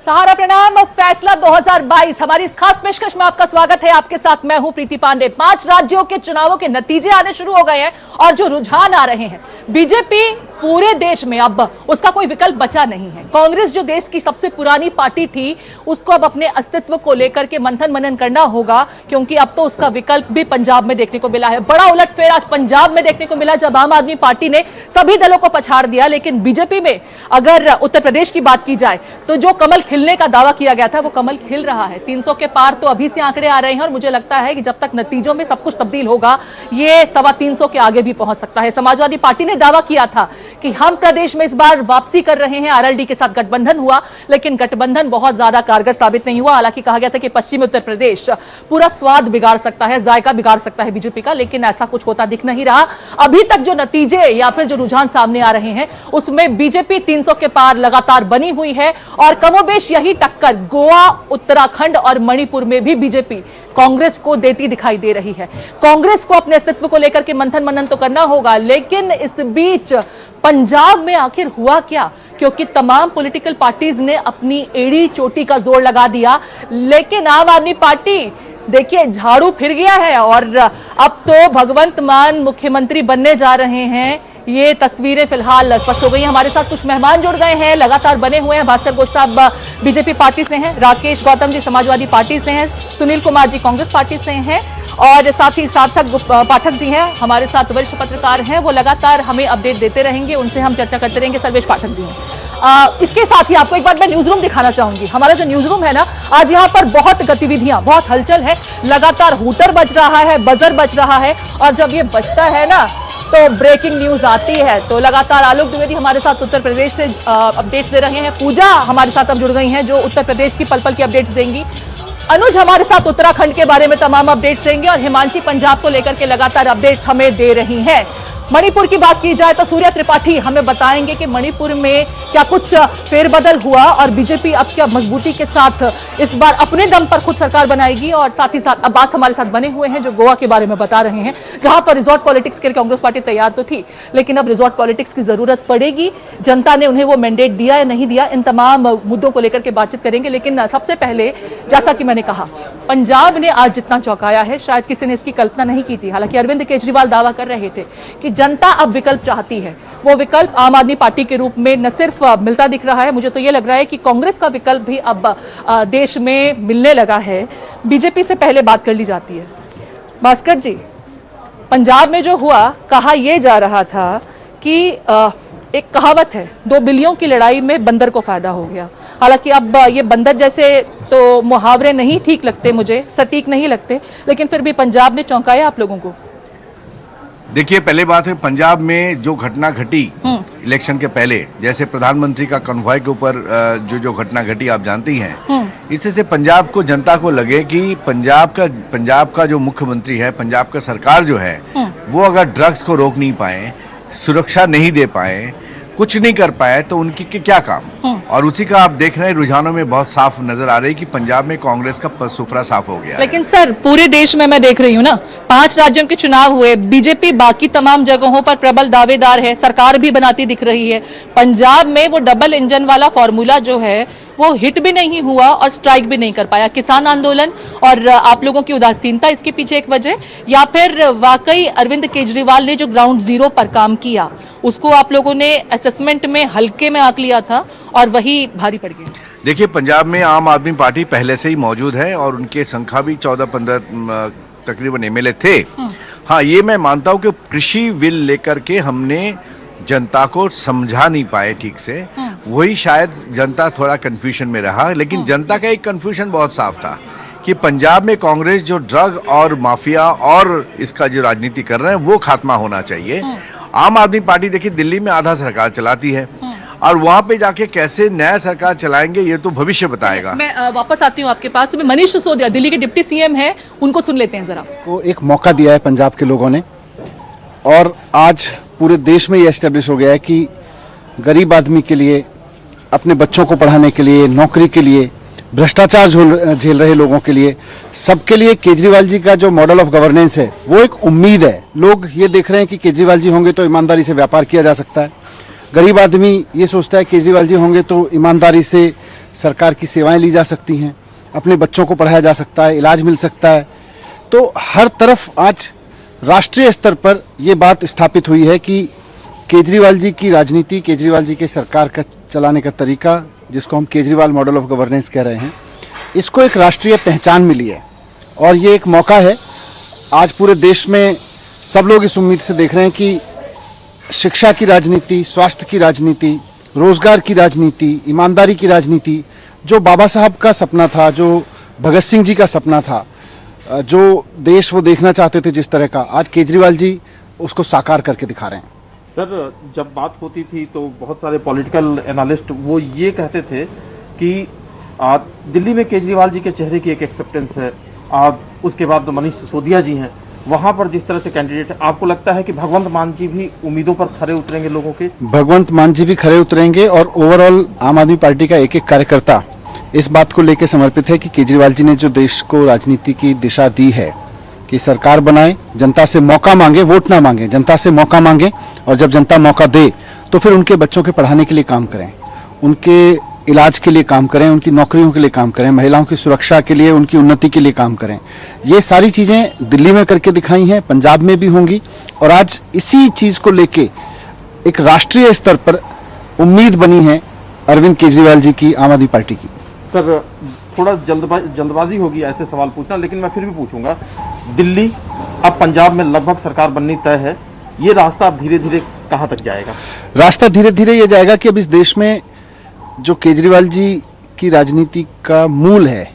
सहारा प्रणाम। फैसला 2022 हमारी इस खास पेशकश में आपका स्वागत है। आपके साथ मैं हूं प्रीति पांडे। 5 राज्यों के चुनावों के नतीजे आने शुरू हो गए हैं और जो रुझान आ रहे हैं, बीजेपी पूरे देश में अब उसका कोई विकल्प बचा नहीं है। कांग्रेस जो देश की सबसे पुरानी पार्टी थी, उसको अब अपने अस्तित्व को लेकर के मंथन मनन करना होगा, क्योंकि अब तो उसका विकल्प भी पंजाब में देखने को मिला है। बड़ा उलटफेर आज पंजाब में देखने को मिला, जब आम आदमी पार्टी ने सभी दलों को पछाड़ दिया। लेकिन बीजेपी में अगर उत्तर प्रदेश की बात की जाए तो जो कमल खिलने का दावा किया गया था, वो कमल खिल रहा है। 300 के पार तो अभी से आंकड़े आ रहे हैं और मुझे लगता है कि जब तक नतीजों में सब कुछ तब्दील होगा, ये 325 के आगे भी पहुंच सकता है। समाजवादी पार्टी ने दावा किया था कि हम प्रदेश में इस बार वापसी कर रहे हैं। आरएलडी के साथ गठबंधन हुआ, लेकिन गठबंधन बहुत ज्यादा कारगर साबित नहीं हुआ। हालांकि कहा गया था कि पश्चिमी उत्तर प्रदेश पूरा स्वाद बिगाड़ सकता है, जायका बिगाड़ सकता है बीजेपी का, लेकिन ऐसा कुछ होता दिख नहीं रहा। अभी तक जो नतीजे या फिर जो रुझान सामने आ रहे हैं, उसमें बीजेपी 300 के पार लगातार बनी हुई है और कमोबेश यही टक्कर गोवा, उत्तराखंड और मणिपुर में भी बीजेपी कांग्रेस को देती दिखाई दे रही है। कांग्रेस को अपने अस्तित्व को लेकर के मंथन मनन तो करना होगा, लेकिन इस बीच पंजाब में आखिर हुआ क्या? क्योंकि तमाम पॉलिटिकल पार्टीज ने अपनी एड़ी चोटी का जोर लगा दिया, लेकिन आम आदमी पार्टी देखिए झाड़ू फिर गया है और अब तो भगवंत मान मुख्यमंत्री बनने जा रहे हैं। ये तस्वीरें फिलहाल स्पष्ट हो गई। हमारे साथ कुछ मेहमान जुड़ गए हैं, लगातार बने हुए हैं। भास्कर घोष साहब बीजेपी पार्टी से हैं, राकेश गौतम जी समाजवादी पार्टी से हैं, सुनील कुमार जी कांग्रेस पार्टी से हैं और साथ ही सार्थक पाठक जी हैं हमारे साथ, वरिष्ठ पत्रकार हैं, वो लगातार हमें अपडेट देते रहेंगे, उनसे हम चर्चा करते रहेंगे। सर्वेश पाठक जी हैं। इसके साथ ही आपको एक बार मैं न्यूज रूम दिखाना चाहूंगी। हमारा जो न्यूज रूम है ना, आज यहाँ पर बहुत गतिविधियां, बहुत हलचल है। लगातार हूटर बज रहा है, बजर बज रहा है और जब ये बजता है ना तो ब्रेकिंग न्यूज आती है। तो लगातार आलोक द्विवेदी हमारे साथ उत्तर प्रदेश से अपडेट्स दे रहे हैं, पूजा हमारे साथ अब जुड़ गई हैं जो उत्तर प्रदेश की पल पल की अपडेट्स देंगी, अनुज हमारे साथ उत्तराखंड के बारे में तमाम अपडेट्स देंगे और हिमांशी पंजाब को लेकर के लगातार अपडेट्स हमें दे रही हैं। मणिपुर की बात की जाए तो सूर्या त्रिपाठी हमें बताएंगे कि मणिपुर में क्या कुछ फेरबदल हुआ और बीजेपी अब क्या मजबूती के साथ इस बार अपने दम पर खुद सरकार बनाएगी। और साथ ही साथ अब्बास हमारे साथ बने हुए हैं जो गोवा के बारे में बता रहे हैं, जहां पर रिजॉर्ट पॉलिटिक्स के लिए कांग्रेस पार्टी तैयार तो थी, लेकिन अब रिजॉर्ट पॉलिटिक्स की जरूरत पड़ेगी। जनता ने उन्हें वो मैंडेट दिया या नहीं दिया, इन तमाम मुद्दों को लेकर के बातचीत करेंगे। लेकिन सबसे पहले, जैसा कि मैंने कहा, पंजाब ने आज जितना चौंकाया है शायद किसी ने इसकी कल्पना नहीं की थी। हालांकि अरविंद केजरीवाल दावा कर रहे थे कि जनता अब विकल्प चाहती है। वो विकल्प आम आदमी पार्टी के रूप में न सिर्फ मिलता दिख रहा है, मुझे तो ये लग रहा है कि कांग्रेस का विकल्प भी अब देश में मिलने लगा है। बीजेपी से पहले बात कर ली जाती है। भास्कर जी, पंजाब में जो हुआ, कहा यह जा रहा था कि एक कहावत है, 2 बिल्लियों की लड़ाई में बंदर को फायदा हो गया। हालांकि अब ये बंदर जैसे तो मुहावरे नहीं ठीक लगते, मुझे सटीक नहीं लगते, लेकिन फिर भी पंजाब ने चौंकाया आप लोगों को। देखिए, पहले बात है, पंजाब में जो घटना घटी इलेक्शन के पहले, जैसे प्रधानमंत्री का कन्वॉय के ऊपर जो घटना घटी आप जानती हैं, इससे से पंजाब को, जनता को लगे कि पंजाब का जो मुख्यमंत्री है, पंजाब का सरकार जो है, वो अगर ड्रग्स को रोक नहीं पाए, सुरक्षा नहीं दे पाए, कुछ नहीं कर पाए, तो उनकी क्या काम। और उसी का आप देख रहे हैं, रुझानों में बहुत साफ नजर आ रही है कि पंजाब में कांग्रेस का सुफरा साफ हो गया। लेकिन सर, पूरे देश में मैं देख रही हूँ ना, 5 राज्यों के चुनाव हुए, बीजेपी बाकी तमाम जगहों पर प्रबल दावेदार है, सरकार भी बनाती दिख रही है। पंजाब में वो डबल इंजन वाला फॉर्मूला जो है वो हिट भी नहीं हुआ और स्ट्राइक भी नहीं कर पाया। किसान आंदोलन और आप लोगों की उदासीनता इसके पीछे एक वजह, या फिर वाकई अरविंद केजरीवाल ने जो ग्राउंड जीरो पर काम किया उसको आप लोगों ने असेसमेंट में हल्के में आंक लिया था और वही भारी पड़ गया? देखिए, पंजाब में आम आदमी पार्टी पहले से ही मौजूद है और उनके संख्या भी 14-15 तकरीबन एमएलए थे। हाँ, ये मैं मानता हूँ कि कृषि बिल लेकर के हमने जनता को समझा नहीं पाए ठीक से, वही शायद जनता थोड़ा कंफ्यूजन में रहा। लेकिन जनता का एक कंफ्यूजन बहुत साफ था कि पंजाब में कांग्रेस जो ड्रग और माफिया और इसका जो राजनीति कर रहे हैं, वो खात्मा होना चाहिए। आम आदमी पार्टी देखिए दिल्ली में आधा सरकार चलाती है और वहां पे जाके कैसे नया सरकार चलाएंगे ये तो भविष्य बताएगा। मैं वापस आती हूँ आपके पास। मनीष सिसोदिया दिल्ली के डिप्टी सीएम है, उनको सुन लेते हैं जरा। को एक मौका दिया है पंजाब के लोगों ने और आज पूरे देश में ये एस्टेब्लिश हो गया है कि गरीब आदमी के लिए, अपने बच्चों को पढ़ाने के लिए, नौकरी के लिए, भ्रष्टाचार झेल रहे लोगों के लिए, सबके लिए केजरीवाल जी का जो मॉडल ऑफ गवर्नेंस है वो एक उम्मीद है। लोग ये देख रहे हैं कि केजरीवाल जी होंगे तो ईमानदारी से व्यापार किया जा सकता है। गरीब आदमी ये सोचता है केजरीवाल जी होंगे तो ईमानदारी से सरकार की सेवाएं ली जा सकती हैं, अपने बच्चों को पढ़ाया जा सकता है, इलाज मिल सकता है। तो हर तरफ आज राष्ट्रीय स्तर पर यह बात स्थापित हुई है कि केजरीवाल जी की राजनीति, केजरीवाल जी के सरकार का चलाने का तरीका, जिसको हम केजरीवाल मॉडल ऑफ गवर्नेंस कह रहे हैं, इसको एक राष्ट्रीय पहचान मिली है। और ये एक मौका है, आज पूरे देश में सब लोग इस उम्मीद से देख रहे हैं कि शिक्षा की राजनीति, स्वास्थ्य की राजनीति, रोजगार की राजनीति, ईमानदारी की राजनीति, जो बाबा साहब का सपना था, जो भगत सिंह जी का सपना था, जो देश वो देखना चाहते थे जिस तरह का, आज केजरीवाल जी उसको साकार करके दिखा रहे हैं। सर, जब बात होती थी तो बहुत सारे पॉलिटिकल एनालिस्ट वो ये कहते थे कि दिल्ली में केजरीवाल जी के चेहरे की एक एक्सेप्टेंस है, उसके बाद मनीष सिसोदिया जी हैं, वहां पर जिस तरह से कैंडिडेट है, आपको लगता है कि भगवंत मान जी भी उम्मीदों पर खरे उतरेंगे लोगों के? भगवंत मान जी भी खरे उतरेंगे और ओवरऑल आम आदमी पार्टी का एक एक कार्यकर्ता इस बात को लेकर समर्पित है कि केजरीवाल जी ने जो देश को राजनीति की दिशा दी है कि सरकार बनाए, जनता से मौका मांगे, वोट ना मांगे, जनता से मौका मांगे, और जब जनता मौका दे तो फिर उनके बच्चों के पढ़ाने के लिए काम करें, उनके इलाज के लिए काम करें, उनकी नौकरियों के लिए काम करें, महिलाओं की सुरक्षा के लिए, उनकी उन्नति के लिए काम करें। ये सारी चीजें दिल्ली में करके दिखाई हैं, पंजाब में भी होंगी, और आज इसी चीज को लेके एक राष्ट्रीय स्तर पर उम्मीद बनी है अरविंद केजरीवाल जी की, आम आदमी पार्टी की। सर, थोड़ा जल्दबाजी होगी ऐसे सवाल पूछना, लेकिन मैं फिर भी पूछूंगा। दिल्ली अब पंजाब में लगभग सरकार बननी तय है, ये रास्ता अब धीरे धीरे कहां तक जाएगा? रास्ता धीरे धीरे ये जाएगा कि अब इस देश में जो केजरीवाल जी की राजनीति का मूल है,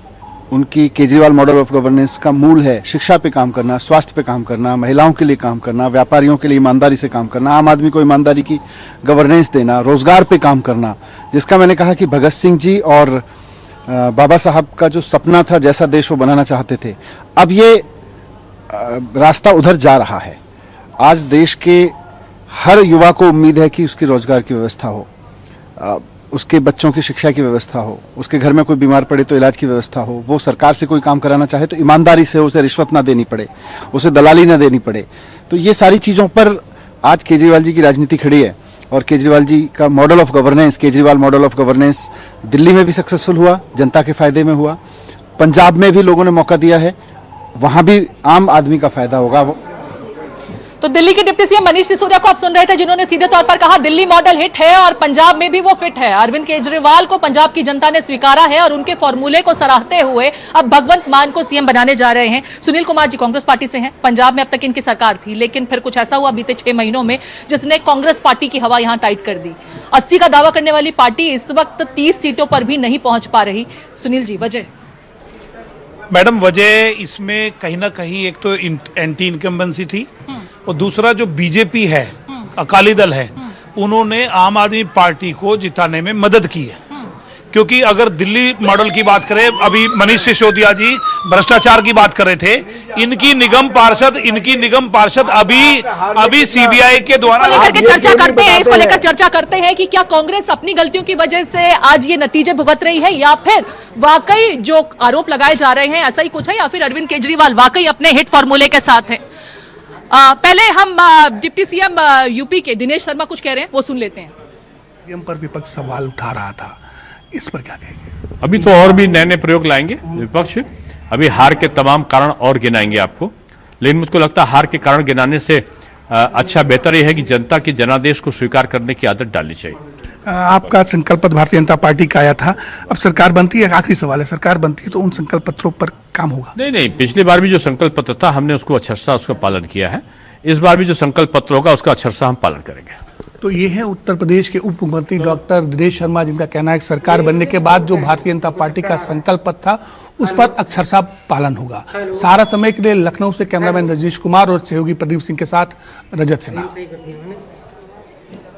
उनकी केजरीवाल मॉडल ऑफ गवर्नेंस का मूल है शिक्षा पे काम करना, स्वास्थ्य पे काम करना, महिलाओं के लिए काम करना, व्यापारियों के लिए ईमानदारी से काम करना, आम आदमी को ईमानदारी की गवर्नेंस देना, रोजगार पे काम करना, जिसका मैंने कहा कि भगत सिंह जी और बाबा साहब का जो सपना था, जैसा देश वो बनाना चाहते थे, अब ये रास्ता उधर जा रहा है। आज देश के हर युवा को उम्मीद है कि उसकी रोजगार की व्यवस्था हो, उसके बच्चों की शिक्षा की व्यवस्था हो, उसके घर में कोई बीमार पड़े तो इलाज की व्यवस्था हो, वो सरकार से कोई काम कराना चाहे तो ईमानदारी से, उसे रिश्वत ना देनी पड़े, उसे दलाली ना देनी पड़े। तो ये सारी चीज़ों पर आज केजरीवाल जी की राजनीति खड़ी है, और केजरीवाल जी का model of governance, Kejriwal model of governance Delhi में भी सक्सेसफुल हुआ, जनता के फायदे में हुआ, पंजाब में भी लोगों ने मौका दिया है, वहां भी आम आदमी का फायदा होगा। तो दिल्ली के डिप्टी सीएम मनीष सिसोदिया को आप सुन रहे थे, जिन्होंने सीधे तौर पर कहा दिल्ली मॉडल हिट है और पंजाब में भी वो फिट है। अरविंद केजरीवाल को पंजाब की जनता ने स्वीकारा है और उनके फॉर्मूले को सराहते हुए अब भगवंत मान को सीएम बनाने जा रहे हैं। सुनील कुमार जी कांग्रेस पार्टी से हैं, पंजाब में अब तक इनकी सरकार थी, लेकिन फिर कुछ ऐसा हुआ बीते 6 महीनों में जिसने कांग्रेस पार्टी की हवा यहां टाइट कर दी। 80 का दावा करने वाली पार्टी इस वक्त 30 सीटों पर भी नहीं पहुंच पा रही। सुनील जी, वजह? मैडम, वजह इसमें कहीं ना कहीं एक तो एंटी इनकम्बेंसी थी, और दूसरा जो बीजेपी है, अकाली दल है, उन्होंने आम आदमी पार्टी को जिताने में मदद की है। क्योंकि अगर दिल्ली मॉडल की बात करें, अभी मनीष सिसोदिया जी भ्रष्टाचार की बात कर रहे थे, इनकी निगम पार्षद अभी सीबीआई के द्वारा लेकर चर्चा करते हैं, इसको लेकर चर्चा करते हैं कि क्या कांग्रेस अपनी गलतियों की वजह से आज ये नतीजे भुगत रही है, या फिर वाकई जो आरोप लगाए जा रहे हैं ऐसा ही कुछ है, या फिर अरविंद केजरीवाल वाकई अपने हिट फॉर्मूले के साथ है। पहले हम डिप्टी सीएम यूपी के दिनेश शर्मा कुछ कह रहे हैं, वो सुन लेते हैं। सीएम पर विपक्ष सवाल उठा रहा था, इस पर क्या कहेंगे? अभी तो और भी नए नए प्रयोग लाएंगे विपक्ष, अभी हार के तमाम कारण और गिनाएंगे आपको, लेकिन मुझको लगता है हार के कारण गिनाने से अच्छा बेहतर यह है कि जनता की जनादेश को स्वीकार करने की आदत डालनी चाहिए। आपका संकल्प पत्र भारतीय जनता पार्टी का आया था, अब सरकार बनती है, आखिरी सवाल है, सरकार बनती है तो उन संकल्प पत्रों पर काम होगा? नहीं, पिछली बार भी जो संकल्प पत्र था हमने उसको अक्षरशः उसका पालन किया है, इस बार भी जो संकल्प पत्र होगा उसका अक्षरशः हम पालन करेंगे। तो ये है उत्तर प्रदेश के उप मुख्यमंत्री डॉक्टर दिनेश शर्मा, जिनका कहना है कि सरकार बनने के बाद जो भारतीय जनता पार्टी का संकल्प पत्र था उस पर अक्षरशः पालन होगा। सारा समय के लिए लखनऊ से कैमरामैन रजनीश कुमार और सहयोगी प्रदीप सिंह के साथ रजत सिन्हा।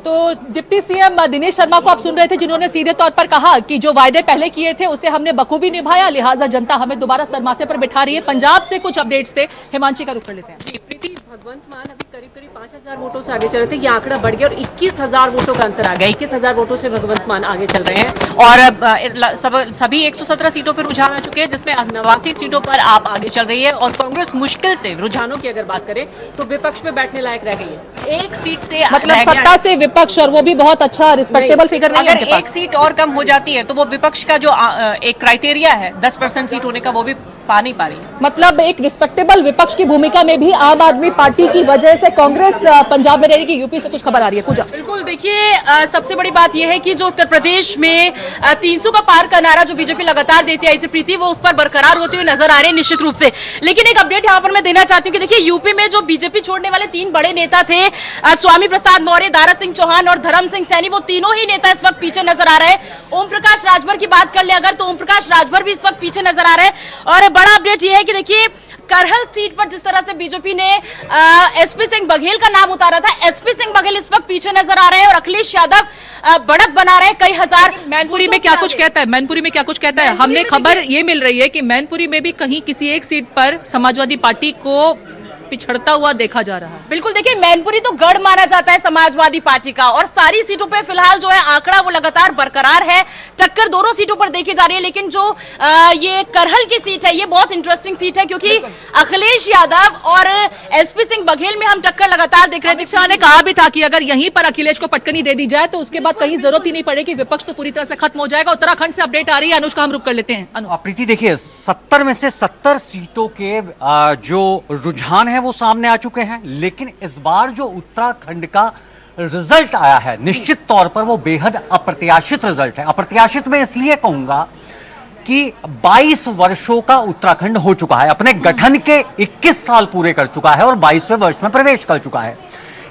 तो डिप्टी सीएम दिनेश शर्मा को आप सुन रहे थे, जिन्होंने सीधे तौर पर कहा कि जो वायदे पहले किए थे उसे हमने बखूबी निभाया, लिहाजा जनता हमें दोबारा सर माथे पर बिठा रही है। पंजाब से कुछ अपडेट्स थे, हिमांशी का रुख कर लेते हैं। प्रीति, भगवंत मान अभी करीब 5000 वोटों से आगे चल रहे थे, ये आंकड़ा बढ़ गया और 21000 वोटों का अंतर आ गया। 21000 वोटों से भगवंत मान आगे चल रहे हैं और सभी 117 सीटों पर रुझान आ चुके हैं, जिसमें 89 सीटों पर आप आगे चल रही है और कांग्रेस मुश्किल से रुझानों की अगर बात करें तो विपक्ष में बैठने लायक रह गई है। एक सीट से मतलब सत्ता से विपक्ष और वो भी बहुत अच्छा रिस्पेक्टेबल फिगर नहीं है अगर उनके एक पास। सीट और कम हो जाती है तो वो विपक्ष का जो एक क्राइटेरिया है 10% सीट होने का वो भी पा नहीं पा रही है। मतलब एक रिस्पेक्टेबल विपक्ष की भूमिका में भी आम आदमी पार्टी की वजह से कांग्रेस पंजाब में रह रही कि यूपी से कुछ खबर आ रही है। पूजा बिल्कुल, देखिए सबसे बड़ी बात यह है कि जो उत्तर प्रदेश में 300 का पार का नारा जो बीजेपी लगातार देती आई थी प्रीति, वो उस पर बरकरार होते हुए नजर आ रहे हैं निश्चित रूप से। लेकिन एक अपडेट यहाँ पर मैं देना चाहती हूँ कि देखिए यूपी में जो बीजेपी छोड़ने वाले 3 बड़े नेता थे, स्वामी प्रसाद मौर्य, दारा सिंह चौहान और धर्म सिंह सैनी, वो तीनों ही नेता इस वक्त पीछे नजर आ रहे हैं। ओम प्रकाश राजभर की बात कर ले अगर, तो ओम प्रकाश राजभर भी इस वक्त पीछे नजर आ रहे हैं। और बड़ा अपडेट यह है कि देखिए करहल सीट पर जिस तरह से बीजेपी ने एसपी सिंह बघेल का नाम उतारा था, एसपी सिंह बघेल इस वक्त पीछे नजर आ रहे हैं और अखिलेश यादव बढ़त बना रहे हैं कई हजार। मैनपुरी में क्या कुछ कहता है, मैनपुरी में क्या कुछ कहता है? हमने खबर ये मिल रही है कि मैनपुरी में भी कहीं किसी एक सीट पर समाजवादी पार्टी को पिछड़ता हुआ देखा जा रहा है। बिल्कुल, देखिए मैनपुरी तो गढ़ माना जाता है समाजवादी पार्टी का और सारी सीटों पे फिलहाल जो है आंकड़ा वो लगातार बरकरार है। टक्कर दोनों सीटों पर देखी जा रही है, लेकिन जो ये करहल की सीट है ये बहुत इंटरेस्टिंग सीट है क्योंकि अखिलेश यादव और एसपी सिंह बघेल में हम टक्कर लगातार देख रहे हैं। अमित शाह ने कहा भी था कि अगर यहीं पर अखिलेश को पटकनी दे दी जाए तो उसके बाद कहीं जरूरत ही नहीं पड़ेगी, विपक्ष तो पूरी तरह से खत्म हो जाएगा। उत्तराखंड से अपडेट आ रही है, अनुज का हम रुक कर लेते हैं। अनु, प्रीति देखिए 70 में से 70 सीटों के जो रुझान है वो सामने आ चुके हैं, लेकिन इस बार जो उत्तराखंड का रिजल्ट आया है निश्चित तौर पर वो बेहद अप्रत्याशित रिजल्ट है। अप्रत्याशित मैं इसलिए कहूंगा कि 22 वर्षों का उत्तराखंड हो चुका है, अपने गठन के 21 साल पूरे कर चुका है और 22वें वर्ष में प्रवेश कर चुका है।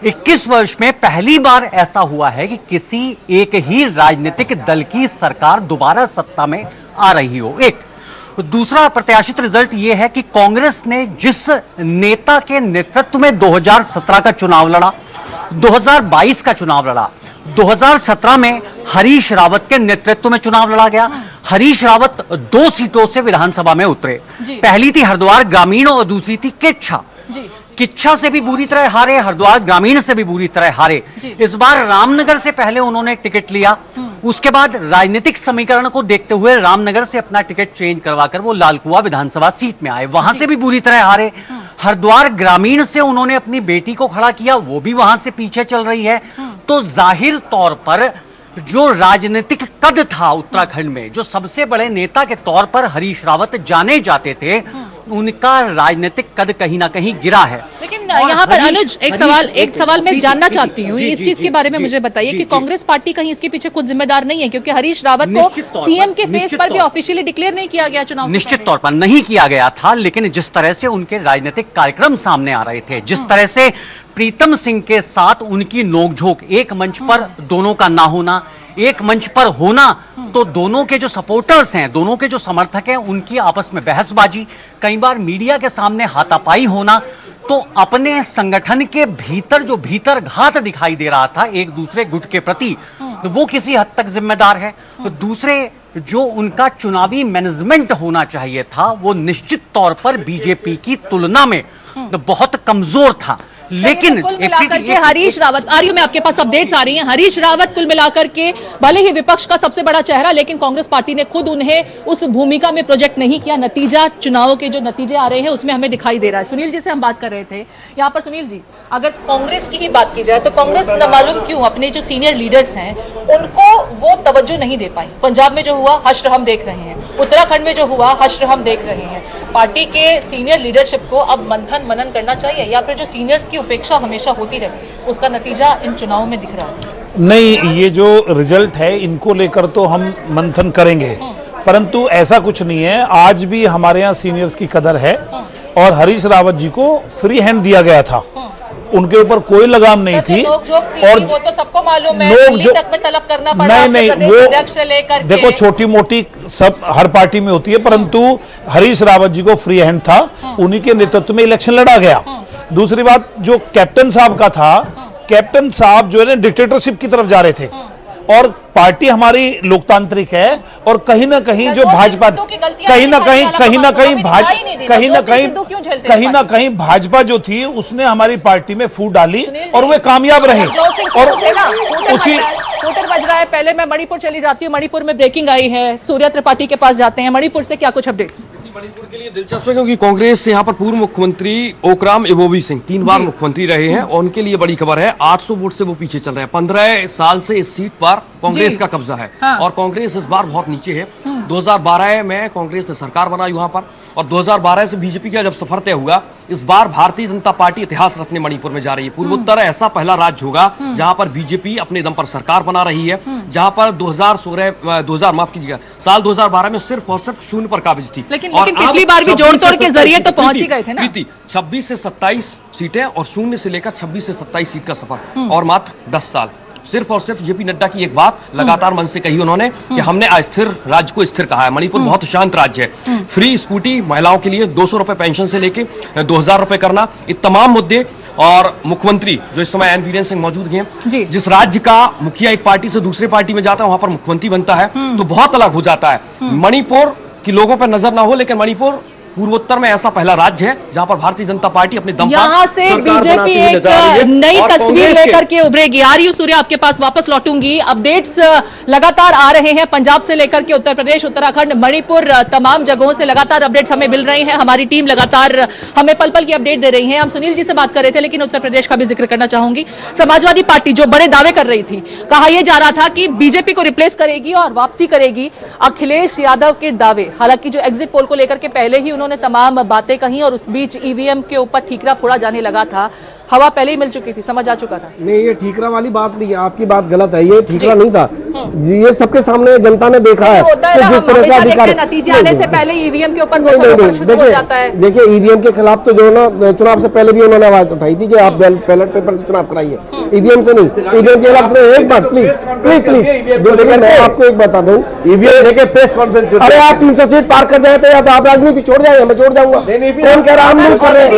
21 वर्ष में पहली बार ऐसा हुआ है कि किसी एक ही राजनीतिक दल की सरकार दोबारा सत्ता में आ रही हो। एक दूसरा प्रत्याशित रिजल्ट यह है कि कांग्रेस ने जिस नेता के नेतृत्व में 2017 का चुनाव लड़ा, 2022 का चुनाव लड़ा, 2017 में हरीश रावत के नेतृत्व में चुनाव लड़ा गया। हरीश रावत 2 सीटों से विधानसभा में उतरे, पहली थी हरिद्वार ग्रामीण और दूसरी थी किच्छा। किच्छा से भी बुरी तरह हारे, हरिद्वार ग्रामीण से भी बुरी तरह हारे। इस बार रामनगर से पहले उन्होंने टिकट लिया, उसके बाद राजनीतिक समीकरण को देखते हुए रामनगर से अपना टिकट चेंज करवाकर वो लालकुआ विधानसभा सीट में आए, वहां से भी बुरी तरह हारे। हरिद्वार ग्रामीण से उन्होंने अपनी बेटी को खड़ा किया, वो भी वहां से पीछे चल रही है। तो जाहिर तौर पर जो राजनीतिक कद था उत्तराखंड में, जो सबसे बड़े नेता के तौर पर हरीश रावत जाने जाते थे, उनका राजनीतिक कद कहीं ना कहीं गिरा है। लेकिन यहाँ पर अनुज एक सवाल मैं जानना चाहती हूँ, इस चीज के बारे में मुझे बताइए कि कांग्रेस पार्टी कहीं इसके पीछे खुद जिम्मेदार नहीं है, क्योंकि हरीश रावत को सीएम के फेस पर भी ऑफिशियली डिक्लेयर नहीं किया गया चुनाव। निश्चित तौर पर नहीं किया गया था, लेकिन जिस तरह से उनके राजनीतिक कार्यक्रम सामने आ रहे थे, जिस तरह से प्रीतम सिंह के साथ उनकी नोकझोंक, एक मंच पर दोनों का ना होना, एक मंच पर होना तो दोनों के जो सपोर्टर्स हैं, दोनों के जो समर्थक हैं, उनकी आपस में बहसबाजी, कई बार मीडिया के सामने हाथापाई होना, तो अपने संगठन के भीतर जो भीतर घात दिखाई दे रहा था एक दूसरे गुट के प्रति, तो वो किसी हद तक जिम्मेदार है। तो दूसरे जो उनका चुनावी मैनेजमेंट होना चाहिए था वो निश्चित तौर पर बीजेपी की तुलना में तो बहुत कमजोर था। लेकिन कुल मिलाकर के हरीश रावत, आर्यू में आपके पास अपडेट्स आ रही हैं, हरीश रावत कुल मिलाकर के भले ही विपक्ष का सबसे बड़ा चेहरा, लेकिन कांग्रेस पार्टी ने खुद उन्हें उस भूमिका में प्रोजेक्ट नहीं किया। नतीजा, चुनावों के जो नतीजे आ रहे हैं उसमें हमें दिखाई दे रहा है। सुनील जी से हम बात कर रहे थे यहाँ पर। सुनील जी, अगर कांग्रेस की ही बात की जाए तो कांग्रेस न मालूम क्यों अपने जो सीनियर लीडर्स हैं उनको वो तवज्जो नहीं दे पाई। पंजाब में जो हुआ हश्र हम देख रहे हैं, उत्तराखंड में जो हुआ हश्र हम देख रहे हैं। पार्टी के सीनियर लीडरशिप को अब मंथन मनन करना चाहिए, या फिर जो सीनियर्स की उपेक्षा हमेशा होती रही उसका नतीजा इन चुनावों में दिख रहा है? नहीं, ये जो रिजल्ट है इनको लेकर तो हम मंथन करेंगे, परंतु ऐसा कुछ नहीं है। आज भी हमारे यहाँ सीनियर्स की कदर है और हरीश रावत जी को फ्री हैंड दिया गया था, उनके ऊपर कोई लगाम नहीं थी। और वो तो सबको मालूम है, दिल्ली तक में तलब करना पड़ा। नहीं, वो देखो छोटी मोटी सब हर पार्टी में होती है, परंतु हरीश रावत जी को फ्री हैंड था, उन्हीं के नेतृत्व में इलेक्शन लड़ा गया। दूसरी बात, जो कैप्टन साहब का था, कैप्टन साहब जो है ना डिक्टेटरशिप की तरफ जा रहे थे, और पार्टी हमारी लोकतांत्रिक है, और कहीं ना कहीं जो भाजपा कहीं भाजपा जो थी उसने हमारी पार्टी में फूट डाली और वे कामयाब रहे। और टोटल बज रहा है। पहले मैं मणिपुर चली जाती हूँ, मणिपुर में ब्रेकिंग आई है, सूर्या त्रिपाठी के पास जाते हैं। मणिपुर से क्या कुछ अपडेट्स? मणिपुर के लिए दिलचस्प है क्योंकि कांग्रेस से यहाँ पर पूर्व मुख्यमंत्री ओकराम इबोबी सिंह 3 बार मुख्यमंत्री रहे हैं और उनके लिए बड़ी खबर है, 800 वोट से वो पीछे चल रहे हैं। 15 साल से इस सीट पर कांग्रेस का कब्जा है और कांग्रेस इस बार बहुत नीचे है। 2012 में कांग्रेस ने सरकार बनाई वहां पर और 2012 से बीजेपी का जब सफर तय हुआ, इस बार भारतीय जनता पार्टी इतिहास रचने मणिपुर में जा रही है। पूर्वोत्तर ऐसा पहला राज्य होगा जहां पर बीजेपी अपने दम पर सरकार बना रही है, जहां पर 2012 में सिर्फ और सिर्फ शून्य पर काबिज थी। लेकिन पिछली बार भी जोड़ तोड़ के जरिए तो पहुंच ही गए थे ना। 26 से 27 सीटें और शून्य से लेकर 26 से 27 सीट का सफर और मात्र 10 साल। सिर्फ और सिर्फ जेपी नड्डा की एक बात लगातार मन से कही उन्होंने कि हमने अस्थिर राज्य को स्थिर कहा है। मणिपुर बहुत शांत राज्य है। फ्री स्कूटी महिलाओं के लिए 200 रुपए पेंशन से लेके 2000 रुपए करना, ये तमाम मुद्दे। और मुख्यमंत्री जो इस समय एन बीरेन सिंह मौजूद हैं, जिस राज्य का मुखिया एक पार्टी से दूसरे पार्टी में जाता है वहां पर मुख्यमंत्री बनता है तो बहुत अलग हो जाता है। मणिपुर की लोगों पर नजर ना हो, लेकिन मणिपुर पूर्वोत्तर में ऐसा पहला राज्य है जहां पर भारतीय जनता पार्टी अपने दम पर यहाँ से बीजेपी एक नई तस्वीर लेकर के उभरेगी। आ रही हूं सूर्या, आपके पास वापस लौटूंगी। अपडेट्स लगातार आ रहे हैं, पंजाब से लेकर के उत्तर प्रदेश, उत्तराखंड, मणिपुर, तमाम जगहों से लगातार अपडेट्स हमें मिल रही हैं। हमारी टीम लगातार हमें पल पल की अपडेट दे रही है। हम सुनील जी से बात कर रहे थे, लेकिन उत्तर प्रदेश का भी जिक्र करना चाहूंगी। समाजवादी पार्टी जो बड़े दावे कर रही थी, कहा यह जा रहा था कि बीजेपी को रिप्लेस करेगी और वापसी करेगी। अखिलेश यादव के दावे, हालांकि जो एग्जिट पोल को लेकर के पहले ही उन्होंने तमाम बातें कही और उस बीच ईवीएम के ऊपर ठीकरा फोड़ा जाने लगा था, हवा पहले ही मिल चुकी थी, समझ आ चुका था। नहीं, ये ठीकरा वाली बात नहीं है, आपकी बात गलत है। ये ठीकरा नहीं था, ये सबके सामने जनता ने देखा है कि जिस तरह से अधिकार नतीजे आने से पहले ईवीएम के ऊपर शुरू हो जाता है। देखिए, ईवीएम के खिलाफ तो जो है ना, चुनाव से पहले भी उन्होंने आवाज उठाई थी कि आप बैलेट पेपर से चुनाव कराइए, ईवीएम से नहीं। ईवीएम के खिलाफ एक बात प्लीज प्लीज प्लीज मैं आपको एक बता दूं, ईवीएम लेके प्रेस कॉन्फ्रेंस, अरे आप 300 सीट पार कर जाए तो या तो आप राजनीति छोड़ जाए, मैं छोड़ जाऊंगा। कौन कह रहा हम लूज कर रहे हैं?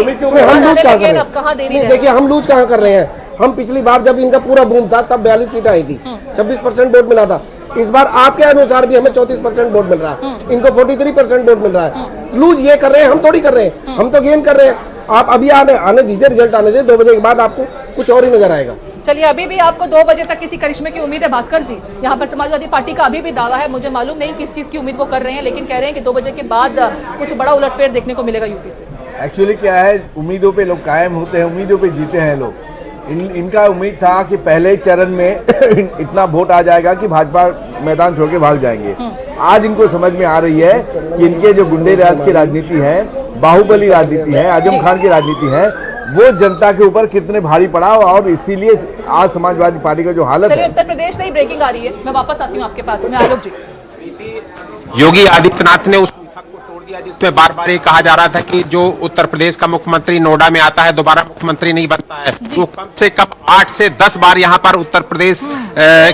हम लूज कहाँ कर रहे हैं? देखिए, हम लूज कहाँ कर रहे हैं? हम पिछली बार जब इनका पूरा बूम था तब 42 सीटें आई थी, 26% वोट मिला था। इस बार आपके अनुसार भी हमें 34% वोट मिल रहा है, इनको 43% वोट मिल रहा है। लूज ये कर रहे हैं, हम थोड़ी कर रहे हैं, हम तो गेन कर रहे हैं। आप अभी आने दीजिए, रिजल्ट आने दीजिए, 2 बजे के बाद आपको कुछ और ही नजर आएगा। चलिए, अभी भी आपको 2 बजे तक किसी करिश्मे की उम्मीद है भास्कर जी? यहाँ पर समाजवादी पार्टी का अभी भी दावा है, मुझे मालूम नहीं किस चीज की उम्मीद वो कर रहे हैं, लेकिन कह रहे हैं कि 2 बजे के बाद कुछ बड़ा उलटफेर देखने को मिलेगा यूपी से। एक्चुअली क्या है, उम्मीदों पे लोग कायम होते हैं, उम्मीदों पे जीते हैं लोग। इनका उम्मीद था कि पहले चरण में इतना वोट आ जाएगा कि भाजपा मैदान छोड़ के भाग जाएंगे। आज इनको समझ में आ रही है कि इनके जो गुंडे राज की राजनीति है, बाहुबली राजनीति है, आजम खान की राजनीति है, वो जनता के ऊपर कितने भारी पड़ा और इसीलिए आज समाजवादी पार्टी का जो हालत है। उत्तर प्रदेश से ही ब्रेकिंग आ रही है, मैं वापस आती हूँ आपके पास में। आलोक जी, योगी आदित्यनाथ ने उस बैठक को तोड़ दिया जिसमें बार बार ये कहा जा रहा था कि जो उत्तर प्रदेश का मुख्यमंत्री नोएडा में आता है दोबारा मुख्यमंत्री नहीं बनता है। वो कम से कम 8 से 10 बार यहाँ पर उत्तर प्रदेश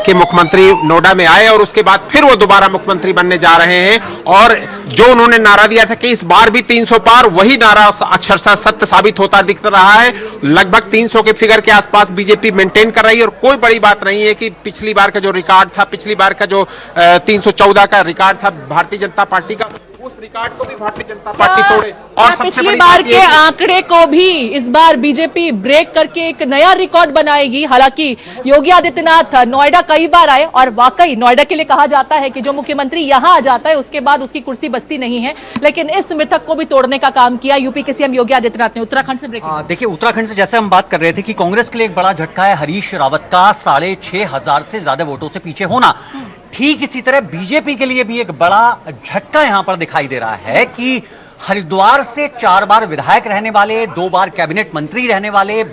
के मुख्यमंत्री नोएडा में आए और उसके बाद फिर वो दोबारा मुख्यमंत्री बनने जा रहे हैं। और जो उन्होंने नारा दिया था कि इस बार भी 300 पार, वही नारा अक्षरशः सत्य साबित होता दिख रहा है। लगभग 300 के फिगर के आसपास बीजेपी मेंटेन कर रही है और कोई बड़ी बात नहीं है कि पिछली बार का जो रिकॉर्ड था, पिछली बार का जो 314 का रिकॉर्ड था भारतीय जनता पार्टी का, उस रिकॉर्ड को भी भारतीय जनता पार्टी तोड़े। और पिछली बार के आंकड़े को भी इस बार बीजेपी ब्रेक करके एक नया रिकॉर्ड बनाएगी। हालांकि योगी आदित्यनाथ नोएडा कई बार आए और वाकई नोएडा के लिए कहा जाता है कि जो मुख्यमंत्री यहां आ जाता है उसके बाद उसकी कुर्सी बचती नहीं है, लेकिन इस मिथक को भी तोड़ने का काम किया यूपी के सीएम योगी आदित्यनाथ ने। उत्तराखंड से ब्रेकिंग। देखिए, उत्तराखंड से जैसे हम बात कर रहे थे कि कांग्रेस के लिए एक बड़ा झटका है हरीश रावत का 6,500 से ज्यादा वोटों से पीछे होना। ठीक इसी तरह बीजेपी के लिए भी एक बड़ा झटका यहां पर दिखाई दे रहा है कि हरिद्वार से 4 बार विधायक रहने वाले, 2 बार कैबिनेट मंत्री रहने वाले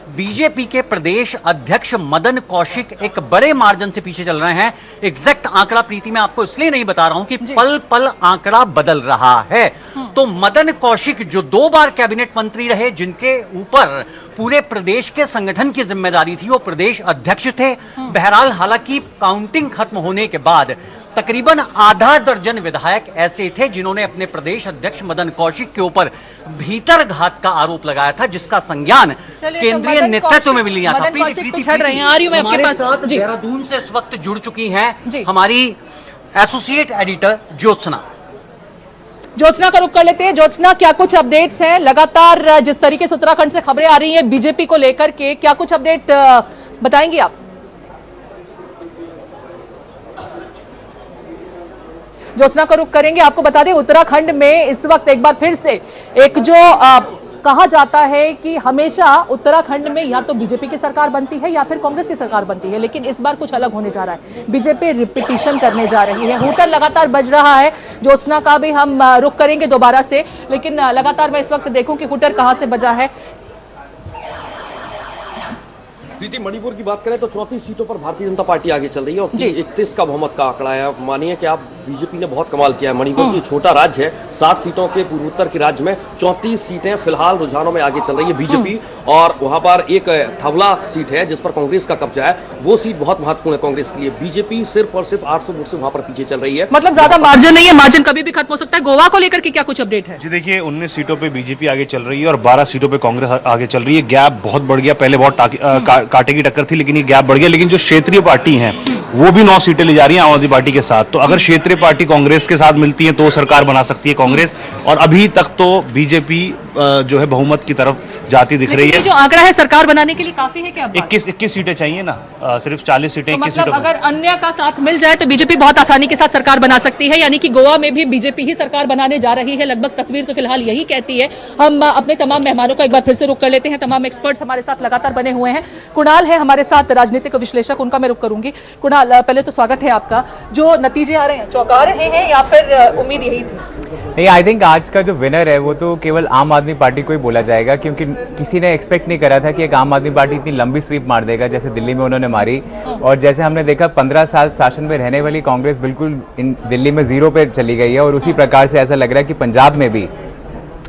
बीजेपी के प्रदेश अध्यक्ष मदन कौशिक एक बड़े मार्जिन से पीछे चल रहे हैं। एग्जैक्ट आंकड़ा प्रीति मैं आपको इसलिए नहीं बता रहा हूं कि पल पल आंकड़ा बदल रहा है। तो मदन कौशिक जो 2 बार कैबिनेट मंत्री रहे, जिनके ऊपर पूरे प्रदेश के संगठन की जिम्मेदारी थी, वो प्रदेश अध्यक्ष थे। बहरहाल, हालांकि काउंटिंग खत्म होने के बाद तकरीबन आधा दर्जन विधायक ऐसे थे जिन्होंने अपने प्रदेश अध्यक्ष मदन कौशिक के ऊपर भीतरघात का आरोप लगाया था, जिसका संज्ञान केंद्रीय नेतृत्व में मिल लिया था। हमारे साथ देहरादून से इस वक्त जुड़ चुकी हैं हमारी एसोसिएट एडिटर ज्योत्सना का रुख कर लेते हैं। ज्योत्सना, क्या कुछ अपडेट्स हैं? लगातार जिस तरीके से उत्तराखंड से खबरें आ रही हैं बीजेपी को लेकर के, क्या कुछ अपडेट बताएंगी आप? ज्योत्सना का रुख करेंगे। आपको बता दें उत्तराखंड में इस वक्त एक बार फिर से एक जो कहा जाता है कि हमेशा उत्तराखंड में या तो बीजेपी की सरकार बनती है या फिर कांग्रेस की सरकार बनती है, लेकिन इस बार कुछ अलग होने जा रहा है। बीजेपी रिपीटिशन करने जा रही है। हूटर लगातार बज रहा है। ज्योत्सना का भी हम रुख करेंगे दोबारा से, लेकिन लगातार मैं इस वक्त देखूं कि हूटर कहां से बजा है। प्रीति, मणिपुर की बात करें तो 34 सीटों पर भारतीय जनता पार्टी आगे चल रही है और 31 का बहुमत का आंकड़ा है। मानिए कि आप बीजेपी ने बहुत कमाल किया है। मणिपुर की छोटा राज्य है, 60 सीटों के पूर्वोत्तर के राज्य में 34 सीटें फिलहाल रुझानों में आगे चल रही है बीजेपी। और वहां पर एक थवला सीट है जिस पर कांग्रेस का कब्जा है, वो सीट बहुत महत्वपूर्ण है कांग्रेस के लिए। बीजेपी सिर्फ और सिर्फ 800 वोट से वहां पर पीछे चल रही है। मतलब ज्यादा मार्जिन नहीं है, मार्जिन कभी भी खत्म हो सकता है। गोवा को लेकर के क्या कुछ अपडेट है? जी देखिए, 19 सीटों पे बीजेपी आगे चल रही है और 12 सीटों पे कांग्रेस आगे चल रही है। गैप बहुत बढ़ गया, पहले बहुत कांटे की टक्कर थी, लेकिन ये गैप बढ़ गया। लेकिन जो क्षेत्रीय पार्टी हैं वो भी 9 सीटें ले जा रही हैं आम आदमी पार्टी के साथ। तो अगर क्षेत्रीय पार्टी कांग्रेस के साथ मिलती है तो सरकार बना सकती है कांग्रेस। और अभी तक तो बीजेपी जो है बहुमत की तरफ जाती दिख रही है। जो आंकड़ा है सरकार बनाने के लिए काफी है क्या? 21 सीटें चाहिए ना, सिर्फ 40 सीटें। तो 21 मतलब सीटों अगर अन्य का साथ मिल जाए तो बीजेपी बहुत आसानी के साथ सरकार बना सकती है, यानी कि गोवा में भी बीजेपी ही सरकार बनाने जा रही है। लगभग तस्वीर तो फिलहाल यही कहती है। हम अपने तमाम मेहमानों का एक बार फिर से रुख कर लेते हैं। तमाम एक्सपर्ट्स हमारे साथ लगातार बने हुए हैं। कुणाल है हमारे साथ, राजनीतिक विश्लेषक, उनका मैं रुख करूंगी। कुणाल, पहले तो स्वागत है आपका। जो नतीजे आ रहे हैं, चौंका रहे हैं या फिर उम्मीद यही थी? नहीं, आई थिंक आज का जो विनर है वो तो केवल आम आदमी पार्टी को ही बोला जाएगा, क्योंकि किसी ने एक्सपेक्ट नहीं करा था कि एक आम आदमी पार्टी इतनी लंबी स्वीप मार देगा जैसे दिल्ली में उन्होंने मारी। और जैसे हमने देखा 15 साल शासन में रहने वाली कांग्रेस बिल्कुल दिल्ली में 0 पे चली गई है। और उसी प्रकार से ऐसा लग रहा है कि पंजाब में भी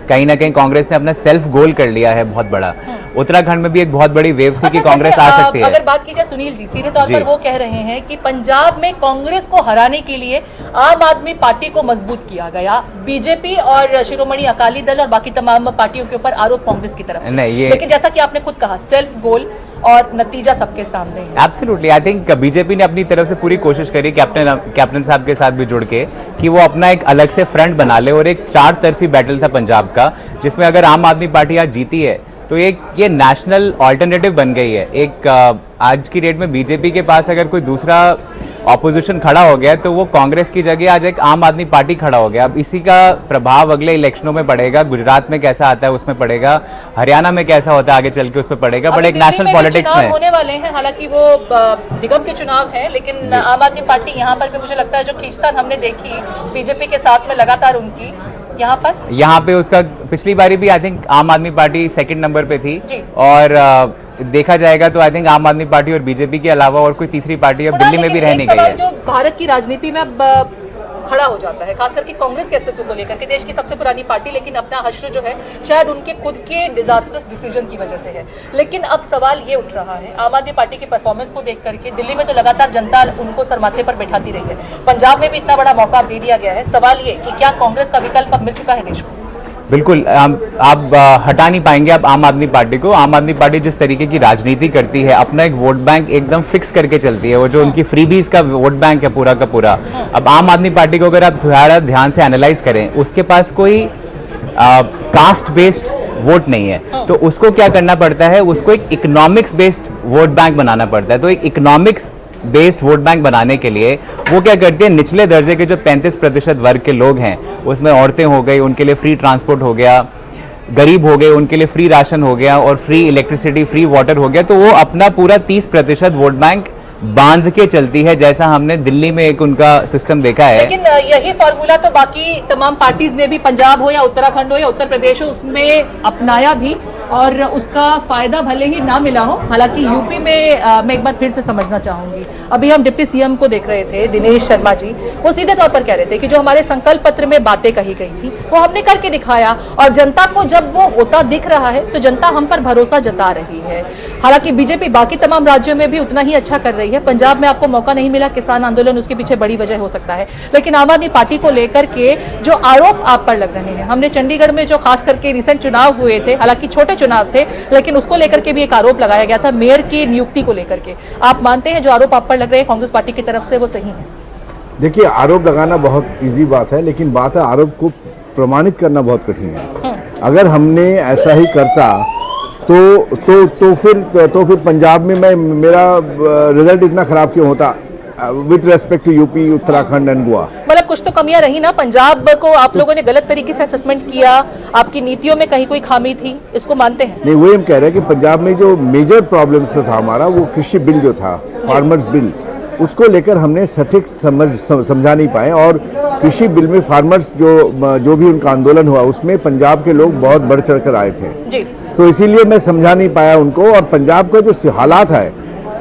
कहीं ना कहीं कांग्रेस ने अपना सेल्फ गोल कर लिया है बहुत बड़ा। उत्तराखंड में भी एक बहुत बड़ी वेव थी कि कांग्रेस आ सकती है। अगर बात की जाए सुनील जी, सीधे तौर पर वो कह रहे हैं कि पंजाब में कांग्रेस को हराने के लिए आम आदमी पार्टी को मजबूत किया गया। बीजेपी और शिरोमणि अकाली दल और बाकी तमाम पार्टियों के ऊपर आरोप कांग्रेस की तरफ से। लेकिन जैसा कि आपने खुद कहा, सेल्फ गोल और नतीजा सबके सामने है। एब्सोल्युटली, आई थिंक बीजेपी ने अपनी तरफ से पूरी कोशिश करी कैप्टन साहब के साथ भी जुड़ के कि वो अपना एक अलग से फ्रंट बना ले। और एक 4 तरफी बैटल था पंजाब का, जिसमें अगर आम आदमी पार्टी आज जीती है तो एक ये नेशनल ऑल्टरनेटिव बन गई है। एक आज की डेट में बीजेपी के पास अगर कोई दूसरा ऑपोजिशन खड़ा हो गया तो वो कांग्रेस की जगह आज एक आम आदमी पार्टी खड़ा हो गया। अब इसी का प्रभाव अगले इलेक्शनों में पड़ेगा। गुजरात में कैसा आता है उसमें पड़ेगा, हरियाणा में कैसा होता है आगे चल के उसमें पड़ेगा। बट एक नेशनल पॉलिटिक्स में होने वाले हैं, हालांकि वो निगम के चुनाव है, लेकिन आम आदमी पार्टी यहाँ पर भी मुझे लगता है जो खींचतान हमने देखी बीजेपी के साथ में लगातार उनकी यहाँ पे उसका पिछली बारी भी आई थिंक आम आदमी पार्टी 2nd नंबर पे थी। और देखा जाएगा तो आई थिंक आम आदमी पार्टी और बीजेपी के अलावा और कोई तीसरी पार्टी अब दिल्ली में भी रह नहीं गई है। जो भारत की राजनीति में अब खड़ा हो जाता है, खास करके कांग्रेस के अस्तित्व को लेकर के, देश की सबसे पुरानी पार्टी, लेकिन अपना हश्र जो है शायद उनके खुद के डिजास्टर्स डिसीजन की वजह से है। लेकिन अब सवाल ये उठ रहा है, आम आदमी पार्टी की परफॉर्मेंस को देख करके दिल्ली में तो लगातार जनता उनको सरमाथे पर बैठाती रही है, पंजाब में भी इतना बड़ा मौका दे दिया गया है। सवाल ये कि क्या कांग्रेस का विकल्प अब मिल चुका है देश को? बिल्कुल, आप हटा नहीं पाएंगे आप आम आदमी पार्टी को। आम आदमी पार्टी जिस तरीके की राजनीति करती है, अपना एक वोट बैंक एकदम फिक्स करके चलती है। वो जो उनकी फ्रीबीज का वोट बैंक है पूरा का पूरा। अब आम आदमी पार्टी को अगर आप थोड़ा ध्यान से एनालाइज करें, उसके पास कोई कास्ट बेस्ड वोट नहीं है। तो उसको क्या करना पड़ता है, उसको एक इकोनॉमिक्स बेस्ड वोट बैंक बनाना पड़ता है। तो एक इकोनॉमिक्स बेस्ड वोट बैंक बनाने के लिए वो क्या करते हैं, निचले दर्जे के जो 35% वर्ग के लोग हैं, उसमें औरतें हो गई, उनके लिए फ्री ट्रांसपोर्ट हो गया, गरीब हो गए उनके लिए फ्री राशन हो गया और फ्री इलेक्ट्रिसिटी, फ्री वाटर हो गया। तो वो अपना पूरा 30% वोट बैंक बांध के चलती है, जैसा हमने दिल्ली में एक उनका सिस्टम देखा है। लेकिन यही फॉर्मूला तो बाकी तमाम पार्टीज ने भी, पंजाब हो या उत्तराखंड हो या उत्तर प्रदेश हो, उसमें अपनाया भी और उसका फायदा भले ही ना मिला हो। हालांकि यूपी में मैं एक बार फिर से समझना चाहूंगी, अभी हम डिप्टी सीएम को देख रहे थे, दिनेश शर्मा जी, वो सीधे तौर पर कह रहे थे कि जो हमारे संकल्प पत्र में बातें कही गई थी वो हमने करके दिखाया। और जनता को जब वो होता दिख रहा है तो जनता हम पर भरोसा जता रही है। हालांकि बीजेपी बाकी तमाम राज्यों में भी उतना ही अच्छा कर रही है। पंजाब में आपको मौका नहीं मिला, किसान आंदोलन उसके पीछे बड़ी वजह हो सकता है। लेकिन आम आदमी पार्टी को लेकर के जो आरोप आप पर लग रहे हैं, हमने चंडीगढ़ में जो खास करके रिसेंट चुनाव हुए थे, हालांकि छोटे चुनाव थे, लेकिन उसको लेकर के भी एक आरोप लगाया गया था मेयर की नियुक्ति को लेकर के। आप मानते हैं जो आरोप आप पर लग रहे हैं कांग्रेस पार्टी की तरफ से वो सही है? देखिए, आरोप लगाना बहुत इजी बात है, लेकिन बात है आरोप को प्रमाणित करना बहुत कठिन है। अगर हमने ऐसा ही करता तो फिर पंजाब में मेरा रिजल्ट इतना खराब क्यों होता? With respect to UP, Uttarakhand and Goa. मतलब कुछ तो कमियां रही ना, पंजाब को आप लोगों ने गलत तरीके से असेसमेंट किया, आपकी नीतियों में कहीं कोई खामी थी, इसको मानते हैं? नहीं, वही हम कह रहे हैं कि पंजाब में जो मेजर प्रॉब्लम्स था हमारा, वो कृषि बिल जो था, फार्मर्स बिल, उसको लेकर हमने सटीक समझा नहीं पाए। और कृषि बिल में फार्मर्स जो भी उनका आंदोलन हुआ, उसमें पंजाब के लोग बहुत बढ़ चढ़ कर आए थे जी। तो इसीलिए मैं समझा नहीं पाया उनको। और पंजाब का जो हालात है,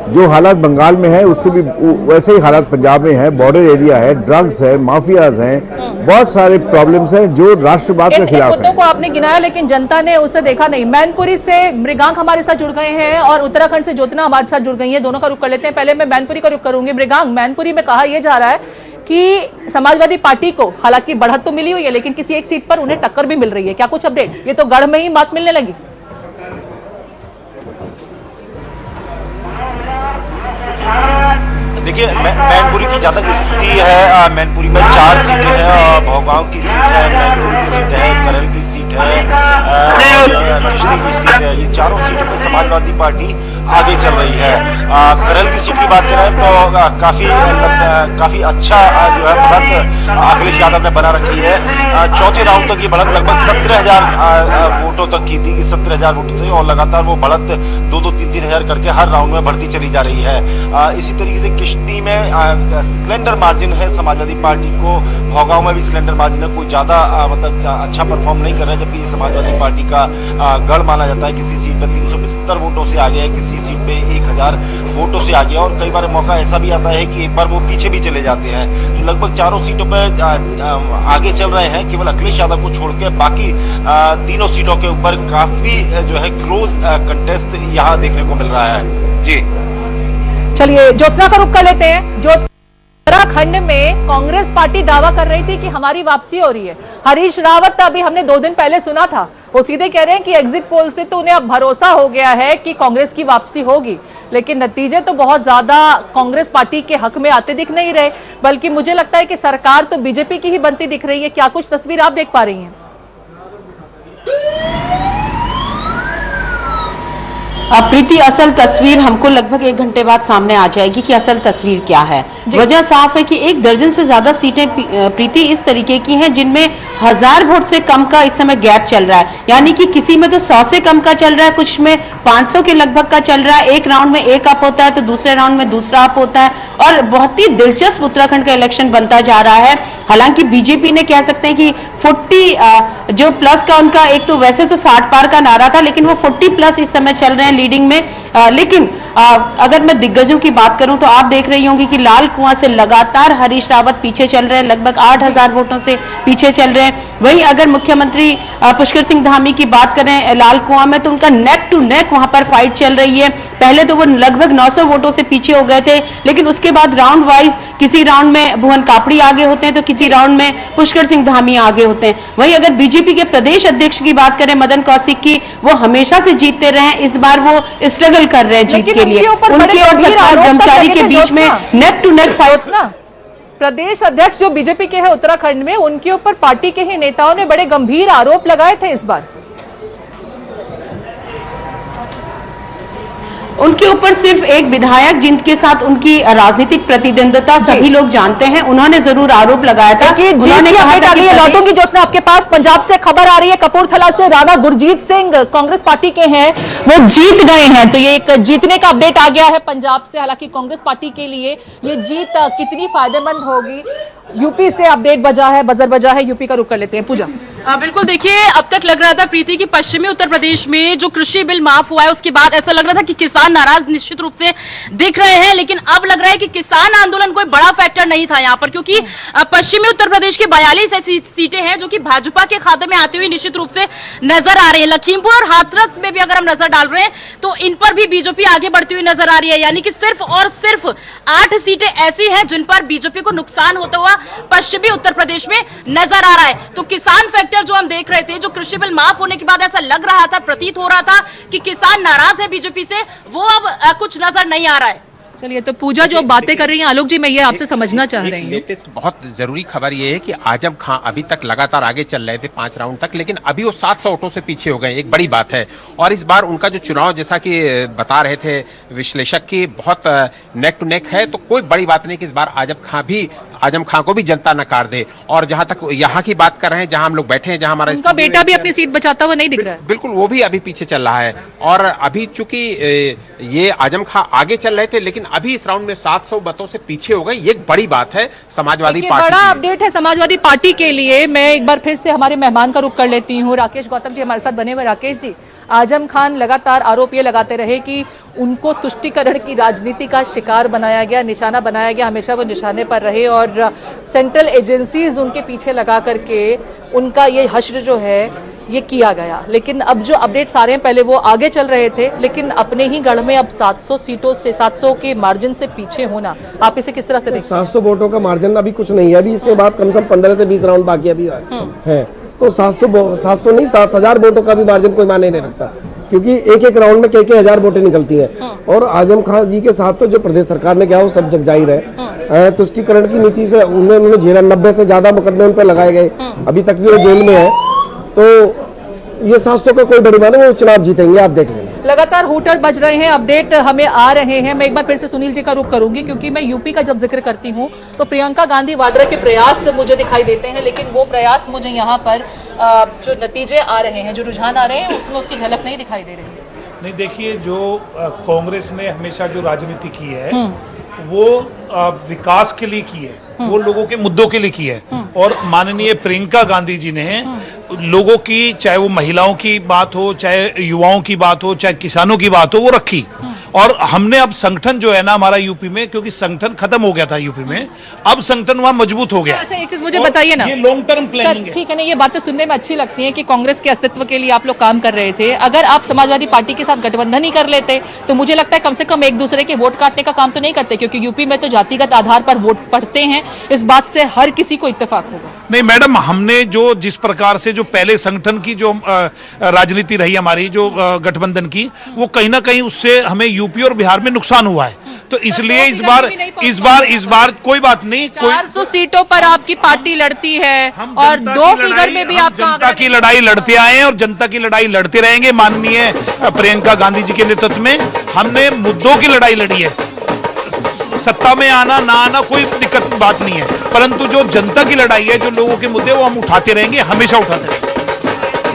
जो हालात बंगाल में है, उससे भी वैसे ही हालात पंजाब में है। बॉर्डर एरिया है, ड्रग्स है, माफियाज हैं, बहुत सारे प्रॉब्लम्स हैं जो राष्ट्रवाद के खिलाफ है। मुद्दों को आपने गिनाया, लेकिन जनता ने उसे देखा नहीं। मैनपुरी से मृगांक हमारे साथ जुड़ गए हैं और उत्तराखंड से ज्योत्ना हमारे साथ जुड़ गई हैं। दोनों का रुख कर लेते हैं। पहले मैं मैनपुरी का रुख करूंगी। मृगांक, मैनपुरी में कहा यह जा रहा है कि समाजवादी पार्टी को हालांकि बढ़त तो मिली हुई है, लेकिन किसी एक सीट पर उन्हें टक्कर भी मिल रही है। क्या कुछ अपडेट? ये तो गढ़ में ही मात मिलने लगी। देखिए, मैनपुरी की ज्यादा स्थिति है। मैनपुरी में 4 सीटें हैं। भौगांव की सीट है, मैनपुरी की सीट है, करल की सीट है, किश्ती की सीट है। ये चारों सीटों पर समाजवादी पार्टी आगे चल रही है। करल की सीट की बात करें तो काफी अच्छा जो है बढ़त अखिलेश यादव ने बना रखी है। चौथे राउंड तक ये बढ़त लगभग 17,000 वोटों तक की थी, 17,000 वोटों थी और लगातार वो बढ़त 2-3 हजार करके हर राउंड में बढ़ती चली जा रही है। इसी तरीके से किश्ती में स्लेंडर मार्जिन है समाजवादी पार्टी को। भौगांव में भी स्लेंडर मार्जिन है, कोई ज्यादा मतलब अच्छा परफॉर्म नहीं कर रहा है, जबकि ये समाजवादी पार्टी का गढ़ माना जाता है। किसी सीट पर 375 वोटों से आगे है, किसी सीट पे 1000 वोटों से आगे, और कई बार मौका ऐसा भी आता है कि एक बार वो पीछे भी चले जाते हैं। तो लगभग चारों सीटों पर आगे चल रहे हैं, केवल अखिलेश यादव को छोड़ के बाकी तीनों सीटों के ऊपर काफी जो है क्लोज कंटेस्ट यहाँ देखने को मिल रहा है। जी चलिए ज्योत्सना का रुख कर लेते हैं। उत्तराखंड में कांग्रेस पार्टी दावा कर रही थी कि हमारी वापसी हो रही है। हरीश रावत अभी हमने 2 दिन पहले सुना था, वो सीधे कह रहे हैं कि एग्जिट पोल से तो उन्हें अब भरोसा हो गया है कि कांग्रेस की वापसी होगी, लेकिन नतीजे तो बहुत ज्यादा कांग्रेस पार्टी के हक में आते दिख नहीं रहे, बल्कि मुझे लगता है कि सरकार तो बीजेपी की ही बनती दिख रही है। क्या कुछ तस्वीर आप देख पा रही हैं? प्रीति, असल तस्वीर हमको लगभग 1 घंटे बाद सामने आ जाएगी कि असल तस्वीर क्या है। वजह साफ है कि 1 दर्जन से ज्यादा सीटें प्रीति इस तरीके की हैं जिनमें 1000 वोट से कम का इस समय गैप चल रहा है। यानी कि किसी में तो 100 से कम का चल रहा है, कुछ में 500 के लगभग का चल रहा है। एक राउंड में एक अप होता है तो दूसरे राउंड में दूसरा अप होता है, और बहुत ही दिलचस्प उत्तराखंड का इलेक्शन बनता जा रहा है। हालांकि बीजेपी ने कह सकते हैं कि 40 जो प्लस का उनका, एक तो वैसे तो 60 पार का नारा था, लेकिन वो 40 प्लस इस समय चल रहे हैं लीडिंग में। लेकिन अगर मैं दिग्गजों की बात करूं तो आप देख रही होंगी कि लाल कुआं से लगातार हरीश रावत पीछे चल रहे हैं, लगभग 8000 वोटों से पीछे चल रहे हैं। वहीं अगर मुख्यमंत्री पुष्कर सिंह धामी की बात करें लाल कुआं में, तो उनका नेक टू नेक वहां पर फाइट चल रही है। पहले तो वो लगभग 900 वोटों से पीछे हो गए थे, लेकिन उसके बाद राउंड वाइज किसी राउंड में भुवन कापड़ी आगे होते हैं तो किसी राउंड में पुष्कर सिंह धामी आगे होते हैं। वहीं अगर बीजेपी के प्रदेश अध्यक्ष की बात करें मदन कौशिक की, वो हमेशा से जीतते रहे हैं, इस बार वो स्ट्रगल कर रहे हैं जीत के लिए। उनके और सरकार कर्मचारी के बीच में नेक टू नेक फाइट। प्रदेश अध्यक्ष जो बीजेपी के हैं उत्तराखंड में, उनके ऊपर पार्टी के ही नेताओं ने बड़े गंभीर आरोप लगाए थे इस बार। उनके ऊपर सिर्फ एक विधायक जिनके साथ उनकी राजनीतिक प्रतिद्वंद्विता सभी लोग जानते हैं, उन्होंने जरूर आरोप लगाया था। उन्होंने कहा था कि लौटूंगी ज्योत्सना आपके पास। पंजाब से खबर आ रही है, कपूरथला से राणा गुरजीत सिंह कांग्रेस पार्टी के हैं, वो जीत गए हैं। तो ये एक जीतने का अपडेट आ गया है पंजाब से। हालांकि कांग्रेस पार्टी के लिए ये जीत कितनी फायदेमंद होगी, यूपी से अपडेट बजा है, बजर बजा है। यूपी का रुख कर लेते हैं पूजा। बिल्कुल, देखिए अब तक लग रहा था प्रीति की पश्चिमी उत्तर प्रदेश में जो कृषि बिल माफ हुआ है उसके बाद ऐसा लग रहा था कि किसान नाराज निश्चित रूप से दिख रहे हैं, लेकिन अब लग रहा है कि किसान आंदोलन कोई बड़ा फैक्टर नहीं था यहाँ पर, क्योंकि पश्चिमी उत्तर प्रदेश की 42 ऐसी सीटें हैं जो कि भाजपा के खाते में आती हुई निश्चित रूप से नजर आ रही है। लखीमपुर और हाथरस में भी अगर हम नजर डाल रहे हैं तो इन पर भी बीजेपी आगे बढ़ती हुई नजर आ रही है। यानी कि सिर्फ और सिर्फ 8 सीटें ऐसी हैं जिन पर बीजेपी को नुकसान होता हुआ पश्चिमी उत्तर प्रदेश में नजर आ रहा है। तो किसान फैक्टर जो हम देख रहे थे, जो कृषि बिल माफ होने के बाद ऐसा लग रहा था, प्रतीत हो रहा था कि किसान नाराज है बीजेपी से, वो अब कुछ नजर नहीं आ रहा है। चलिए, तो पूजा जो बातें कर रही हैं आलोक जी, मैं ये आपसे समझना चाह रही हूँ। लेटेस्ट बहुत जरूरी खबर ये है कि आजम खां अभी तक लगातार आगे चल रहे थे 5 राउंड तक, लेकिन अभी वो 700 वोटों से पीछे हो गए। एक बड़ी बात है। और इस बार उनका जो चुनाव, जैसा कि बता रहे थे विश्लेषक की, बहुत नेक टू नेक है। तो कोई बड़ी बात नहीं कि इस बार आजम खां को भी जनता नकार दे। और जहां तक यहाँ की बात कर रहे हैं, जहां हम लोग बैठे हैं, जहां हमारा उनका बेटा भी अपनी सीट बचाता हुआ नहीं दिख रहा है। बिल्कुल, वो भी अभी पीछे चल रहा है। और अभी चूंकि ये आजम खां आगे चल रहे थे, लेकिन अभी इस राउंड में 700 मतों से पीछे हो गए। ये एक बड़ी बात है समाजवादी पार्टी। बड़ा अपडेट है समाजवादी पार्टी के लिए। मैं एक बार फिर से हमारे मेहमान का रुख कर लेती हूँ। राकेश गौतम जी हमारे साथ बने हुए। राकेश जी, आजम खान लगातार आरोप ये लगाते रहे कि उनको तुष्टीकरण की राजनीति का शिकार बनाया गया, निशाना बनाया गया, हमेशा वो निशाने पर रहे और सेंट्रल एजेंसीज उनके पीछे लगा करके उनका ये हश्र जो है ये किया गया। लेकिन अब जो अपडेट्स आ रहे हैं, पहले वो आगे चल रहे थे, लेकिन अपने ही गढ़ में अब 700 सीटों से 700 के मार्जिन से पीछे होना, आप इसे किस तरह से देखते हैं? 700 वोटों का मार्जिन अभी कुछ नहीं है। अभी इसके बाद कम से कम 15 से 20 राउंड बाकी अभी है। तो 700 नहीं, 7000 वोटों का भी मार्जिन कोई मायने नहीं रखता, क्योंकि एक राउंड में कई 1000 वोटें निकलती हैं। और आजम खान जी के साथ तो जो प्रदेश सरकार ने किया वो सब जग जाहिर है। तुष्टीकरण की नीति से उन्होंने झेला, 90 से ज्यादा मुकदमे उन पर लगाए गए, अभी तक भी वो जेल में है। तो ये 700 का कोई बड़ी बात नहीं, वो चुनाव जीतेंगे, आप देख लेंगे। लगातार हूटर बज रहे हैं, अपडेट हमें आ रहे हैं। मैं एक बार फिर से सुनील जी का रुख करूंगी, क्योंकि मैं यूपी का जब जिक्र करती हूं तो प्रियंका गांधी वाड्रा के प्रयास मुझे दिखाई देते हैं, लेकिन वो प्रयास मुझे यहाँ पर जो नतीजे आ रहे हैं, जो रुझान आ रहे हैं, उसमें उसकी झलक नहीं दिखाई दे रही है। नहीं, देखिए, जो कांग्रेस ने हमेशा जो राजनीति की है वो विकास के लिए की है, वो लोगों के मुद्दों के लिए की है। और माननीय प्रियंका गांधी जी ने लोगों की, चाहे वो महिलाओं की बात हो, चाहे युवाओं की बात हो, चाहे किसानों की बात हो, वो रखी। और हमने अब संगठन जो है ना हमारा यूपी में, क्योंकि संगठन खत्म हो गया था यूपी में, अब संगठन वहां मजबूत हो गया। अच्छा, एक चीज मुझे बताइए ना, ये लॉन्ग टर्म प्लानिंग है। ठीक है ना, ये बातें सुनने में अच्छी लगती है कि कांग्रेस के अस्तित्व के लिए आप लोग काम कर रहे थे। अगर आप समाजवादी पार्टी के साथ गठबंधन ही कर लेते तो मुझे लगता है कम से कम एक दूसरे के वोट काटने का काम तो नहीं करते, क्योंकि यूपी में तो जातिगत आधार पर वोट पड़ते हैं। इस बात से हर किसी को इत्तेफाक होगा। नहीं मैडम, हमने जो जिस प्रकार से जो पहले संगठन की जो राजनीति रही हमारी, जो गठबंधन की, वो कहीं ना कहीं उससे हमें यूपी और बिहार में नुकसान हुआ है। तो इसलिए इस बार कोई बात नहीं, 400 सीटों पर आपकी पार्टी लड़ती है और 2 फिगर में भी आप जनता की लड़ाई लड़ते आए हैं और जनता की लड़ाई लड़ते रहेंगे। माननीय प्रियंका गांधी जी के नेतृत्व में हमने मुद्दों की लड़ाई लड़ी है। सत्ता में आना ना आना कोई दिक्कत बात नहीं है, परंतु जो जनता की लड़ाई है, जो लोगों के मुद्दे, वो हम उठाते रहेंगे, हमेशा उठाते रहेंगे।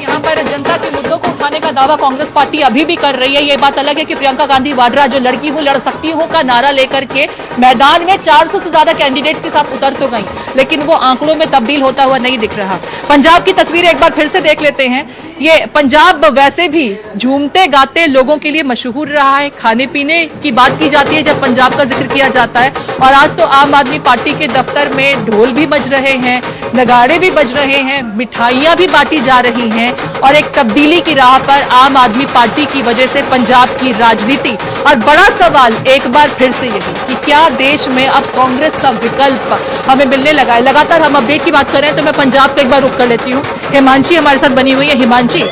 यहाँ पर जनता के मुद्दों को उठाने का दावा कांग्रेस पार्टी अभी भी कर रही है। ये बात अलग है कि प्रियंका गांधी वाड्रा जो लड़की हूँ लड़ सकती हूँ का नारा लेकर के मैदान में 400 से ज्यादा कैंडिडेट्स के साथ उतर तो गई, लेकिन वो आंकड़ों में तब्दील होता हुआ नहीं दिख रहा। पंजाब की तस्वीरें एक बार फिर से देख लेते हैं। ये पंजाब वैसे भी झूमते गाते लोगों के लिए मशहूर रहा है। खाने पीने की बात की जाती है जब पंजाब का जिक्र किया जाता है, और आज तो आम आदमी पार्टी के दफ्तर में ढोल भी बज रहे हैं, नगाड़े भी बज रहे हैं, मिठाइयां भी बांटी जा रही हैं, और एक तब्दीली की राह पर आम आदमी पार्टी की वजह से पंजाब की राजनीति। और बड़ा सवाल एक बार फिर से यही कि क्या देश में अब कांग्रेस का विकल्प हमें मिलने लगा है। लगातार हम अपडेट की बात कर रहे हैं, तो मैं पंजाब का एक बार रुख कर लेती हूँ। हिमांशी हमारे साथ बनी हुई है। हिमांशी,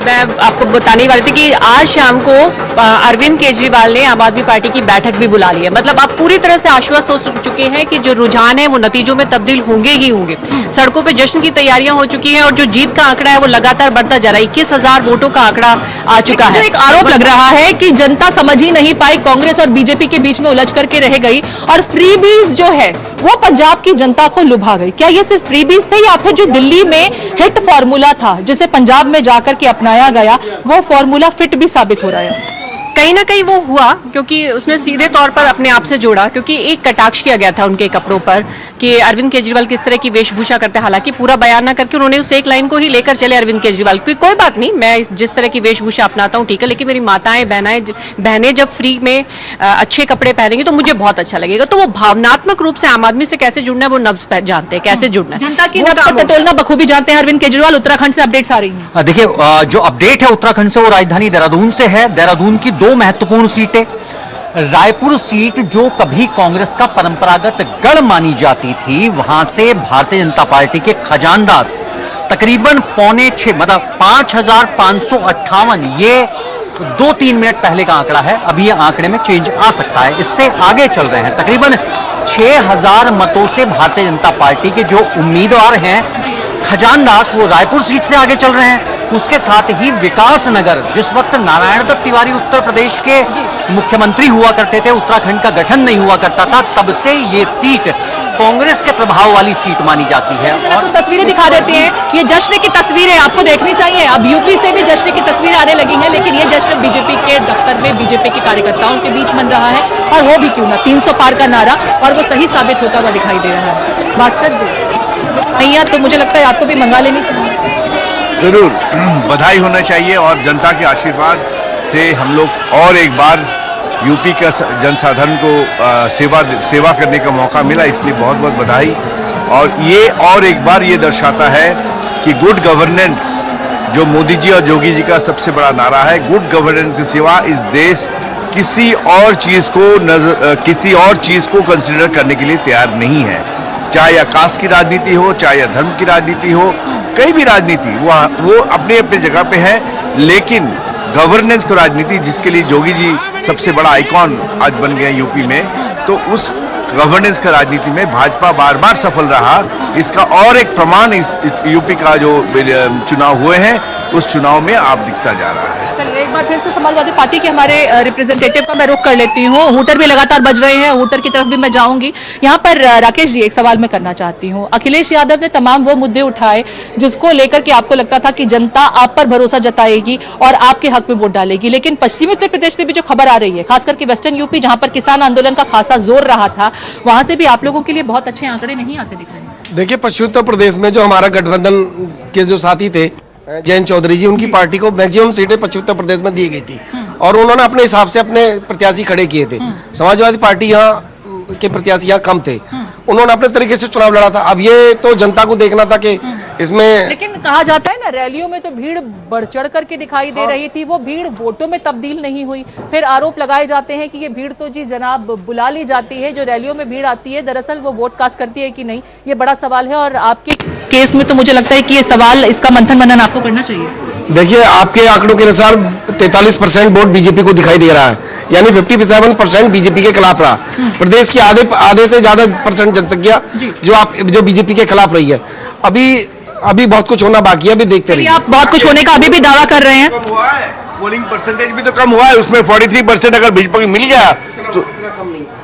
मैं आपको बताने वाली थी कि आज शाम को अरविंद केजरीवाल ने आम आदमी पार्टी की बैठक भी बुला ली है। मतलब आप पूरी तरह से आश्वस्त हो चुके हैं कि जो रुझान है वो नतीजों में तब्दील होंगे ही होंगे। सड़कों पे जश्न की तैयारियां हो चुकी हैं और जो जीत का आंकड़ा है वो लगातार बढ़ता जा रहा है। 21,000 वोटों का आंकड़ा आ चुका है। एक आरोप लग रहा है कि जनता समझ ही नहीं पाई, कांग्रेस और बीजेपी के बीच में उलझ करके रह गई, और फ्रीबीज जो है वो पंजाब की जनता को लुभा गई। क्या ये सिर्फ फ्रीबीज थे या फिर जो दिल्ली में हिट फॉर्मूला था जिसे पंजाब में जाकर के अपनाया गया, वो फॉर्मूला फिट भी साबित हो रहा है? कहीं ना कहीं वो हुआ, क्योंकि उसने सीधे तौर पर अपने आप से जोड़ा, क्योंकि एक कटाक्ष किया गया था उनके कपड़ों पर कि अरविंद केजरीवाल किस तरह की वेशभूषा करते हैं। हालांकि पूरा बयान ना करके उन्होंने उस एक लाइन को ही लेकर चले अरविंद केजरीवाल की, कोई बात नहीं, मैं जिस तरह की वेशभूषा अपनाता हूँ ठीक है, लेकिन मेरी माताएं बहनें जब फ्री में अच्छे कपड़े पहनेंगे तो मुझे बहुत अच्छा लगेगा। तो वो भावनात्मक रूप से आम आदमी से कैसे जुड़ना है वो नब्ज जानते हैं, कैसे जुड़ना है, जनता की नब्ज पर टटोलना बखूबी जानते हैं अरविंद केजरीवाल। उत्तराखंड से अपडेट्स आ रही है। देखिए, जो अपडेट है उत्तराखंड से वो राजधानी देहरादून से है। देहरादून की 2 महत्वपूर्ण सीटें, रायपुर सीट जो कभी कांग्रेस का परंपरागत गढ़ मानी जाती थी, वहां से भारतीय जनता पार्टी के खजानदास तकरीबन 5.6 मतलब 5,558 ये 2-3 मिनट पहले का आंकड़ा है, अभी ये आंकड़े में चेंज आ सकता है, इससे आगे चल रहे हैं। तकरीबन 6000 मतों से भारतीय जनता पार्टी के जो उम्मीदवार हैं खजान दास, वो रायपुर सीट से आगे चल रहे हैं। उसके साथ ही विकास नगर, जिस वक्त नारायण दत्त तिवारी उत्तर प्रदेश के मुख्यमंत्री हुआ करते थे, उत्तराखंड का गठन नहीं हुआ करता था, तब से ये सीट कांग्रेस के प्रभाव वाली सीट मानी जाती है। और कुछ तस्वीरें दिखा देते हैं, ये जश्न की तस्वीरें आपको देखनी चाहिए। अब यूपी से भी जश्न की तस्वीरें आने लगी हैं, लेकिन ये जश्न बीजेपी के दफ्तर में बीजेपी के कार्यकर्ताओं के बीच मन रहा है, और वो भी क्यों ना 300 पार का नारा, और वो सही साबित होता हुआ दिखाई दे रहा है। भास्कर जी, भैया तो मुझे लगता है आपको भी मंगा लेनी चाहिए। जरूर बधाई होना चाहिए, और जनता के आशीर्वाद से हम लोग और एक बार यूपी का जनसाधारण को सेवा करने का मौका मिला, इसलिए बहुत बहुत बधाई। और ये और एक बार ये दर्शाता है कि गुड गवर्नेंस, जो मोदी जी और योगी जी का सबसे बड़ा नारा है, गुड गवर्नेंस के सिवा इस देश किसी और चीज को कंसिडर करने के लिए तैयार नहीं है। चाहे कास्ट की राजनीति हो, चाहे धर्म की राजनीति हो, कई भी राजनीति वो अपनी अपनी जगह पे है, लेकिन गवर्नेंस को राजनीति, जिसके लिए योगी जी सबसे बड़ा आइकॉन आज बन गए यूपी में, तो उस गवर्नेंस का राजनीति में भाजपा बार बार सफल रहा। इसका और एक प्रमाण इस यूपी का जो चुनाव हुए हैं, उस चुनाव में आप दिखता जा रहा है। चलिए एक बार फिर से समाजवादी पार्टी के हमारे रिप्रेजेंटेटिव का मैं रुख कर लेती हूँ। हूटर भी लगातार बज रहे हैं, हूटर की तरफ भी मैं जाऊंगी। यहाँ पर राकेश जी, एक सवाल मैं करना चाहती हूँ। अखिलेश यादव ने तमाम वो मुद्दे उठाए जिसको लेकर के आपको लगता था कि जनता आप पर भरोसा जताएगी और आपके हक में वोट डालेगी, लेकिन पश्चिमी उत्तर प्रदेश से भी जो खबर आ रही है, खासकर के वेस्टर्न यूपी, जहां पर किसान आंदोलन का खासा जोर रहा था, वहां से भी आप लोगों के लिए बहुत अच्छे आंकड़े नहीं आते दिख रहे हैं। देखिए, पश्चिमी उत्तर प्रदेश में जो हमारा गठबंधन के जो साथी थे जयंत चौधरी जी, उनकी पार्टी को मैक्सिमम सीटें पश्चिमी उत्तर प्रदेश में दी गई थी, और उन्होंने अपने हिसाब से अपने प्रत्याशी खड़े किए थे। समाजवादी पार्टी यहाँ के प्रत्याशी यहाँ कम थे, उन्होंने अपने तरीके से चुनाव लड़ा था। अब ये तो जनता को देखना था कि इसमें, लेकिन कहा जाता है ना, रैलियों में तो भीड़ बढ़ चढ़ करके दिखाई दे रही थी, वो भीड़ वोटों में तब्दील नहीं हुई। फिर आरोप लगाए जाते हैं कि ये भीड़ तो जी जनाब बुला ली जाती है, जो रैलियों में भीड़ आती है दरअसल वो वोट कास्ट करती है कि नहीं, ये बड़ा सवाल है। और आपके केस में तो मुझे लगता है कि ये सवाल, इसका मंथन मनन आपको करना चाहिए। देखिए, आपके आंकड़ों के अनुसार 43% वोट बीजेपी को दिखाई दे रहा है, यानी 57% बीजेपी के खिलाफ रहा। प्रदेश की आधे से ज्यादा % जनसंख्या जो बीजेपी के खिलाफ रही है। अभी बहुत कुछ होना बाकी है, अभी देखते रहिए। आप बहुत कुछ होने का अभी भी दावा कर रहे हैं। पोलिंग परसेंटेज भी तो कम हुआ है, उसमें 43% अगर बीजेपी को मिल गया तो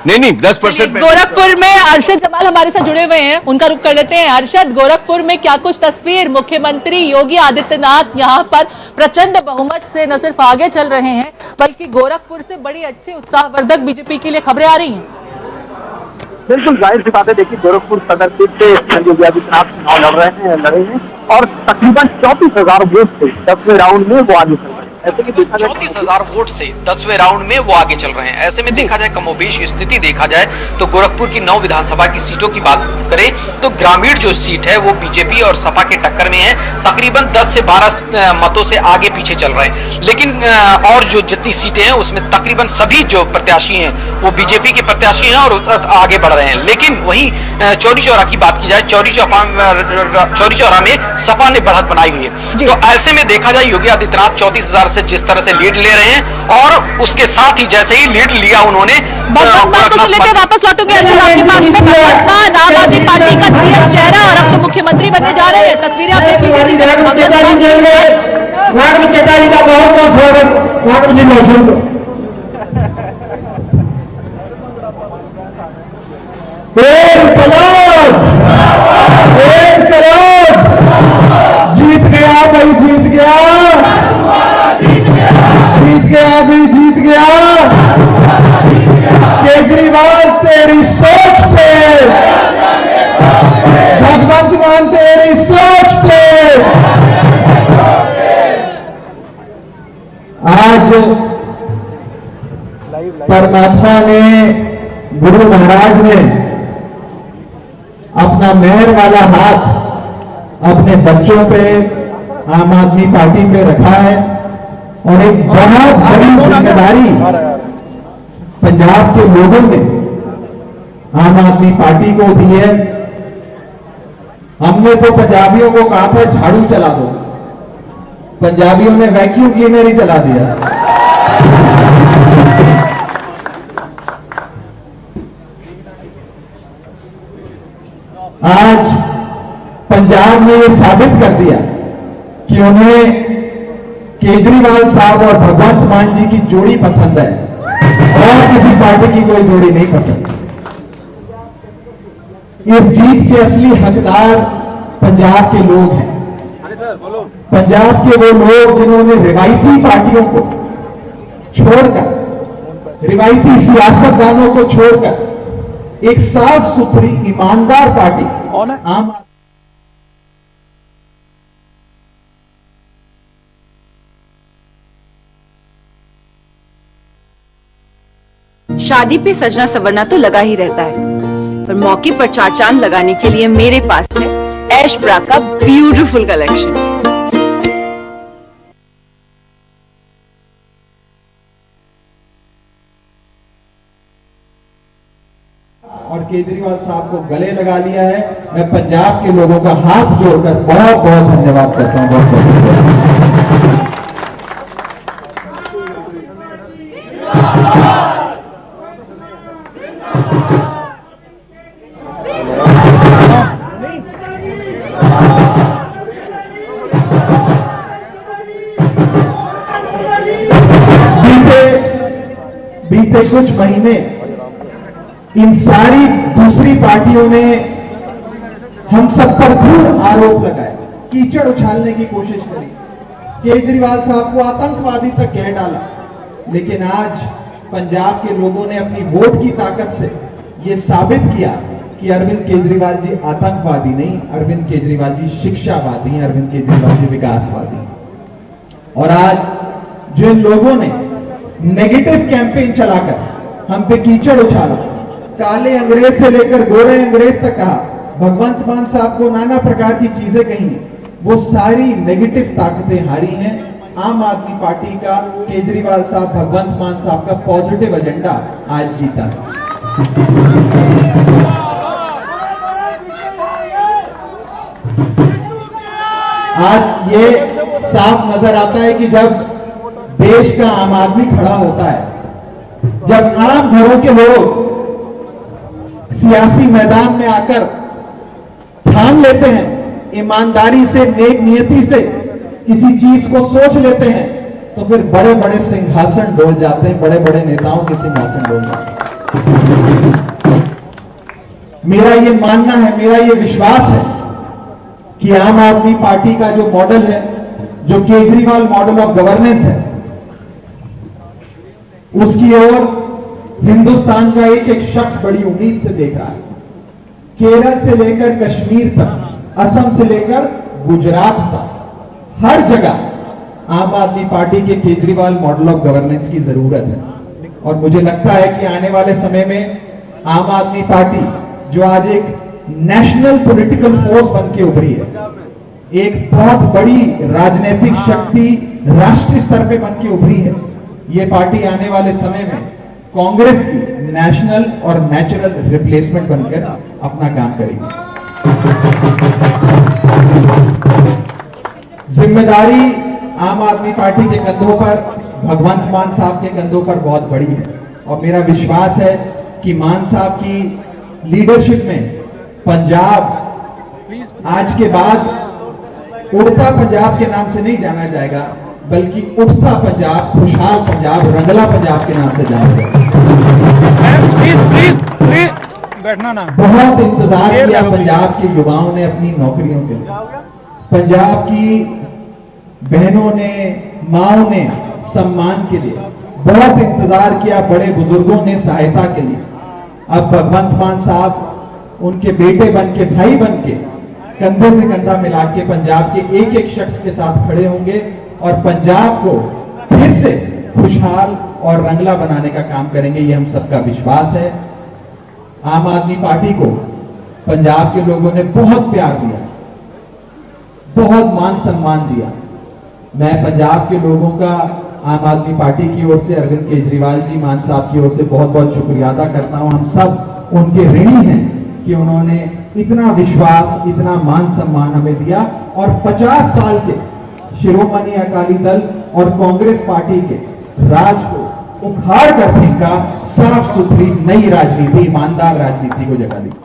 नहीं 10%। गोरखपुर में अरशद जमाल हमारे साथ जुड़े हुए हैं, उनका रुख कर लेते हैं। अरशद, गोरखपुर में क्या कुछ तस्वीर, मुख्यमंत्री योगी आदित्यनाथ यहाँ पर प्रचंड बहुमत से न सिर्फ आगे चल रहे हैं, बल्कि गोरखपुर से बड़ी अच्छी उत्साहवर्धक बीजेपी के लिए खबरें आ रही हैं। बिल्कुल जाहिर सी बात है। देखिए, गोरखपुर सदर सीट से योगी आदित्यनाथ चुनाव लड़े हैं और तकरीबन 34,000 वोट से 10वें राउंड में वो आगे चल रहे हैं। ऐसे कि देखा जाए 34,000 वोट से 10वें राउंड में वो आगे चल रहे हैं। ऐसे में देखा जाए, कमोबेश स्थिति देखा जाए तो गोरखपुर की 9 विधानसभा की सीटों की बात करें तो ग्रामीण जो सीट है वो बीजेपी और सपा के टक्कर में है, तकरीबन 10 से 12 मतों से आगे पीछे चल रहे हैं। लेकिन और जो जितनी सीटें हैं उसमें तकरीबन सभी जो प्रत्याशी हैं वो बीजेपी के प्रत्याशी हैं और आगे बढ़ रहे हैं। लेकिन वहीं चौरी चौरा की बात की जाए, चौरी चौरा में सपा ने बढ़त बनाई हुई है। तो ऐसे में देखा जाए, योगी आदित्यनाथ 34,000 से जिस तरह से लीड ले रहे हैं, और उसके साथ ही जैसे ही लीड लिया उन्होंने, वापस लौटूंगे आपके पास में। भगवंत मान आम आदमी पार्टी का सीएम चेहरा और अब तो मुख्यमंत्री बनने जा रहे हैं। तस्वीरें आप देख लीजिए। चेताली का बहुत बहुत स्वागत जी मौजूद को। जीत गया भाई, जीत गया भाई, जीत गया। केजरीवाल तेरी सोच पे, भगवंत मान तेरी सोच पे। आज परमात्मा ने, गुरु महाराज ने अपना मेहर वाला हाथ अपने बच्चों पे, आम आदमी पार्टी पे रखा है, और एक बहुत बड़ी जिम्मेदारी पंजाब के लोगों ने आम आदमी पार्टी को दी है। हमने तो पंजाबियों को कहा था झाड़ू चला दो, पंजाबियों ने वैक्यूम क्लीनर ही चला दिया। आज पंजाब ने यह साबित कर दिया कि उन्हें केजरीवाल साहब और भगवंत मान जी की जोड़ी पसंद है और किसी पार्टी की कोई जोड़ी नहीं पसंद। इस जीत के असली हकदार पंजाब के लोग हैं। पंजाब के वो लोग जिन्होंने रिवायती पार्टियों को छोड़कर, रिवायती सियासतदानों को छोड़कर एक साफ सुथरी ईमानदार पार्टी आम शादी पे सजना संवरना तो लगा ही रहता है, पर मौके पर चार चांद लगाने के लिए मेरे पास है ऐश ब्रा का ब्यूटीफुल कलेक्शन। और केजरीवाल साहब को गले लगा लिया है। मैं पंजाब के लोगों का हाथ जोड़कर बहुत बहुत धन्यवाद करता हूं। बहुत बहुत बीते कुछ महीने इन सारी दूसरी पार्टियों ने हम सब पर खूब आरोप लगाए, कीचड़ उछालने की कोशिश करी, केजरीवाल साहब को आतंकवादी तक कह डाला। लेकिन आज पंजाब के लोगों ने अपनी वोट की ताकत से यह साबित किया कि अरविंद केजरीवाल जी आतंकवादी नहीं, अरविंद केजरीवाल जी शिक्षावादी हैं, अरविंद केजरीवाल जी विकासवादी हैं। और आज जिन लोगों ने नेगेटिव कैंपेन चलाकर हम पे कीचड़ उछाला, काले अंग्रेज से लेकर गोरे अंग्रेज तक कहा, भगवंत मान साहब को नाना प्रकार की चीजें कही, वो सारी नेगेटिव ताकतें हारी हैं। आम आदमी पार्टी का, केजरीवाल साहब, भगवंत मान साहब का पॉजिटिव एजेंडा आज जीता है। आज ये साफ नजर आता है कि जब देश का आम आदमी खड़ा होता है, जब आम घरों के लोग सियासी मैदान में आकर ठान लेते हैं, ईमानदारी से, नेक नियति से किसी चीज को सोच लेते हैं, तो फिर बड़े बड़े सिंहासन डोल जाते हैं, बड़े बड़े नेताओं के सिंहासन डोल जाते हैं। मेरा ये मानना है, मेरा ये विश्वास है कि आम आदमी पार्टी का जो मॉडल है, जो केजरीवाल मॉडल ऑफ गवर्नेंस है, उसकी ओर हिंदुस्तान का एक एक शख्स बड़ी उम्मीद से देख रहा है। केरल से लेकर कश्मीर तक, असम से लेकर गुजरात तक, हर जगह आम आदमी पार्टी के केजरीवाल मॉडल ऑफ गवर्नेंस की जरूरत है। और मुझे लगता है कि आने वाले समय में आम आदमी पार्टी, जो आज एक नेशनल पॉलिटिकल फोर्स बन के उभरी है, एक बहुत बड़ी राजनीतिक शक्ति राष्ट्रीय स्तर पे बन के उभरी है, ये पार्टी आने वाले समय में कांग्रेस की नेशनल और नेचुरल रिप्लेसमेंट बनकर अपना काम करेगी। जिम्मेदारी आम आदमी पार्टी के कंधों पर, भगवंत मान साहब के कंधों पर बहुत बड़ी है। और मेरा विश्वास है कि मान साहब की लीडरशिप में पंजाब आज के बाद उड़ता पंजाब के नाम से नहीं जाना जाएगा, बल्कि उठता पंजाब, खुशहाल पंजाब, रंगला पंजाब के नाम से जाना जाएगा। बैठना ना। बहुत इंतजार किया पंजाब के युवाओं ने अपनी नौकरियों के लिए, पंजाब की बहनों ने, माओं ने सम्मान के लिए बहुत इंतजार किया, बड़े बुजुर्गों ने सहायता के लिए। अब भगवंत मान साहब उनके बेटे बन के, भाई बन के, कंधे से कंधा मिला के पंजाब के एक एक शख्स के साथ खड़े होंगे और पंजाब को फिर से खुशहाल और रंगला बनाने का काम करेंगे। ये हम सबका विश्वास है। आम आदमी पार्टी को पंजाब के लोगों ने बहुत प्यार दिया, बहुत मान सम्मान दिया। मैं पंजाब के लोगों का आम आदमी पार्टी की ओर से, अरविंद केजरीवाल जी, मान साहब की ओर से बहुत बहुत शुक्रिया अदा करता हूं। हम सब उनके ऋणी हैं कि उन्होंने इतना विश्वास, इतना मान सम्मान हमें दिया। और 50 साल के शिरोमणि अकाली दल और कांग्रेस पार्टी के राज को उखाड़ कर फेंका, साफ सुथरी नई राजनीति, ईमानदार राजनीति को जगह दी।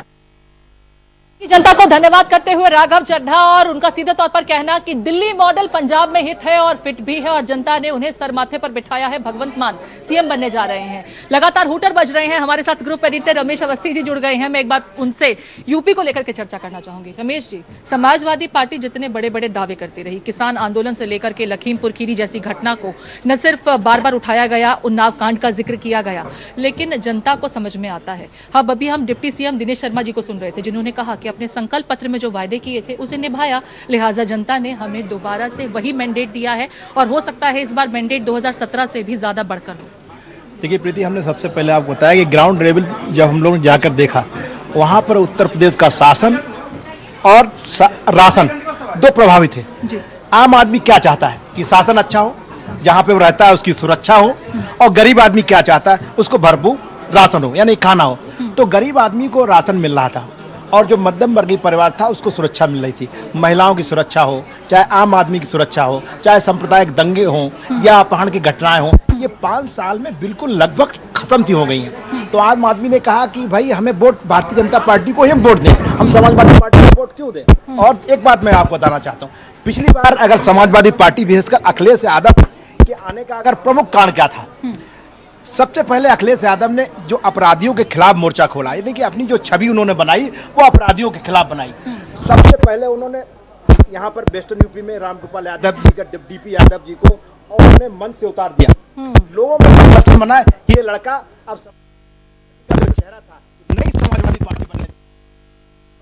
जनता को धन्यवाद करते हुए राघव चड्ढा और उनका सीधे तौर पर कहना कि दिल्ली मॉडल पंजाब में हिट है और फिट भी है और जनता ने उन्हें सर माथे पर बिठाया है। भगवंत मान सीएम बनने जा रहे हैं। लगातार हूटर बज रहे हैं। हमारे साथ ग्रुप एडिटर रमेश अवस्थी जी जुड़ गए हैं। मैं एक बार उनसे यूपी को लेकर के चर्चा करना चाहूंगी। रमेश जी, समाजवादी पार्टी जितने बड़े बड़े दावे करती रही, किसान आंदोलन से लेकर के लखीमपुर खीरी जैसी घटना को न सिर्फ बार बार उठाया गया, उन्नाव कांड का जिक्र किया गया, लेकिन जनता को समझ में आता है। अब अभी हम डिप्टी सीएम दिनेश शर्मा जी को सुन रहे थे, जिन्होंने कहा कि अपने संकल्प पत्र में जो वायदे किए थे उसे निभाया, लिहाजा जनता ने हमें दोबारा से वही मैंडेट दिया है और हो सकता है इस बार मैंडेट 2017 से भी ज्यादा बढ़कर हो। देखिए प्रीति, हमने सबसे पहले आपको बताया कि ग्राउंड लेवल जब हम लोग ने जाकर देखा, वहाँ पर उत्तर प्रदेश का शासन और राशन दो प्रभावित थे। आम आदमी क्या चाहता है कि शासन अच्छा हो, जहाँ पे वो रहता है उसकी सुरक्षा हो, और गरीब आदमी क्या चाहता है उसको भरपूर राशन हो, यानी खाना हो। तो गरीब आदमी को राशन मिल रहा था और जो मध्यम वर्गीय परिवार था उसको सुरक्षा मिल रही थी। महिलाओं की सुरक्षा हो, चाहे आम आदमी की सुरक्षा हो, चाहे सांप्रदायिक दंगे हों या अपहरण की घटनाएं हों, ये 5 साल में बिल्कुल लगभग खत्म थी हो गई हैं। तो आम आदमी ने कहा कि भाई हमें वोट भारतीय जनता पार्टी को ही हम वोट दें, हम समाजवादी पार्टी को वोट क्यों दें। और एक बात मैं आपको बताना चाहता हूँ, पिछली बार अगर समाजवादी पार्टी विशेषकर अखिलेश यादव के आने का अगर प्रमुख कारण क्या था, सबसे पहले अखिलेश यादव ने जो अपराधियों के खिलाफ मोर्चा खोला, यानी कि अपनी जो छवि उन्होंने बनाई वो अपराधियों के खिलाफ बनाई। सबसे पहले उन्होंने यहाँ पर वेस्टर्न यूपी में रामगोपाल यादव जी का डीपी यादव जी को और उन्होंने मन से उतार दिया। लोगों में प्रश्न बना ये लड़का अब जो चेहरा था नई समाजवादी पार्टी बनने,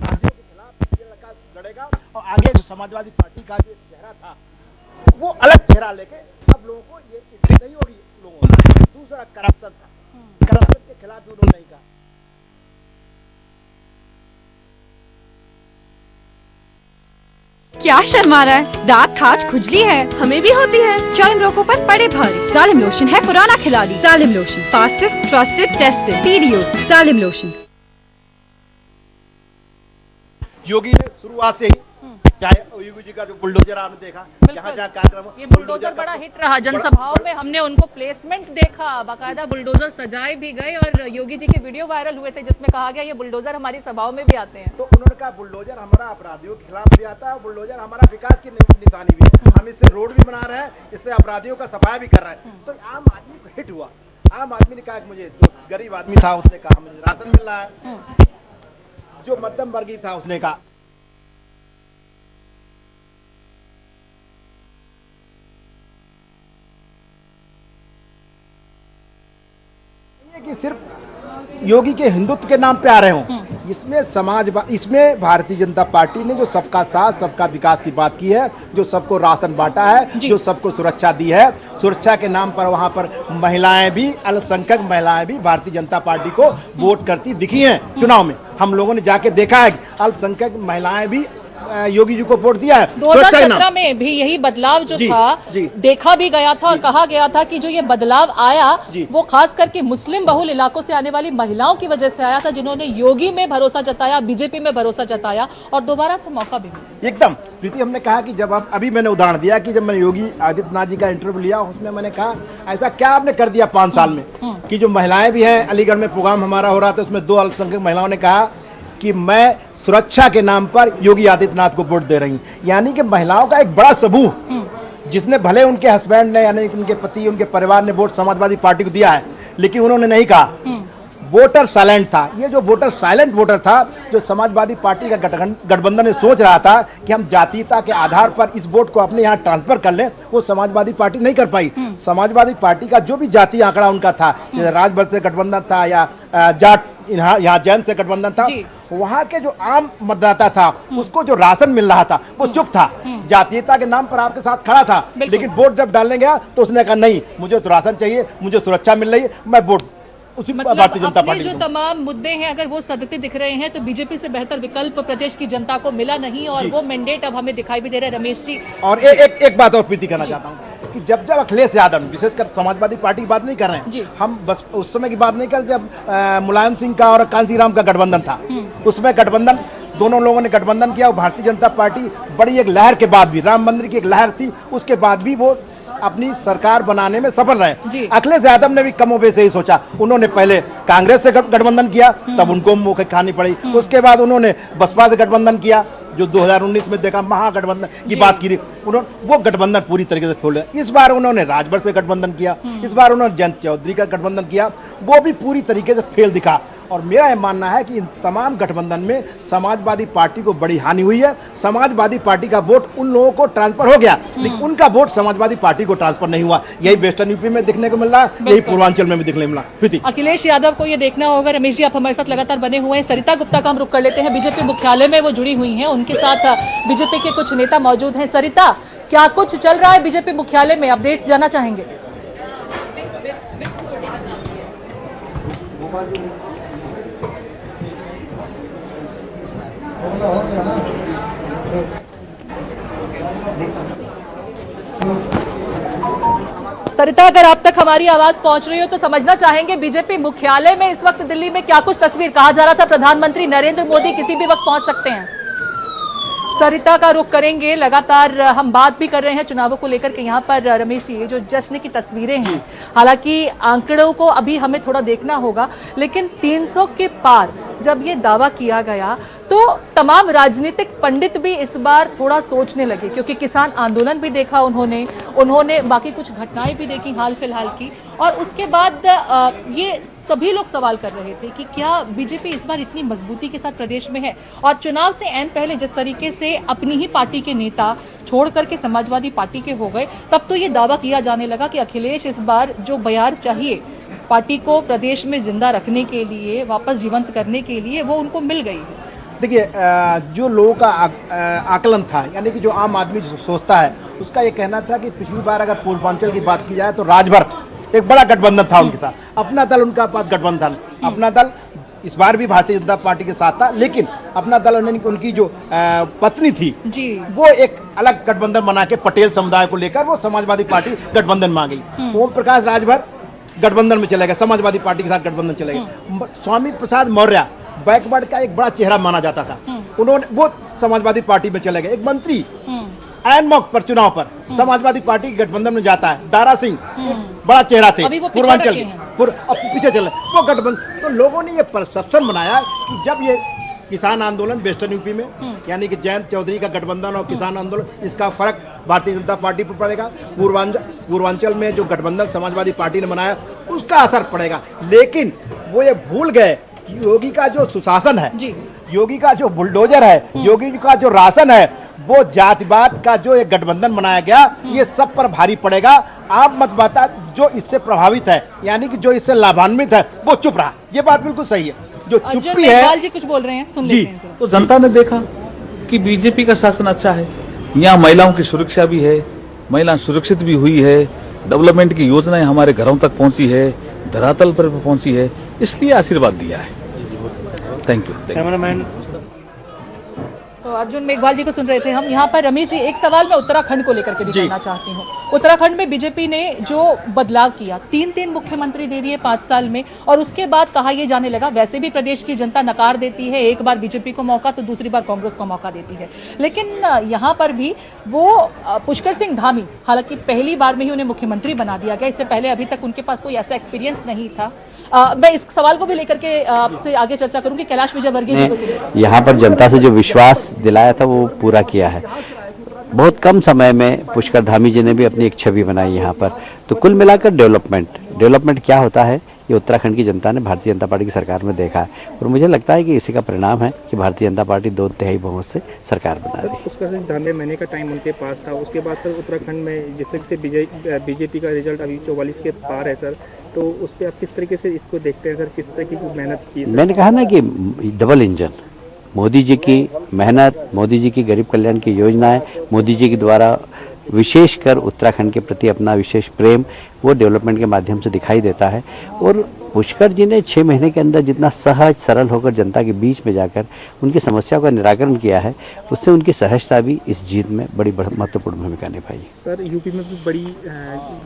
अपराधियों के खिलाफ ये लड़का लड़ेगा और आगे जो समाजवादी पार्टी का जो चेहरा था वो अलग चेहरा लेके अब लोगों को ये नहीं होगी। दूसरा करप्शन था, करप्शन के खिलाफ भी उन्होंने नहीं कहा। क्या शर्मा रहा है? दांत खाज खुजली है, हमें भी होती है। चर्म रोगों पर पड़े भारी, सालिम लोशन है पुराना खिलाड़ी। Salim lotion, fastest, trusted, tested, PDO. Salim lotion. Yogi ने शुरुआत से ही, चाहे योगी जी का जो बुलडोजर आपने देखा, जहाँ कार्यक्रम, ये बुलडोजर बड़ा हिट रहा। जनसभाओं में हमने उनको प्लेसमेंट देखा, बाकायदा बुलडोजर सजाए भी गए और योगी जी के वीडियो वायरल हुए थे जिसमें कहा गया ये बुलडोजर हमारी सभाओं में भी आते हैं। तो उन्होंने कहा बुलडोजर हमारा अपराधियों के खिलाफ भी आता है, बुलडोजर हमारा विकास की निशानी भी है। हम इससे रोड भी बना रहे हैं, इससे अपराधियों का सफाया भी कर रहे हैं। तो आम आदमी को हिट हुआ। आम आदमी ने कहा कि मुझे, जो गरीब आदमी था उसने कहा मुझे राशन मिल रहा है, जो मध्यम वर्गीय था उसने कहा। कि सिर्फ योगी के हिंदुत्व के नाम पे आ रहे हों, इसमें भारतीय जनता पार्टी ने जो सबका साथ सबका विकास की बात की है, जो सबको राशन बांटा है, जो सबको सुरक्षा दी है, सुरक्षा के नाम पर वहां पर महिलाएं भी, अल्पसंख्यक महिलाएं भी भारतीय जनता पार्टी को वोट करती दिखी हैं। चुनाव में हम लोगों ने जाके देखा है अल्पसंख्यक महिलाएं भी योगी जी को वोट दिया है। 2017 में भी यही बदलाव जो था देखा भी गया था और कहा गया था कि जो ये बदलाव आया वो खास करके मुस्लिम बहुल इलाकों से आने वाली महिलाओं की वजह से आया था, जिन्होंने योगी में भरोसा जताया, बीजेपी में भरोसा जताया और दोबारा से मौका भी मिला। एकदम प्रीति, हमने कहा कि जब अभी मैंने उदाहरण दिया कि जब मैंने योगी आदित्यनाथ जी का इंटरव्यू लिया, उसमें मैंने कहा ऐसा क्या आपने कर दिया 5 साल में कि जो महिलाएं भी हैं, अलीगढ़ में प्रोग्राम हमारा हो रहा था उसमें 2 अल्पसंख्यक महिलाओं ने कहा कि मैं सुरक्षा के नाम पर योगी आदित्यनाथ को वोट दे रही। यानी कि महिलाओं का एक बड़ा समूह, जिसने भले उनके हस्बैंड ने यानी उनके पति, उनके परिवार ने वोट समाजवादी पार्टी को दिया है, लेकिन उन्होंने नहीं कहा। वोटर साइलेंट था। ये जो वोटर साइलेंट वोटर था, जो समाजवादी पार्टी का गठबंधन सोच रहा था कि हम जातीयता के आधार पर इस वोट को अपने यहाँ ट्रांसफर कर लें, वो समाजवादी पार्टी नहीं कर पाई। समाजवादी पार्टी का जो भी जातीय आंकड़ा उनका था, जैसे राजभर से गठबंधन था या जाट यहाँ जैन से गठबंधन था, वहाँ के जो आम मतदाता था उसको जो राशन मिल रहा था वो चुप था, जातीयता के नाम पर आपके साथ खड़ा था, लेकिन वोट जब डालने गया तो उसने कहा नहीं, मुझे तो राशन चाहिए, मुझे सुरक्षा मिल रही है, मैं वोट उसी भारतीय जनता पार्टी। जो तमाम मुद्दे हैं अगर वो सदते दिख रहे हैं तो बीजेपी से बेहतर विकल्प प्रदेश की जनता को मिला नहीं और वो मैंडेट अब हमें दिखाई भी दे रहा है। रमेश जी, और एक बात और प्रीति करना चाहता हूँ कि जब अखिलेश यादव, विशेषकर समाजवादी पार्टी की बात नहीं कर रहे हैं, हम बस उस समय की बात नहीं कर, जब मुलायम सिंह का और कांसीराम का गठबंधन था, उसमें गठबंधन दोनों लोगों ने गठबंधन किया और भारतीय जनता पार्टी बड़ी एक लहर के बाद भी, राम मंदिर की एक लहर थी, उसके बाद भी वो अपनी सरकार बनाने में सफल रहे। अखिलेश यादव ने भी कमोबेश यही सोचा, उन्होंने पहले कांग्रेस से गठबंधन किया, तब उनको मुँह खानी पड़ी, उसके बाद उन्होंने बसपा से गठबंधन किया, जो 2019 में देखा महागठबंधन की बात की, उन्होंने वो गठबंधन पूरी तरीके से खोल दिया। इस बार उन्होंने राजभर से गठबंधन किया, इस बार उन्होंने जयंत चौधरी का गठबंधन किया, वो भी पूरी तरीके से फेल दिखा। और मेरा यह मानना है कि इन तमाम गठबंधन में समाजवादी पार्टी को बड़ी हानि हुई है। समाजवादी पार्टी का वोट उन लोगों को ट्रांसफर हो गया, लेकिन उनका वोट समाजवादी पार्टी को ट्रांसफर नहीं हुआ। यही वेस्टर्न यूपी में देखने को मिल रहा है, यही पूर्वांचल में भी देखने को मिला। प्रीति, अखिलेश यादव को ये देखना होगा। रमेश जी, आप हमारे साथ लगातार बने हुए हैं। सरिता गुप्ता का हम रुख कर लेते हैं, बीजेपी मुख्यालय में वो जुड़ी हुई हैं, उनके साथ बीजेपी के कुछ नेता मौजूद हैं। सरिता, क्या कुछ चल रहा है बीजेपी मुख्यालय में, अपडेट्स जानना चाहेंगे? सरिता, अगर आप तक हमारी आवाज पहुंच रही हो तो समझना चाहेंगे बीजेपी मुख्यालय में इस वक्त दिल्ली में क्या कुछ तस्वीर। कहा जा रहा था प्रधानमंत्री नरेंद्र मोदी किसी भी वक्त पहुंच सकते हैं। सरिता का रुख करेंगे। लगातार हम बात भी कर रहे हैं चुनावों को लेकर के। यहाँ पर रमेश जी, ये जो जश्न की तस्वीरें हैं, हालांकि आंकड़ों को अभी हमें थोड़ा देखना होगा, लेकिन 300 के पार जब ये दावा किया गया तो तमाम राजनीतिक पंडित भी इस बार थोड़ा सोचने लगे, क्योंकि किसान आंदोलन भी देखा उन्होंने बाकी कुछ घटनाएं भी देखी हाल फिलहाल की, और उसके बाद ये सभी लोग सवाल कर रहे थे कि क्या बीजेपी इस बार इतनी मजबूती के साथ प्रदेश में है। और चुनाव से ऐन पहले जिस तरीके से अपनी ही पार्टी के नेता छोड़ करके समाजवादी पार्टी के हो गए, तब तो ये दावा किया जाने लगा कि अखिलेश इस बार जो बयार चाहिए पार्टी को प्रदेश में जिंदा रखने के लिए, वापस जीवंत करने के लिए, वो उनको मिल गई है। देखिए, जो लोगों का आकलन था, यानी कि जो आम आदमी सोचता है, उसका ये कहना था कि पिछली बार अगर पूर्वांचल की बात की जाए तो राजभर एक बड़ा गठबंधन था उनके साथ, अपना दल उनका पास गठबंधन, अपना दल इस बार भी भारतीय जनता पार्टी के साथ था, लेकिन अपना दल उनकी जो पत्नी थी वो एक अलग गठबंधन बना के पटेल समुदाय को लेकर वो समाजवादी पार्टी गठबंधन में आ गई। ओम प्रकाश राजभर गठबंधन में चले गए, समाजवादी पार्टी के साथ गठबंधन चले गए। स्वामी प्रसाद मौर्य बैकवर्ड का एक बड़ा चेहरा माना जाता था, उन्होंने वो समाजवादी पार्टी में चले गए। एक मंत्री ऐन मौके पर चुनाव पर समाजवादी पार्टी के गठबंधन में जाता है, दारा सिंह एक बड़ा चेहरा थे पूर्वांचल के, पीछे चले वो गठबंधन। तो लोगों ने ये परसेप्शन बनाया कि जब ये किसान आंदोलन वेस्टर्न यूपी में, यानी कि जयंत चौधरी का गठबंधन और किसान आंदोलन, इसका फर्क भारतीय जनता पार्टी पर पड़ेगा। पूर्वांचल में जो गठबंधन समाजवादी पार्टी ने बनाया उसका असर पड़ेगा। लेकिन वो ये भूल गए कि योगी का जो सुशासन है, योगी का जो बुलडोजर है, योगी का जो राशन है, वो जातिवाद का जो एक गठबंधन बनाया गया, ये सब पर भारी पड़ेगा। आप मतदाता जो इससे प्रभावित है, यानी कि जो इससे लाभान्वित है, वो चुप रहा। ये बात बिल्कुल सही है। जो चुप्पी है, जी कुछ बोल रहे हैं, सुन लेते हैं। तो जनता ने देखा कि बीजेपी का शासन अच्छा है, यहाँ महिलाओं की सुरक्षा भी है, महिला सुरक्षित भी हुई है, डेवलपमेंट की योजनाएं हमारे घरों तक पहुंची है, धरातल पर पहुंची है, इसलिए आशीर्वाद दिया है। Thank you. कैमरामैन तो अर्जुन मेघवाल जी को सुन रहे थे हम। यहाँ पर रमेश जी, एक सवाल मैं उत्तराखंड को लेकर के भी करना चाहती हूँ। उत्तराखंड में बीजेपी ने जो बदलाव किया, 3 मुख्यमंत्री दे दिए 5 साल में, और उसके बाद कहा यह जाने लगा वैसे भी प्रदेश की जनता नकार देती है, एक बार बीजेपी को मौका तो दूसरी बार कांग्रेस को मौका देती है। लेकिन यहाँ पर भी वो पुष्कर सिंह धामी, हालांकि पहली बार में ही उन्हें मुख्यमंत्री बना दिया गया, इससे पहले अभी तक उनके पास कोई ऐसा एक्सपीरियंस नहीं था। मैं इस सवाल को भी लेकर के आपसे आगे चर्चा करूंगी। कैलाश विजयवर्गीय जी को सुनिए। यहाँ पर जनता से जो विश्वास दिलाया था वो पूरा किया है। बहुत कम समय में पुष्कर धामी जी ने भी अपनी एक छवि बनाई यहाँ पर। तो कुल मिलाकर डेवलपमेंट क्या होता है, ये उत्तराखंड की जनता ने भारतीय जनता पार्टी की सरकार में देखा है, और मुझे लगता है कि इसी का परिणाम है कि भारतीय जनता पार्टी 2/3 बहुमत से सरकार बना रही है। पुष्कर सिंह धामी महीने का टाइम उनके पास था, उसके बाद सर उत्तराखंड में जिस तरीके से बीजेपी का रिजल्ट अभी 44 के पार है सर, तो उस पर आप किस तरीके से इसको देखते हैं सर, किस तरीके की मेहनत की? मैंने कहा ना कि डबल इंजन, मोदी जी की मेहनत, मोदी जी की गरीब कल्याण की योजनाएं, मोदी जी के द्वारा विशेषकर उत्तराखंड के प्रति अपना विशेष प्रेम, वो डेवलपमेंट के माध्यम से दिखाई देता है। और पुष्कर जी ने 6 महीने के अंदर जितना सहज सरल होकर जनता के बीच में जाकर उनकी समस्याओं का निराकरण किया है, उससे उनकी सहजता भी इस जीत में बड़ी महत्वपूर्ण भूमिका निभाई। सर यूपी में भी बड़ी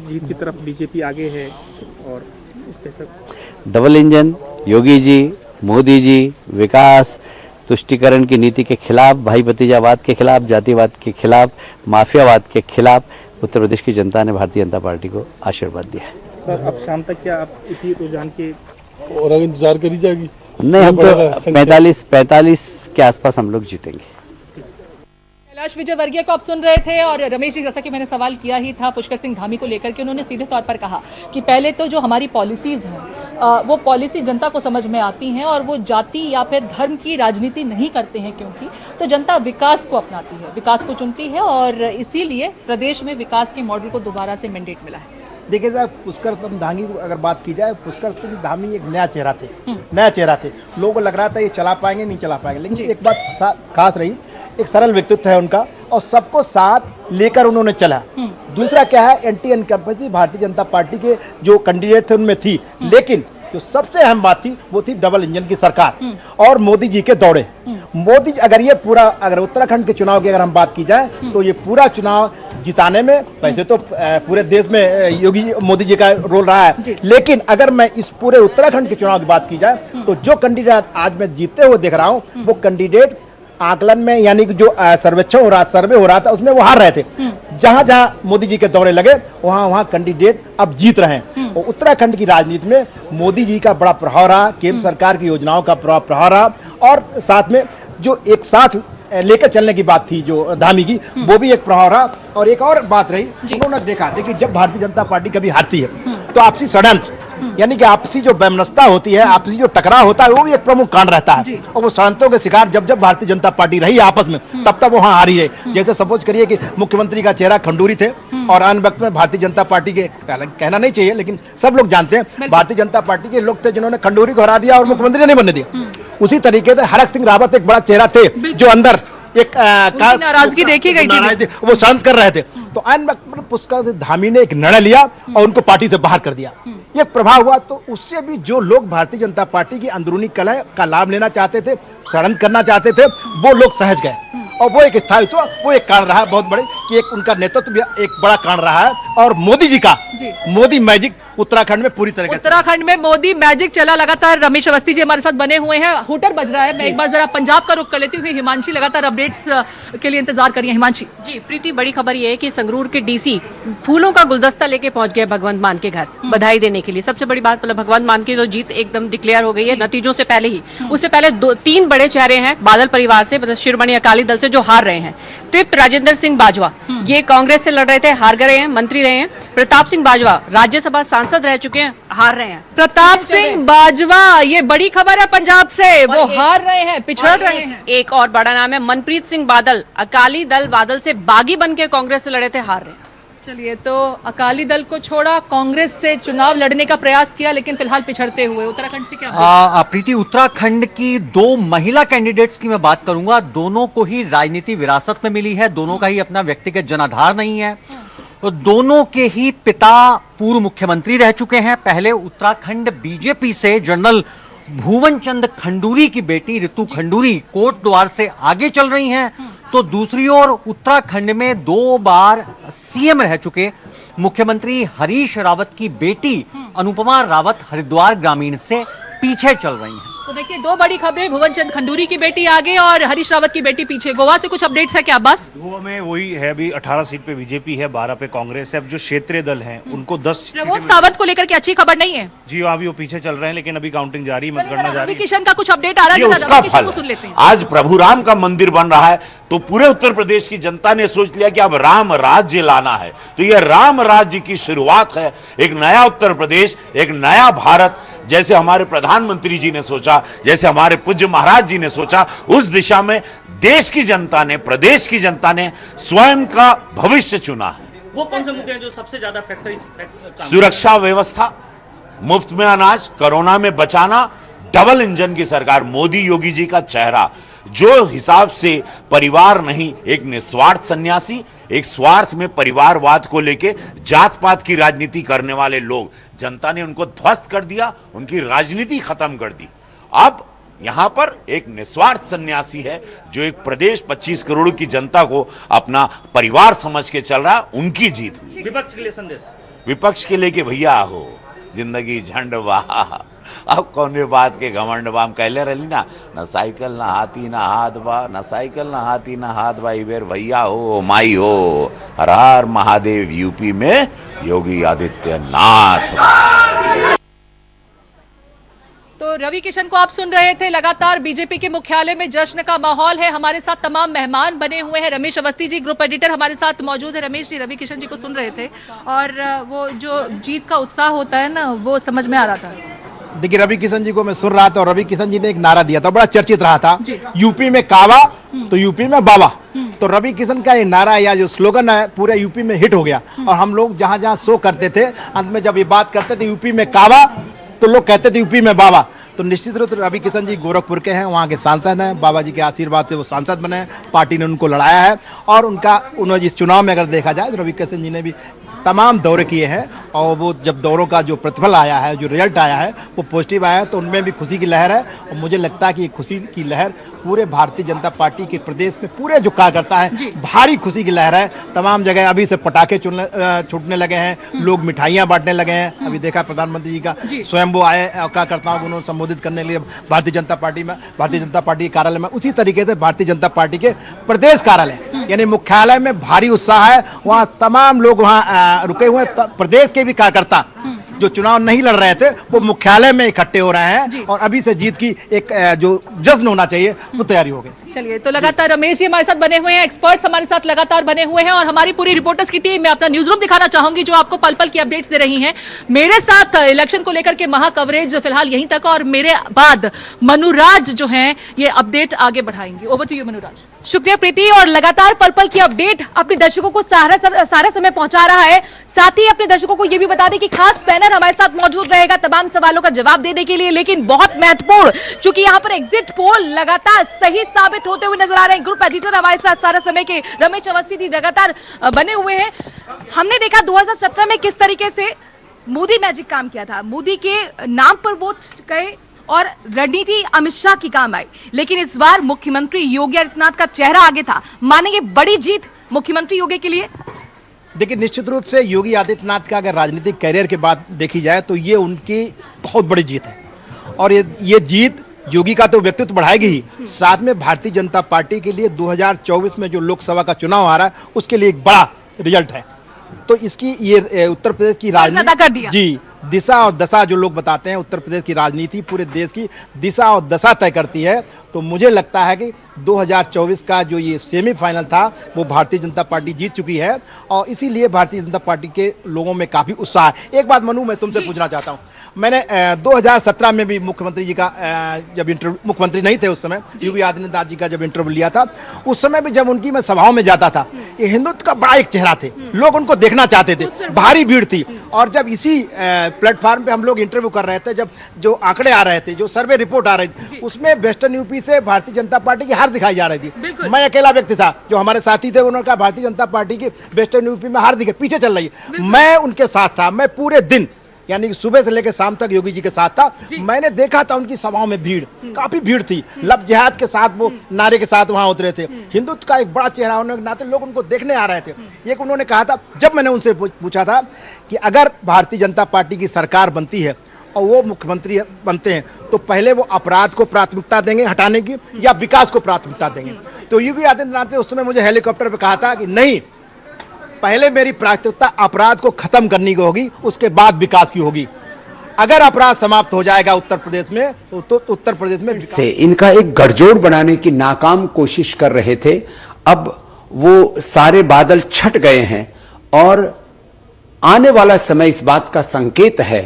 जीत की तरफ बीजेपी आगे है, और डबल इंजन, योगी जी, मोदी जी, विकास, तुष्टीकरण की नीति के खिलाफ, भाई भतीजावाद के खिलाफ, जातिवाद के खिलाफ, माफियावाद के खिलाफ उत्तर प्रदेश की जनता ने भारतीय जनता पार्टी को आशीर्वाद दिया है। सर अब शाम तक क्या आप इसी रुझान के और आगे इंतजार करी जाएगी? नहीं, हम तो 45 के आसपास हम लोग जीतेंगे। कैलाश विजयवर्गीय को आप सुन रहे थे। और रमेश जी, जैसा कि मैंने सवाल किया ही था पुष्कर सिंह धामी को लेकर के, उन्होंने सीधे तौर पर कहा कि पहले तो जो हमारी पॉलिसीज़ हैं वो पॉलिसी जनता को समझ में आती हैं और वो जाति या फिर धर्म की राजनीति नहीं करते हैं, क्योंकि तो जनता विकास को अपनाती है, विकास को चुनती है और इसीलिए प्रदेश में विकास के मॉडल को दोबारा से मैंडेट मिला है। देखिए साहब, पुष्कर सिंह धामी की अगर बात की जाए, पुष्कर सिंह धामी एक नया चेहरा थे, नया चेहरा थे। लोगों को लग रहा था ये चला पाएंगे नहीं चला पाएंगे, लेकिन एक बात खास रही, एक सरल व्यक्तित्व है उनका और सबको साथ लेकर उन्होंने चला। दूसरा क्या है, anti incumbency Bharatiya Janata party के जो कैंडिडेट थे उनमें थी, लेकिन जो सबसे अहम बात थी वो थी डबल इंजन की सरकार और मोदी जी के दौरे। मोदी अगर ये पूरा, अगर उत्तराखंड के चुनाव की अगर हम बात की जाए तो ये पूरा चुनाव जिताने में, वैसे तो पूरे देश में योगी मोदी जी का रोल रहा है, लेकिन अगर मैं इस पूरे उत्तराखंड के चुनाव की बात की जाए तो जो कैंडिडेट आज मैं जीतते हुए देख रहा हूँ वो कैंडिडेट आकलन में, यानी कि जो सर्वेक्षण हो रहा, सर्वे हो रहा था, उसमें वो हार रहे थे। जहां जहां मोदी जी के दौरे लगे वहां वहां कैंडिडेट अब जीत रहे हैं। और उत्तराखंड की राजनीति में मोदी जी का बड़ा प्रभाव रहा, केंद्र सरकार की योजनाओं का प्रभाव रहा और साथ में जो एक साथ लेकर चलने की बात थी जो धामी की, वो भी एक प्रभाव रहा। और एक और बात रही, उन्होंने देखा, देखिए जब भारतीय जनता पार्टी कभी हारती है तो आपसी षड्यंत्र, यानी कि आपसी जो वैमनस्यता होती है, आपसी जो टकराव होता है, वो भी एक प्रमुख कारण रहता है। और वो षड्यंत्रों के शिकार जब जब भारतीय जनता पार्टी रही आपस में, तब तब वहां हारी है। जैसे सपोज करिए कि मुख्यमंत्री का चेहरा खंडूरी थे और अन्य वक्त में भारतीय जनता पार्टी के, कहना नहीं चाहिए लेकिन सब लोग जानते हैं, भारतीय जनता पार्टी के लोग थे जिन्होंने खंडूरी को हरा दिया और मुख्यमंत्री नहीं बनने दिया। उसी तरीके से हरक सिंह रावत एक बड़ा चेहरा थे जो अंदर एक नाराजगी देखी गई थी, वो शांत कर रहे थे। तो अन्य वक्त पर पुष्कर सिंह धामी ने एक निर्णय लिया और उनको पार्टी से बाहर कर दिया। एक प्रभाव हुआ, तो उससे भी जो लोग भारतीय जनता पार्टी की अंदरूनी कलह का लाभ लेना चाहते थे, षड्यंत्र करना चाहते थे, वो लोग सहज गए और वो एक स्थायित्व, वो एक कारण रहा है बहुत बड़े, कि एक उनका नेतृत्व भी एक बड़ा कारण रहा है। और मोदी जी का मोदी मैजिक उत्तराखंड में पूरी तरह, उत्तराखंड में मोदी मैजिक चला लगातार। रमेश अवस्थी जी हमारे साथ बने हुए हैं। हुटर बज रहा है, मैं एक बार जरा पंजाब का रुख कर लेती हूँ। हिमांशी लगातार अपडेट्स के लिए इंतजार करिए। हिमांशी जी, प्रीति, बड़ी खबर ये है कि संगरूर के डीसी फूलों का गुलदस्ता लेके पहुंच गए भगवंत मान के घर बधाई देने के लिए। सबसे बड़ी बात, मतलब भगवंत मान की तो जीत एकदम डिक्लेयर हो गई है नतीजों से पहले ही। उससे पहले 3 बड़े चेहरे हैं बादल परिवार से, मतलब शिरोमणि अकाली दल से, जो हार रहे हैं। तृप्त राजेंद्र सिंह बाजवा, ये कांग्रेस से लड़ रहे थे, हार गए हैं, मंत्री रहे हैं। प्रताप सिंह बाजवा राज्यसभा सांसद रह चुके हैं, हार रहे हैं। प्रताप सिंह बाजवा, ये बड़ी खबर है पंजाब से, वो हार रहे हैं, पिछड़ रहे हैं। एक और बड़ा नाम है मनप्रीत सिंह बादल, अकाली दल बादल से बागी बन के कांग्रेस से लड़े थे, हार रहे हैं। चलिए, तो अकाली दल को छोड़ा, कांग्रेस से चुनाव लड़ने का प्रयास किया, लेकिन फिलहाल पिछड़ते हुए। उत्तराखंड से क्या प्रीति, उत्तराखंड की 2 महिला कैंडिडेट्स की मैं बात करूंगा। दोनों को ही राजनीति विरासत में मिली है, दोनों का ही अपना व्यक्तिगत जनाधार नहीं है। तो दोनों के ही पिता पूर्व मुख्यमंत्री रह चुके हैं। पहले उत्तराखंड बीजेपी से जनरल भुवन चंद खंडूरी की बेटी रितु खंडूरी कोट द्वार से आगे चल रही हैं, तो दूसरी ओर उत्तराखंड में 2 बार सीएम रह चुके मुख्यमंत्री हरीश रावत की बेटी अनुपमा रावत हरिद्वार ग्रामीण से पीछे चल रही हैं। तो देखिए, 2 बड़ी खबरें, भुवन चंद खंडूरी की बेटी आगे और हरीश रावत की बेटी पीछे। गोवा से कुछ अपडेट्स है क्या अब्बास? गोवा में वही है, अभी 18 सीट पे बीजेपी है, 12 पे कांग्रेस है। अब जो क्षेत्रीय दल हैं उनको 10 प्रमोद सावंत को लेकर के अच्छी खबर नहीं है जी, अभी वो पीछे चल रहे हैं, लेकिन अभी काउंटिंग जारी, मतगणना जारी। किशन का कुछ अपडेट आ रहा है, उसका फल सुन लेते हैं। आज प्रभु राम का मंदिर बन रहा है, तो पूरे उत्तर प्रदेश की जनता ने सोच लिया कि अब राम राज्य लाना है। तो यह राम राज्य की शुरुआत है, एक नया उत्तर प्रदेश, एक नया भारत। जैसे हमारे प्रधानमंत्री जी ने सोचा, जैसे हमारे पूज्य महाराज जी ने सोचा, उस दिशा में देश की जनता ने, प्रदेश की जनता ने स्वयं का भविष्य चुना है। वो कौन से मुद्दे हैं जो सबसे ज्यादा फैक्टर? सुरक्षा व्यवस्था, मुफ्त में अनाज, कोरोना में बचाना, डबल इंजन की सरकार, मोदी योगी जी का चेहरा, जो हिसाब से परिवार नहीं, एक निस्वार्थ सन्यासी, एक स्वार्थ में परिवारवाद को लेके जात पात की राजनीति करने वाले लोग, जनता ने उनको ध्वस्त कर दिया, उनकी राजनीति खत्म कर दी। अब यहां पर एक निस्वार्थ सन्यासी है जो एक प्रदेश 25 करोड़ की जनता को अपना परिवार समझ के चल रहा, उनकी जीत हुई। विपक्ष के लिए संदेश? विपक्ष के लिए कि भैया हो जिंदगी झंड वाह, अब कौने बात के घमंड बाम कहले रही ना, न साइकिल ना हाथी ना हाथ बा, न साइकिल ना हाथी ना हाथ बा, इबेर भैया हो माई हो, हर हर महादेव। यूपी में योगी आदित्यनाथ। तो रवि किशन को आप सुन रहे थे। लगातार बीजेपी के मुख्यालय में जश्न का माहौल है। हमारे साथ तमाम मेहमान बने हुए हैं। रमेश अवस्थी जी ग्रुप एडिटर हमारे साथ मौजूद है। रमेश जी, रवि किशन जी को सुन रहे थे और वो जो जीत का उत्साह होता है ना, वो समझ में आ रहा था। देखिए, रवि किशन जी को मैं सुन रहा था और रवि किशन जी ने एक नारा दिया था, बड़ा चर्चित रहा था, यूपी में कावा तो यूपी में बाबा। तो रवि किशन का ये नारा या जो स्लोगन है पूरे यूपी में हिट हो गया। और हम लोग जहां जहां शो करते थे, अंत में जब ये बात करते थे यूपी में कावा तो लोग कहते थे यूपी में बाबा। तो निश्चित रूप से रवि किशन जी गोरखपुर के हैं, वहाँ के सांसद हैं, बाबा जी के आशीर्वाद से वो सांसद बने हैं, पार्टी ने उनको लड़ाया है। और उन्होंने इस चुनाव में अगर देखा जाए तो रवि किशन जी ने भी तमाम दौरे किए हैं और वो जब दौरों का जो प्रतिफल आया है, जो रिजल्ट आया है वो पॉजिटिव आया है, तो उनमें भी खुशी की लहर है। और मुझे लगता है कि ये खुशी की लहर पूरे भारतीय जनता पार्टी के प्रदेश में पूरे जो कार्यकर्ता है, भारी खुशी की लहर है। तमाम जगह अभी से पटाखे छूटने लगे हैं, लोग मिठाइयाँ बांटने लगे हैं। अभी देखा प्रधानमंत्री जी का स्वयं वो आए कार्यकर्ताओं को उन्होंने संबोधित करने के लिए भारतीय जनता पार्टी के कार्यालय में। उसी तरीके से भारतीय जनता पार्टी के प्रदेश कार्यालय यानी मुख्यालय में भारी उत्साह है। वहाँ तमाम लोग वहाँ रुके हुए प्रदेश के भी कार्यकर्ता जो चुनाव नहीं लड़ रहे थे वो मुख्यालय में इकट्ठे हो रहे हैं और अभी से जीत की एक जो जश्न होना चाहिए वो तैयारी हो गई। चलिए, तो लगातार रमेश जी हमारे साथ बने हुए हैं, एक्सपर्ट्स हमारे साथ लगातार बने हुए हैं और हमारी पूरी रिपोर्टर्स की टीम, मैं अपना न्यूज रूम दिखाना चाहूंगी जो आपको पल पल की अपडेट्स दे रही हैं। मेरे साथ इलेक्शन को लेकर के महा कवरेज फिलहाल यहीं तक और मेरे बाद मनुराज जो हैं ये अपडेट आगे बढ़ाएंगे। Over to you Manuraj. शुक्रिया प्रीति। और लगातार पल पल की अपडेट अपने दर्शकों को सारा समय पहुंचा रहा है। साथ ही अपने दर्शकों को यह भी बता दें कि खास पैनल हमारे साथ मौजूद रहेगा तमाम सवालों का जवाब देने के लिए। लेकिन बहुत महत्वपूर्ण, क्योंकि यहाँ पर एग्जिट पोल लगातार सही साबित होते हुए नजर आ रहे हैं। ग्रुप एडिटर हमारे साथ सारा समय के रमेश अवस्थी जी लगातार बने हुए हैं। हमने देखा 2017 में किस तरीके से मोदी मैजिक काम किया था, मोदी के नाम पर वोट गए और रणनीति अमित शाह की काम आई। लेकिन इस बार मुख्यमंत्री योगी आदित्यनाथ का चेहरा आगे था। मानेंगे बड़ी जीत मुख्यमंत्री योगी के लिए? देखिए, निश्चित रूप से योगी आदित्यनाथ का अगर राजनीतिक कैरियर के बाद देखी जाए तो ये उनकी बहुत बड़ी जीत है। और ये जीत योगी का तो व्यक्तित्व बढ़ाएगी ही, साथ में भारतीय जनता पार्टी के लिए 2024 में जो लोकसभा का चुनाव आ रहा है उसके लिए एक बड़ा रिजल्ट है। तो इसकी ये उत्तर प्रदेश की राजनीति जी दिशा और दशा जो लोग बताते हैं, उत्तर प्रदेश की राजनीति पूरे देश की दिशा और दशा तय करती है। तो मुझे लगता है कि 2024 का जो ये सेमीफाइनल था वो भारतीय जनता पार्टी जीत चुकी है और इसीलिए भारतीय जनता पार्टी के लोगों में काफ़ी उत्साह है। एक बात मनु मैं तुमसे पूछना चाहता हूँ, मैंने 2017 में भी मुख्यमंत्री जी का जब इंटरव्यू, मुख्यमंत्री नहीं थे उस समय, योगी आदित्यनाथ जी का जब इंटरव्यू लिया था, उस समय भी जब उनकी मैं सभाओं में जाता था, ये हिंदुत्व का बड़ा एक चेहरा थे, लोग उनको देखना चाहते थे, भारी भीड़ थी। और जब इसी प्लेटफॉर्म पे हम लोग इंटरव्यू कर रहे थे, जब जो आंकड़े आ रहे थे, जो सर्वे रिपोर्ट आ रही थी, उसमें वेस्टर्न यूपी से भारतीय जनता पार्टी की हार दिखाई जा रही थी। मैं अकेला व्यक्ति था, जो हमारे साथी थे उन्होंने कहा भारतीय जनता पार्टी की वेस्टर्न यूपी में हार दिखे, पीछे चल रही है। मैं उनके साथ था, मैं पूरे दिन यानी सुबह से लेकर शाम तक योगी जी के साथ था। मैंने देखा था उनकी सभाओं में भीड़, काफी भीड़ थी, लब जिहाद के साथ वो नारे के साथ वहां उतरे थे। हिंदुत्व का एक बड़ा चेहरा होने के नाते लोग उनको देखने आ रहे थे। एक उन्होंने कहा था, जब मैंने उनसे पूछा था कि अगर भारतीय जनता पार्टी की सरकार बनती है और वो मुख्यमंत्री बनते हैं तो पहले वो अपराध को प्राथमिकता देंगे हटाने की या विकास को प्राथमिकता देंगे? तो योगी आदित्यनाथ ने उस समय मुझे हेलीकॉप्टर पर कहा था कि नहीं, पहले मेरी प्राथमिकता अपराध को खत्म करने की होगी, उसके बाद विकास की होगी। अगर अपराध समाप्त हो जाएगा उत्तर प्रदेश में तो उत्तर प्रदेश में से इनका एक गठजोड़ बनाने की नाकाम कोशिश कर रहे थे। अब वो सारे बादल छट गए हैं और आने वाला समय इस बात का संकेत है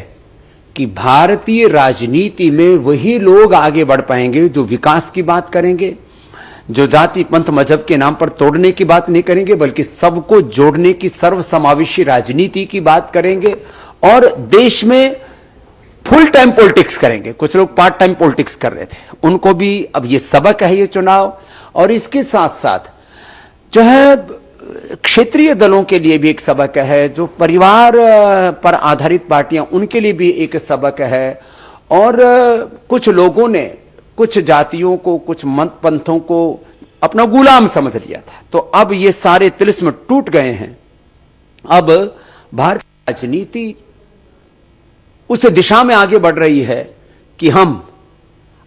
कि भारतीय राजनीति में वही लोग आगे बढ़ पाएंगे जो विकास की बात करेंगे, जो जाति पंथ मजहब के नाम पर तोड़ने की बात नहीं करेंगे, बल्कि सबको जोड़ने की सर्वसमावेशी राजनीति की बात करेंगे और देश में फुल टाइम पॉलिटिक्स करेंगे। कुछ लोग पार्ट टाइम पॉलिटिक्स कर रहे थे, उनको भी अब ये सबक है ये चुनाव। और इसके साथ साथ जो है क्षेत्रीय दलों के लिए भी एक सबक है, जो परिवार पर आधारित पार्टियां उनके लिए भी एक सबक है। और कुछ लोगों ने कुछ जातियों को, कुछ मत पंथों को अपना गुलाम समझ लिया था, तो अब ये सारे तिलिस्म टूट गए हैं। अब भारतीय राजनीति उस दिशा में आगे बढ़ रही है कि हम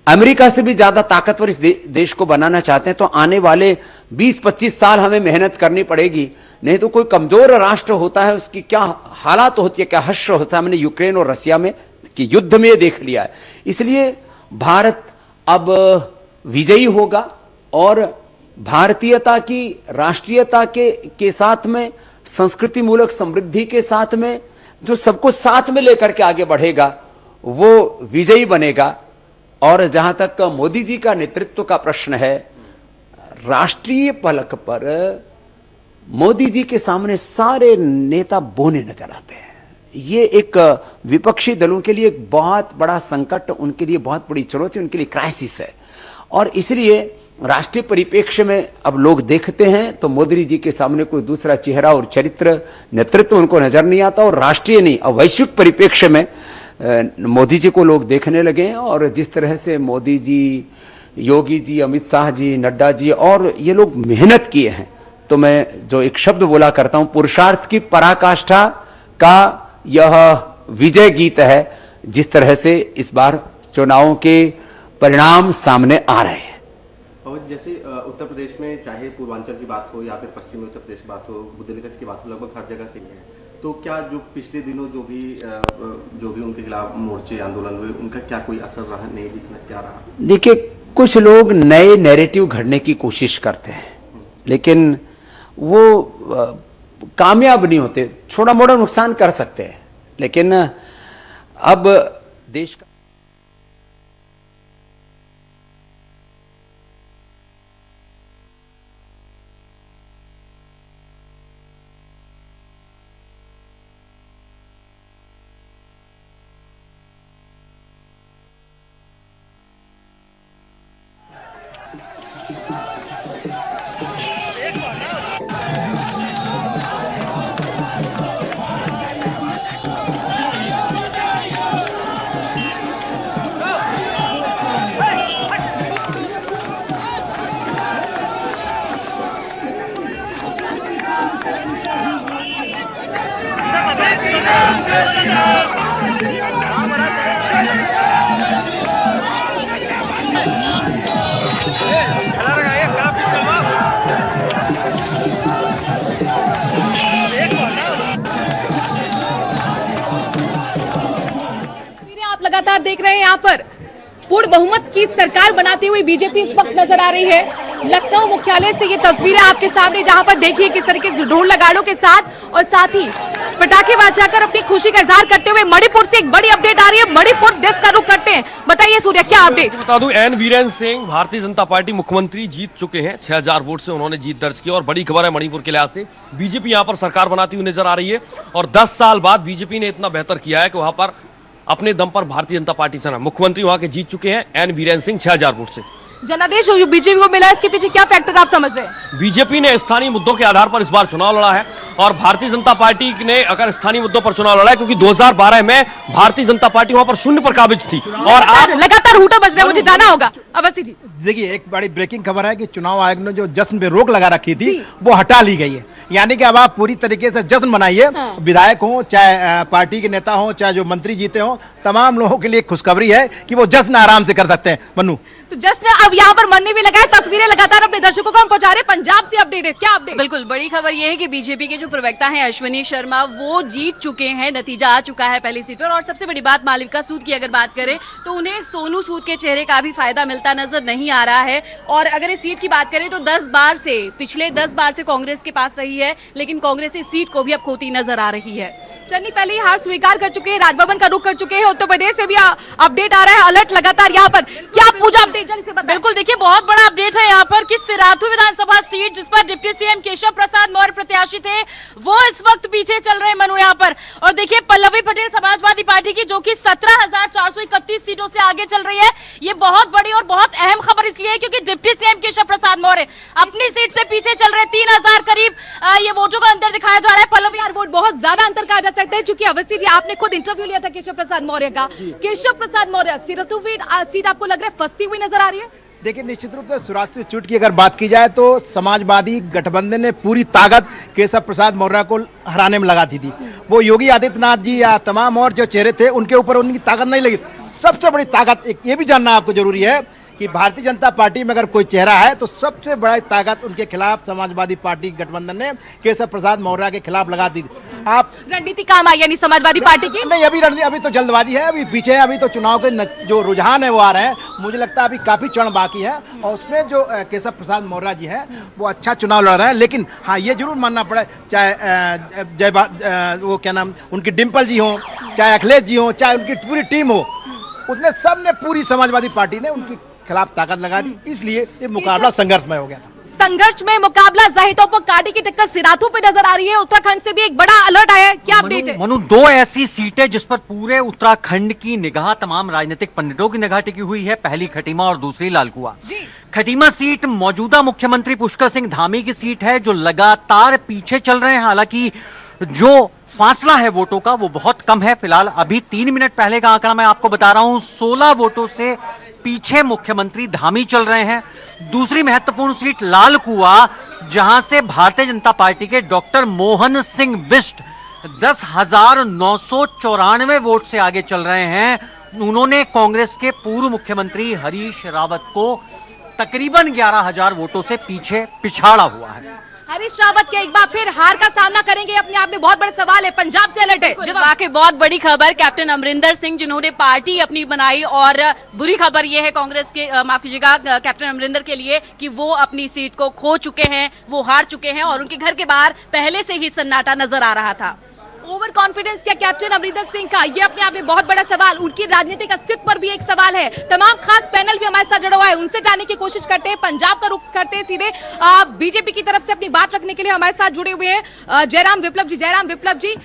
अमेरिका से भी ज्यादा ताकतवर इस देश को बनाना चाहते हैं तो आने वाले 20-25 साल हमें मेहनत करनी पड़ेगी। नहीं तो कोई कमजोर राष्ट्र होता है उसकी क्या हालात होती है, क्या हश्र होता है। हमने यूक्रेन और रसिया में कि युद्ध में ये देख लिया है। इसलिए भारत अब विजयी होगा और भारतीयता की राष्ट्रीयता के साथ में, संस्कृति मूलक समृद्धि के साथ में, जो सबको साथ में लेकर के आगे बढ़ेगा वो विजयी बनेगा। और जहां तक मोदी जी का नेतृत्व का प्रश्न है, राष्ट्रीय पलक पर मोदी जी के सामने सारे नेता बोने नजर आते हैं। ये एक विपक्षी दलों के लिए एक बहुत बड़ा संकट, उनके लिए बहुत बड़ी चुनौती, उनके लिए क्राइसिस है। और इसलिए राष्ट्रीय परिप्रेक्ष्य में अब लोग देखते हैं तो मोदी जी के सामने कोई दूसरा चेहरा और चरित्र, नेतृत्व उनको नजर नहीं आता। और राष्ट्रीय नहीं, अब वैश्विक परिप्रेक्ष्य में मोदी जी को लोग देखने लगे हैं। और जिस तरह से मोदी जी, योगी जी, अमित शाह जी, नड्डा जी और ये लोग मेहनत किए हैं, तो मैं जो एक शब्द बोला करता हूं, पुरुषार्थ की पराकाष्ठा का यह विजय गीत है। जिस तरह से इस बार चुनावों के परिणाम सामने आ रहे हैं। और जैसे उत्तर प्रदेश में चाहे पूर्वांचल की बात हो या फिर पश्चिमी उत्तर प्रदेश की बात हो, बुंदेलखंड की बात हो, लगभग हर जगह से ही है। तो क्या जो पिछले दिनों जो भी उनके खिलाफ मोर्चे आंदोलन हुए, उनका क्या कोई असर रहा, नहीं दिखना क्या रहा? देखिए, कुछ लोग नए नैरेटिव घड़ने की कोशिश करते हैं लेकिन वो कामयाब नहीं होते। छोटा मोटा नुकसान कर सकते हैं लेकिन अब देश का लगातार देख रहे हैं यहाँ पर पूर्ण बहुमत की सरकार बनाती हुई बीजेपी इस वक्त नजर आ रही है। लखनऊ मुख्यालय से ये तस्वीरें आपके सामने, जहां पर देखिए किस तरीके से ढोल नगाड़ों के साथ और साथ ही पटाखे बजाकर अपनी खुशी का इजहार करते हुए मणिपुर से एक बड़ी अपडेट आ रही है। मणिपुर देश का रुख करते हैं। बताइए सूर्या, क्या अपडेट? बता दूं, एन वीरेन सिंह भारतीय जनता पार्टी मुख्यमंत्री जीत चुके हैं। 6000 वोट से उन्होंने जीत दर्ज की और बड़ी खबर है मणिपुर के लिहाज से, बीजेपी यहाँ पर सरकार बनाती हुई नजर आ रही है। और 10 साल बाद बीजेपी ने इतना बेहतर किया है कि वहां पर अपने दम पर भारतीय जनता पार्टी से मुख्यमंत्री वहां के जीत चुके हैं एन वीरेन सिंह 6000 वोट से। जनादेश जो बीजेपी को मिला है, इसके पीछे क्या फैक्टर आप समझ रहे हैं? बीजेपी ने स्थानीय मुद्दों के आधार पर इस बार चुनाव लड़ा है और भारतीय जनता पार्टी ने अगर स्थानीय मुद्दों पर चुनाव लड़ा है, क्योंकि 2012 में भारतीय जनता पार्टी वहां पर शून्य पर काबिज थी और आप लगातार हूटर बज रहे हैं, मुझे जाना होगा। अवस्थी जी, देखिए, एक बड़ी ब्रेकिंग खबर है कि चुनाव आयोग ने जो जश्न पे रोक लगा रखी थी वो हटा ली गई है। यानी कि अब आप पूरी तरीके से जश्न मनाइए। विधायक हो, चाहे पार्टी के नेता हो, चाहे जो मंत्री जीते हो, तमाम लोगों के लिए खुशखबरी है कि वो जश्न आराम से कर सकते हैं। मन्नू, तो जश्न अब यहाँ पर मनने भी लगा है। तस्वीरें लगातार अपने दर्शकों को हम पहुंचा रहे हैं। पंजाब से अपडेट है, क्या अपडेट? बिल्कुल, बड़ी खबर यह है कि बीजेपी के जो प्रवक्ता हैं अश्विनी शर्मा, वो जीत चुके हैं। नतीजा आ चुका है पहली सीट पर। और सबसे बड़ी बात, मालविका सूद की अगर बात करें तो उन्हें सोनू सूद के चेहरे का भी फायदा मिलता नजर नहीं आ रहा है। और अगर इस सीट की बात करें तो 10 बार से, पिछले 10 बार से कांग्रेस के पास रही है, लेकिन कांग्रेस इस सीट को भी अब खोती नजर आ रही है। चन्नी पहले ही हार स्वीकार कर चुके हैं, राजभवन का रुख कर चुके हैं। उत्तर प्रदेश से भी अपडेट आ रहा है, अलर्ट लगातार यहाँ पर। क्या पूजा अपडेट जल्दी से बताएं। बिल्कुल, देखिए बहुत बड़ा अपडेट है यहाँ पर कि सिराथू विधानसभा सीट जिस पर डिप्टी सीएम केशव प्रसाद मौर्य प्रत्याशी थे, वो इस वक्त पीछे चल रहे हैं मनु यहाँ पर। और देखिए पल्लवी पटेल समाजवादी पार्टी की, जो कि 17,431 सीटों से आगे चल रही है। ये बहुत बड़ी और बहुत अहम खबर इसलिए है क्योंकि डिप्टी सीएम केशव प्रसाद मौर्य अपनी सीट से पीछे चल रहे। 3000 करीब ये वोटों का अंतर दिखाया जा रहा है। पल्लवी वोट बहुत ज्यादा अंतर कहा जा सकता है, क्योंकि अवस्थी जी आपने खुद इंटरव्यू लिया था केशव प्रसाद मौर्य का। केशव प्रसाद मौर्य सिरथू सीट आपको लग रहा है फंसती हुई नजर आ रही है? देखिए, निश्चित रूप से सुराष्ट्रीय सीट की अगर बात की जाए तो समाजवादी गठबंधन ने पूरी ताकत केशव प्रसाद मौर्य को हराने में लगा दी थी। वो योगी आदित्यनाथ जी या तमाम और जो चेहरे थे उनके ऊपर उनकी ताकत नहीं लगी। सबसे बड़ी ताकत एक ये भी जानना आपको जरूरी है कि भारतीय जनता पार्टी में अगर कोई चेहरा है तो सबसे बड़ा ताकत उनके खिलाफ समाजवादी पार्टी गठबंधन ने केशव प्रसाद मौर्य के खिलाफ लगा दी। आप रणनीति काम आई यानी समाजवादी पार्टी की? नहीं, अभी तो जल्दबाजी है, अभी पीछे, अभी तो चुनाव के जो रुझान है वो आ रहे हैं। मुझे लगता है अभी काफी चरण बाकी है और उसमें जो केशव प्रसाद मौर्य जी हैं वो अच्छा चुनाव लड़ रहे हैं। लेकिन हाँ, ये जरूर मानना पड़े, चाहे वो क्या नाम उनकी डिम्पल जी हो, चाहे अखिलेश जी हो, चाहे उनकी पूरी टीम हो, उसने सबने पूरी समाजवादी पार्टी ने उनकी खिलाफ ताकत लगा दी, इसलिए ये मुकाबला संघर्षमय हो गया था। संघर्ष में मुकाबला जाहिर तौर पर कांटे की टक्कर सिराथू पे नजर आ रही है। उत्तराखंड से भी एक बड़ा अलर्ट आया है, क्या अपडेट है? मनु, दो ऐसी सीटें जिस पर पूरे उत्तराखंड की निगाह, तमाम राजनीतिक पंडितों की निगाह टिकी हुई है, पहली खटीमा और दूसरी लालकुआ। खटीमा सीट मौजूदा मुख्यमंत्री पुष्कर सिंह धामी की सीट है, जो लगातार पीछे चल रहे हैं। हालांकि जो फासला है वोटों का वो बहुत कम है। फिलहाल अभी 3 मिनट पहले का आंकड़ा मैं आपको बता रहा हूं, 16 वोटों से पीछे मुख्यमंत्री धामी चल रहे हैं। दूसरी महत्वपूर्ण सीट लालकुआ, जहां से भारतीय जनता पार्टी के डॉक्टर मोहन सिंह बिष्ट 10,994 वोट से आगे चल रहे हैं। उन्होंने कांग्रेस के पूर्व मुख्यमंत्री हरीश रावत को तकरीबन 11,000 वोटों से पीछे पिछाड़ा हुआ है। हरीश रावत के एक बार फिर हार का सामना करेंगे, अपने आप में बहुत बड़ा सवाल है। पंजाब से अलर्ट है। जब आके बहुत बड़ी खबर, कैप्टन अमरिंदर सिंह जिन्होंने पार्टी अपनी बनाई, और बुरी खबर यह है कांग्रेस के, माफ कीजिएगा, कैप्टन अमरिंदर के लिए कि वो अपनी सीट को खो चुके हैं, वो हार चुके हैं और उनके घर के बाहर पहले से ही सन्नाटा नजर आ रहा था। ओवर कॉन्फिडेंस क्या कैप्टन अमरिंदर सिंह का, ये अपने आप में बहुत बड़ा सवाल। उनकी राजनीतिक अस्तित्व पर भी एक सवाल है। तमाम खास पैनल भी हमारे साथ जुड़ा हुआ है, उनसे जानने की कोशिश करते हैं। पंजाब का रुख करते हैं सीधे बीजेपी की तरफ से अपनी बात रखने के लिए हमारे साथ जुड़े हुए हैं जयराम विप्लव जी। जयराम विप्लव जी,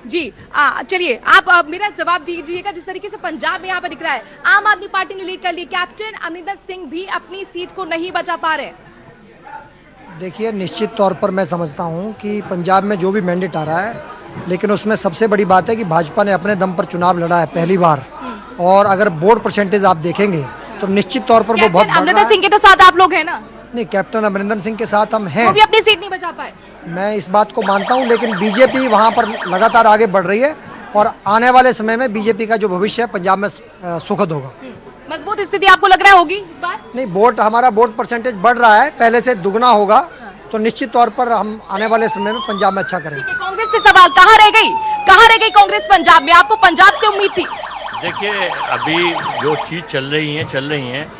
जी चलिए आप मेरा जवाब दीजिएगा। जिस तरीके से पंजाब में यहाँ पर दिख रहा है, आम आदमी पार्टी ने लीड कर ली, कैप्टन अमरिंदर सिंह भी अपनी सीट को नहीं बचा पा रहे। देखिए, निश्चित तौर पर मैं समझता हूं कि पंजाब में जो भी मैंडेट आ रहा है, लेकिन उसमें सबसे बड़ी बात है कि भाजपा ने अपने दम पर चुनाव लड़ा है पहली बार, और अगर वोट परसेंटेज आप देखेंगे तो निश्चित तौर पर वो बहुत अमरिंदर सिंह के तो साथ आप लोग हैं ना? नहीं, कैप्टन अमरिंदर सिंह के साथ हम हैं। वो भी अपनी सीट नहीं बचा पाए। मैं इस बात को मानता हूं, लेकिन बीजेपी वहां पर लगातार आगे बढ़ रही है और आने वाले समय में बीजेपी का जो भविष्य है पंजाब में सुखद होगा। मजबूत स्थिति आपको लग रहा है होगी इस बार? नहीं, हमारा वोट परसेंटेज बढ़ रहा है, पहले से दुगना होगा, तो निश्चित तौर पर हम आने वाले समय में पंजाब में अच्छा करेंगे। कांग्रेस से सवाल, कहाँ रह गई कांग्रेस पंजाब में? आपको पंजाब से उम्मीद थी? देखिए, अभी जो चीज चल रही हैं,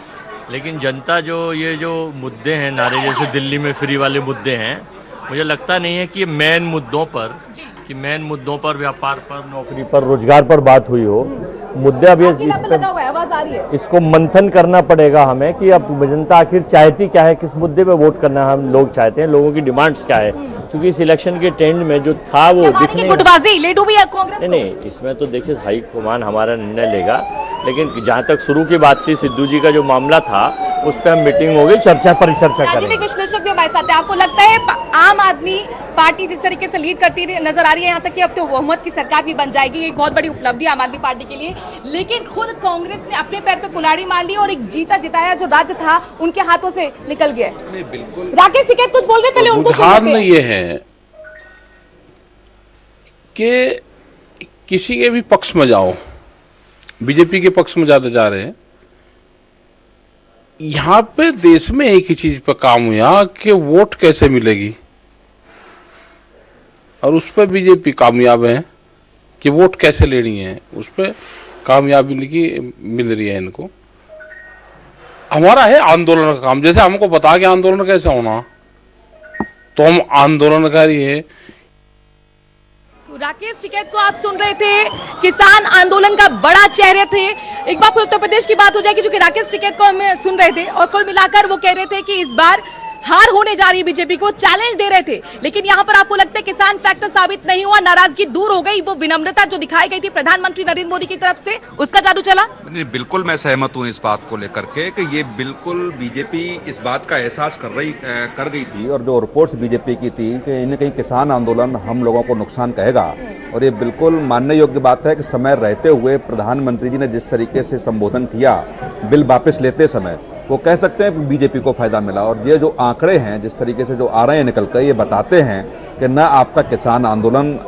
लेकिन जनता जो मुद्दे हैं, नारे जैसे दिल्ली में फ्री वाले मुद्दे हैं, मुझे लगता नहीं है कि मेन मुद्दों पर व्यापार पर, नौकरी पर, रोजगार पर बात हुई हो। मुद्दे अभी इसको मंथन करना पड़ेगा हमें कि अब जनता आखिर चाहती क्या है, किस मुद्दे पे वोट करना हम लोग चाहते हैं, लोगों की डिमांड्स क्या है। क्योंकि इस इलेक्शन के ट्रेंड में जो था वो दिखने नहीं, इसमें तो देखिए हाई कमान हमारा निर्णय लेगा। लेकिन जहाँ तक शुरू की बात थी, सिद्धू जी का जो मामला था, उस पर हम मीटिंग हो गई, परिचर्चा करेंगे। राजनीतिक विश्लेषक भी हमारे साथ है। आपको लगता है आम आदमी पार्टी जिस तरीके से लीड करती नजर आ रही है, यहाँ तक कि अब तो बहुमत की सरकार भी बन जाएगी, एक बहुत बड़ी उपलब्धि आम आदमी पार्टी के लिए, लेकिन खुद कांग्रेस ने अपने पैर पे कुल्हाड़ी मार ली और एक जीता जिताया जो राज्य था उनके हाथों से निकल गया। बिल्कुल। राकेश टिकैत कुछ बोल रहे, पहले उनको उदाहरण ये है कि किसी के भी पक्ष में जाओ, बीजेपी के पक्ष में ज्यादा जा रहे हैं। यहाँ पे देश में एक ही चीज पे काम हुआ कि वोट कैसे मिलेगी, और उस पर बीजेपी कामयाब है कि वोट कैसे लेनी है, उस पर कामयाबी मिल रही है इनको। हमारा है आंदोलन का काम, जैसे हमको पता कि आंदोलन कैसे होना, तो हम आंदोलनकारी है। राकेश टिकैत को आप सुन रहे थे, किसान आंदोलन का बड़ा चेहरे थे। एक बार फिर उत्तर प्रदेश की बात हो जाएगी, क्योंकि राकेश टिकैत को हम सुन रहे थे और कुल मिलाकर वो कह रहे थे कि इस बार हार होने जा रही है, बीजेपी को चैलेंज दे रहे थे। लेकिन यहाँ पर आपको लगता है किसान फैक्टर साबित नहीं हुआ, नाराजगी दूर हो गई, वो विनम्रता जो दिखाई गई थी प्रधानमंत्री नरेंद्र मोदी की तरफ से, उसका जादू चला? नहीं, बिल्कुल मैं सहमत हूँ इस बात को लेकर के कि ये बिल्कुल बीजेपी इस बात का एहसास कर गई थी, और जो रिपोर्ट्स बीजेपी की थी कि इन्हें कहीं किसान आंदोलन हम लोगों को नुकसान कहेगा, और ये बिल्कुल मानने योग्य बात है कि समय रहते हुए प्रधानमंत्री जी ने जिस तरीके से संबोधन किया बिल वापस लेते समय, वो कह सकते हैं कि बीजेपी को फायदा मिला। और ये जो आंकड़े हैं जिस तरीके से जो आ रहे हैं निकल कर, ये बताते हैं कि न आपका किसान आंदोलन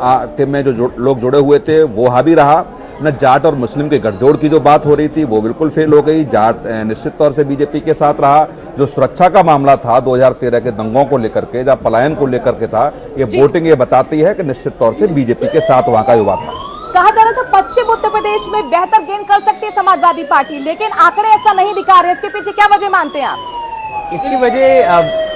में जो लोग जुड़े हुए थे वो हावी रहा, न जाट और मुस्लिम के गठजोड़ की जो बात हो रही थी वो बिल्कुल फेल हो गई। जाट निश्चित तौर से बीजेपी के साथ रहा। जो सुरक्षा का मामला था 2013 के दंगों को लेकर के, जब पलायन को लेकर के था, ये वोटिंग ये बताती है कि निश्चित तौर से बीजेपी के साथ वहां का युवा था। कहा जा रहा था पश्चिम उत्तर प्रदेश में बेहतर गेन कर सकती है समाजवादी पार्टी, लेकिन आंकड़े ऐसा नहीं दिखा रहे। इसके पीछे क्या वजह मानते हैं आप? इसकी वजह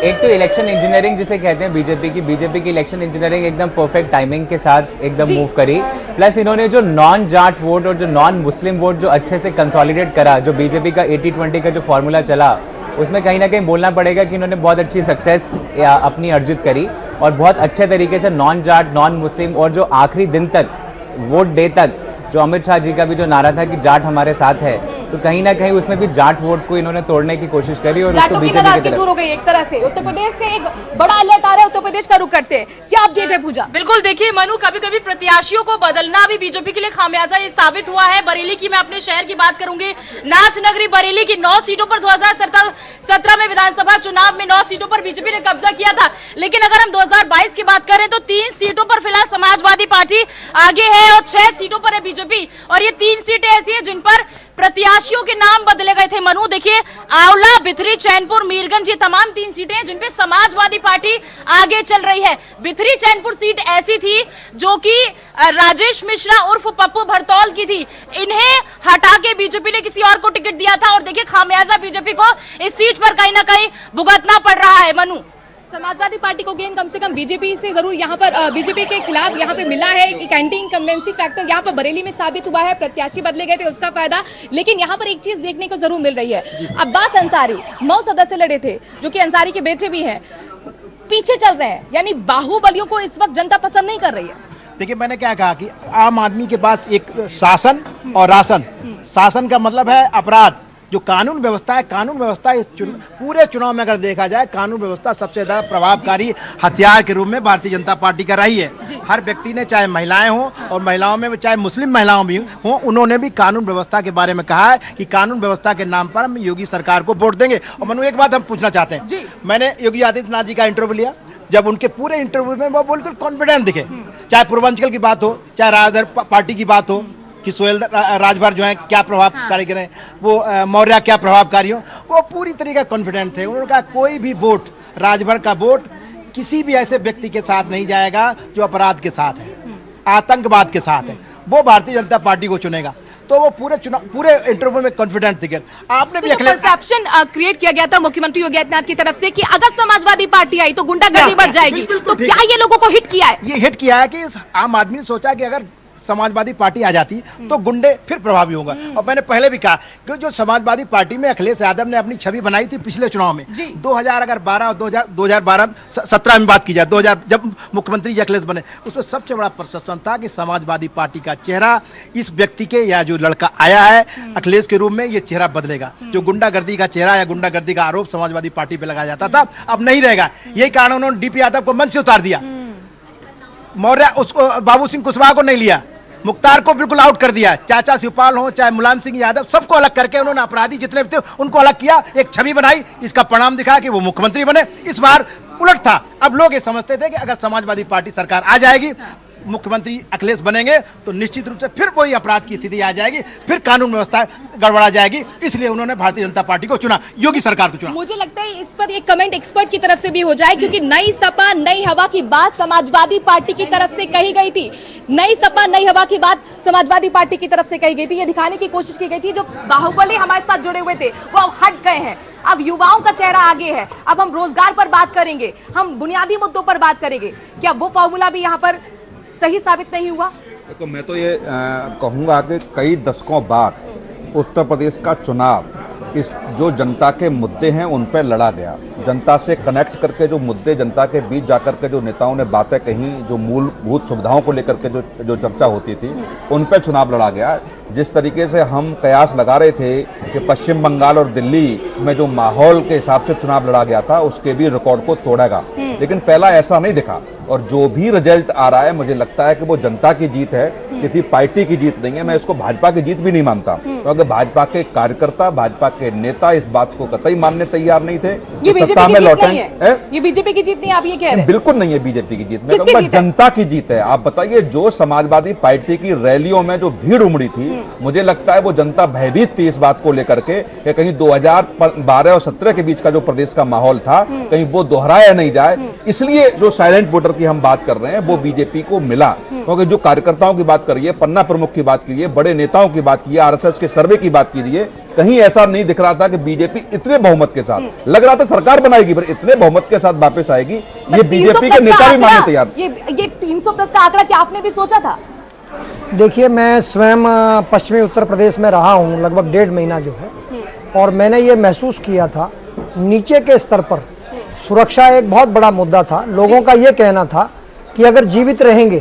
एक तो इलेक्शन इंजीनियरिंग जिसे कहते हैं बीजेपी की इलेक्शन इंजीनियरिंग एकदम परफेक्ट टाइमिंग के साथ एकदम मूव करी। प्लस इन्होंने जो नॉन जाट वोट और जो नॉन मुस्लिम वोट जो अच्छे से कंसोलिडेट करा, जो बीजेपी का 80-20 का जो फॉर्मूला चला, उसमें कहीं ना कहीं बोलना पड़ेगा कि इन्होंने बहुत अच्छी सक्सेस अपनी अर्जित करी और बहुत अच्छे तरीके से नॉन जाट, नॉन मुस्लिम और जो आखिरी दिन तक, वोट डे तक, जो अमित शाह जी का भी जो नारा था कि जाट हमारे साथ है, तो कहीं ना कहीं उसमें भी जाट वोट को इन्होंने तोड़ने की कोशिश करी और उसको बीजेपी की तरफ दूर हो गई एक तरह से। उत्तर प्रदेश से एक बड़ा अलर्ट आ रहा है, उत्तर प्रदेश का रुख करते हैं, क्या अपडेट है पूजा? बिल्कुल, देखिए मनु, कभी कभी प्रत्याशियों को बदलना भी बीजेपी के लिए खामियाजा ये साबित हुआ है। बरेली की मैं अपने शहर की बात करूंगी, नाथ नगरी बरेली की 9 सीटों पर 2017 में विधानसभा चुनाव में 9 सीटों पर बीजेपी ने कब्जा किया था। लेकिन अगर हम 2022 की बात करें तो 3 सीटों पर फिलहाल समाजवादी पार्टी आगे है और 6 सीटों पर है बीजेपी। और ये 3 सीटें ऐसी हैं जिन पर प्रत्याशियों के नाम बदले गए थे। मनु, देखिए आंवला, बिथरी, चैनपुर, मीरगंज, ये तमाम 3 सीटें हैं जिनपे समाजवादी पार्टी आगे चल रही है। बिथरी चैनपुर सीट ऐसी थी जो कि राजेश मिश्रा उर्फ पप्पू भरतौल की थी, इन्हें हटा के बीजेपी ने किसी और को टिकट दिया था और देखिए खामियाजा बीजेपी को इस सीट पर कहीं ना कहीं भुगतना पड़ रहा है। मनु, समाजवादी पार्टी को गेन कम से कम बीजेपी से जरूर यहाँ पर बीजेपी के खिलाफ यहाँ पे मिला है। एक एंटी इनकम्बेंसी फैक्टर यहाँ पर बरेली में साबित हुआ है, प्रत्याशी बदले गए थे उसका फायदा। लेकिन यहाँ पर एक चीज देखने को जरूर मिल रही है, अब्बास अंसारी 9 सदस्य लड़े थे जो कि अंसारी के बेटे भी हैं, पीछे चल रहे हैं, यानी बाहुबलियों को इस वक्त जनता पसंद नहीं कर रही है। देखिए, मैंने क्या कहा कि आम आदमी के पास एक शासन और राशन। शासन का मतलब है अपराध, जो कानून व्यवस्था है, कानून व्यवस्था इस पूरे चुनाव में अगर देखा जाए, कानून व्यवस्था सबसे ज्यादा प्रभावकारी हथियार के रूप में भारतीय जनता पार्टी का रही है। हर व्यक्ति ने, चाहे महिलाएं हों और महिलाओं में चाहे मुस्लिम महिलाओं भी हों, उन्होंने भी कानून व्यवस्था के बारे में कहा है कि कानून व्यवस्था के नाम पर हम योगी सरकार को वोट देंगे। और मनु, एक बात हम पूछना चाहते हैं, मैंने योगी आदित्यनाथ जी का इंटरव्यू लिया, जब उनके पूरे इंटरव्यू में वो बिल्कुल कॉन्फिडेंट दिखे, चाहे पूर्वांचल की बात हो, चाहे राजधर पार्टी की बात हो कि सोहेल राजभर जो है क्या प्रभावकारी करें, वो मौर्य क्या प्रभावकारी हो, वो पूरी तरीके कॉन्फिडेंट थे। उन्होंने कहा कोई भी वोट, राजभर का वोट किसी भी ऐसे व्यक्ति के साथ नहीं जाएगा जो अपराध के साथ है, आतंकवाद के साथ है, वो भारतीय जनता पार्टी को चुनेगा। तो वो पूरे इंटरव्यू में कॉन्फिडेंट थे। आपने भी परसेप्शन क्रिएट किया गया था मुख्यमंत्री योगी आदित्यनाथ की तरफ से कि अगर समाजवादी पार्टी आई तो गुंडागर्दी बढ़ जाएगी, तो क्या ये लोगों को हिट किया है? ये हिट किया है कि आम आदमी ने सोचा कि अगर समाजवादी पार्टी आ जाती तो गुंडे फिर प्रभावी होगा। और मैंने पहले भी कहा कि जो समाजवादी पार्टी में अखिलेश यादव ने अपनी छवि बनाई थी पिछले चुनाव में, 2012 और 2017 में बात की जाए, 2000 जब मुख्यमंत्री अखिलेश बने, उसमें सबसे बड़ा प्रदर्शन था कि समाजवादी पार्टी का चेहरा इस व्यक्ति के, या जो लड़का आया है अखिलेश के रूप में, ये चेहरा बदलेगा। जो गुंडागर्दी का चेहरा या गुंडागर्दी का आरोप समाजवादी पार्टी पे लगाया जाता था, अब नहीं रहेगा। यही कारण उन्होंने डीपी यादव को मंच से उतार दिया, मौर्य उसको, बाबू सिंह कुशवाहा को नहीं लिया, मुख्तार को बिल्कुल आउट कर दिया। चाचा शिवपाल हो, चाहे मुलायम सिंह यादव, सबको अलग करके उन्होंने अपराधी जितने भी थे उनको अलग किया, एक छवि बनाई। इसका परिणाम दिखा कि वो मुख्यमंत्री बने। इस बार उलट था। अब लोग ये समझते थे कि अगर समाजवादी पार्टी सरकार आ जाएगी, मुख्यमंत्री अखिलेश बनेंगे, तो निश्चित रूप से फिर कोई अपराध की स्थिति आ जाएगी, फिर कानून व्यवस्था गड़बड़ा जाएगी। इसलिए उन्होंने भारतीय जनता पार्टी को चुना, योगी सरकार को चुना। मुझे लगता है इस पर एक कमेंट एक्सपर्ट की तरफ से भी हो जाए, क्योंकि नई सपा नई हवा की बात समाजवादी पार्टी की तरफ से कही गई थी। नई सपा नई हवा की बात समाजवादी पार्टी की तरफ से कही गई थी। ये दिखाने की कोशिश की गई थी जो बाहुबली हमारे साथ जुड़े हुए थे वो अब हट गए हैं। अब युवाओं का चेहरा आगे है। अब हम रोजगार पर बात करेंगे, हम बुनियादी मुद्दों पर बात करेंगे। क्या वो फॉर्मूला भी यहाँ पर सही साबित नहीं हुआ? देखो, मैं तो ये कहूँगा कि कई दशकों बाद उत्तर प्रदेश का चुनाव इस जो जनता के मुद्दे हैं उन पर लड़ा गया। जनता से कनेक्ट करके जो मुद्दे, जनता के बीच जाकर के जो नेताओं ने बातें कही, जो मूलभूत सुविधाओं को लेकर के जो चर्चा होती थी, उन पर चुनाव लड़ा गया। जिस तरीके से हम कयास लगा रहे थे कि पश्चिम बंगाल और दिल्ली में जो माहौल के हिसाब से चुनाव लड़ा गया था, उसके भी रिकॉर्ड को तोड़ेगा, लेकिन पहला ऐसा नहीं दिखा। और जो भी रिजल्ट आ रहा है मुझे लगता है कि वो जनता की जीत है, किसी पार्टी की जीत नहीं है। मैं इसको भाजपा की जीत भी नहीं मानता, क्योंकि भाजपा के कार्यकर्ता, भाजपा के नेता इस बात को कतई मानने तैयार नहीं थे। ये बीजेपी की जीत नहीं है, ये बीजेपी की जीत नहीं, आप ये कह रहे हैं? बिल्कुल नहीं है बीजेपी की जीत, मैं कहूंगा जनता की जीत है। आप बताइए, जो समाजवादी पार्टी की रैलियों में जो भीड़ उमड़ी थी, मुझे लगता है वो जनता भयभीत थी इस बात को लेकर के कि कहीं 2012 और 17 के बीच का जो प्रदेश का माहौल था कहीं वो दोहराया नहीं जाए। इसलिए जो साइलेंट वोटर की हम बात कर रहे हैं वो बीजेपी को मिला, क्योंकि जो कार्यकर्ताओं की बात करिए, पन्ना प्रमुख की बात कीजिए, बड़े नेताओं की बात कीजिए, आरएसएस के सर्वे की बात कीजिए, कहीं ऐसा नहीं दिख रहा था कि बीजेपी इतने बहुमत के साथ, लग रहा था सरकार बनाएगी पर इतने बहुमत के साथ वापस आएगी, ये बीजेपी के नेता भी मानने तैयार। ये 300 प्लस का आंकड़ा क्या आपने भी सोचा था? देखिए, मैं स्वयं पश्चिमी उत्तर प्रदेश में रहा हूं लगभग 1.5 महीना जो है, और मैंने ये महसूस किया था नीचे के स्तर पर सुरक्षा एक बहुत बड़ा मुद्दा था। लोगों का ये कहना था कि अगर जीवित रहेंगे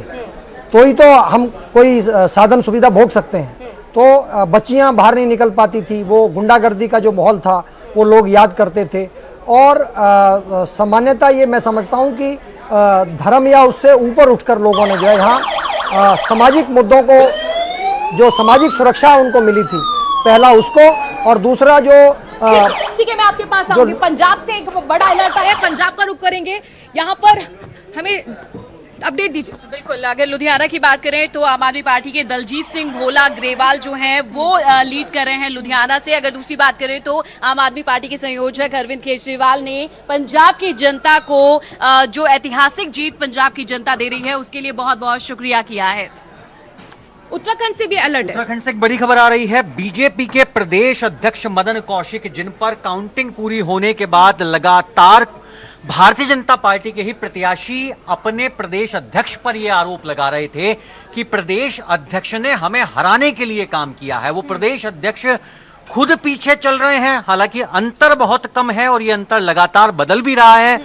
तो ही तो हम कोई साधन सुविधा भोग सकते हैं। तो बच्चियां बाहर नहीं निकल पाती थी, वो गुंडागर्दी का जो माहौल था वो लोग याद करते थे। और सामान्यतः ये मैं समझता हूँ कि धर्म या उससे ऊपर उठकर लोगों ने जो है यहाँ सामाजिक मुद्दों को, जो सामाजिक सुरक्षा उनको मिली थी, पहला उसको, और दूसरा जो ठीक है, मैं आपके पास आऊंगी। पंजाब से एक बड़ा अलर्ट आया, पंजाब का रुख करेंगे। यहाँ पर हमें अपडेट दीजिए। बिल्कुल, अगर लुधियाना की बात करें तो आम आदमी पार्टी के दलजीत सिंह भोला ग्रेवाल जो हैं वो लीड कर रहे हैं लुधियाना से। अगर दूसरी बात करें तो आम आदमी पार्टी के संयोजक अरविंद केजरीवाल ने पंजाब की जनता को जो ऐतिहासिक जीत पंजाब की जनता दे रही है उसके लिए बहुत बहुत शुक्रिया किया है। उत्तराखंड से भी अलर्ट है। उत्तराखंड से एक बड़ी खबर आ रही है। बीजेपी के प्रदेश अध्यक्ष मदन कौशिक, जिन पर काउंटिंग पूरी होने के बाद लगातार भारतीय जनता पार्टी के ही प्रत्याशी अपने प्रदेश अध्यक्ष पर यह आरोप लगा रहे थे कि प्रदेश अध्यक्ष ने हमें हराने के लिए काम किया है। वो प्रदेश अध्यक्ष खुद पीछे चल रहे हैं, हालांकि अंतर बहुत कम है और ये अंतर लगातार बदल भी रहा है।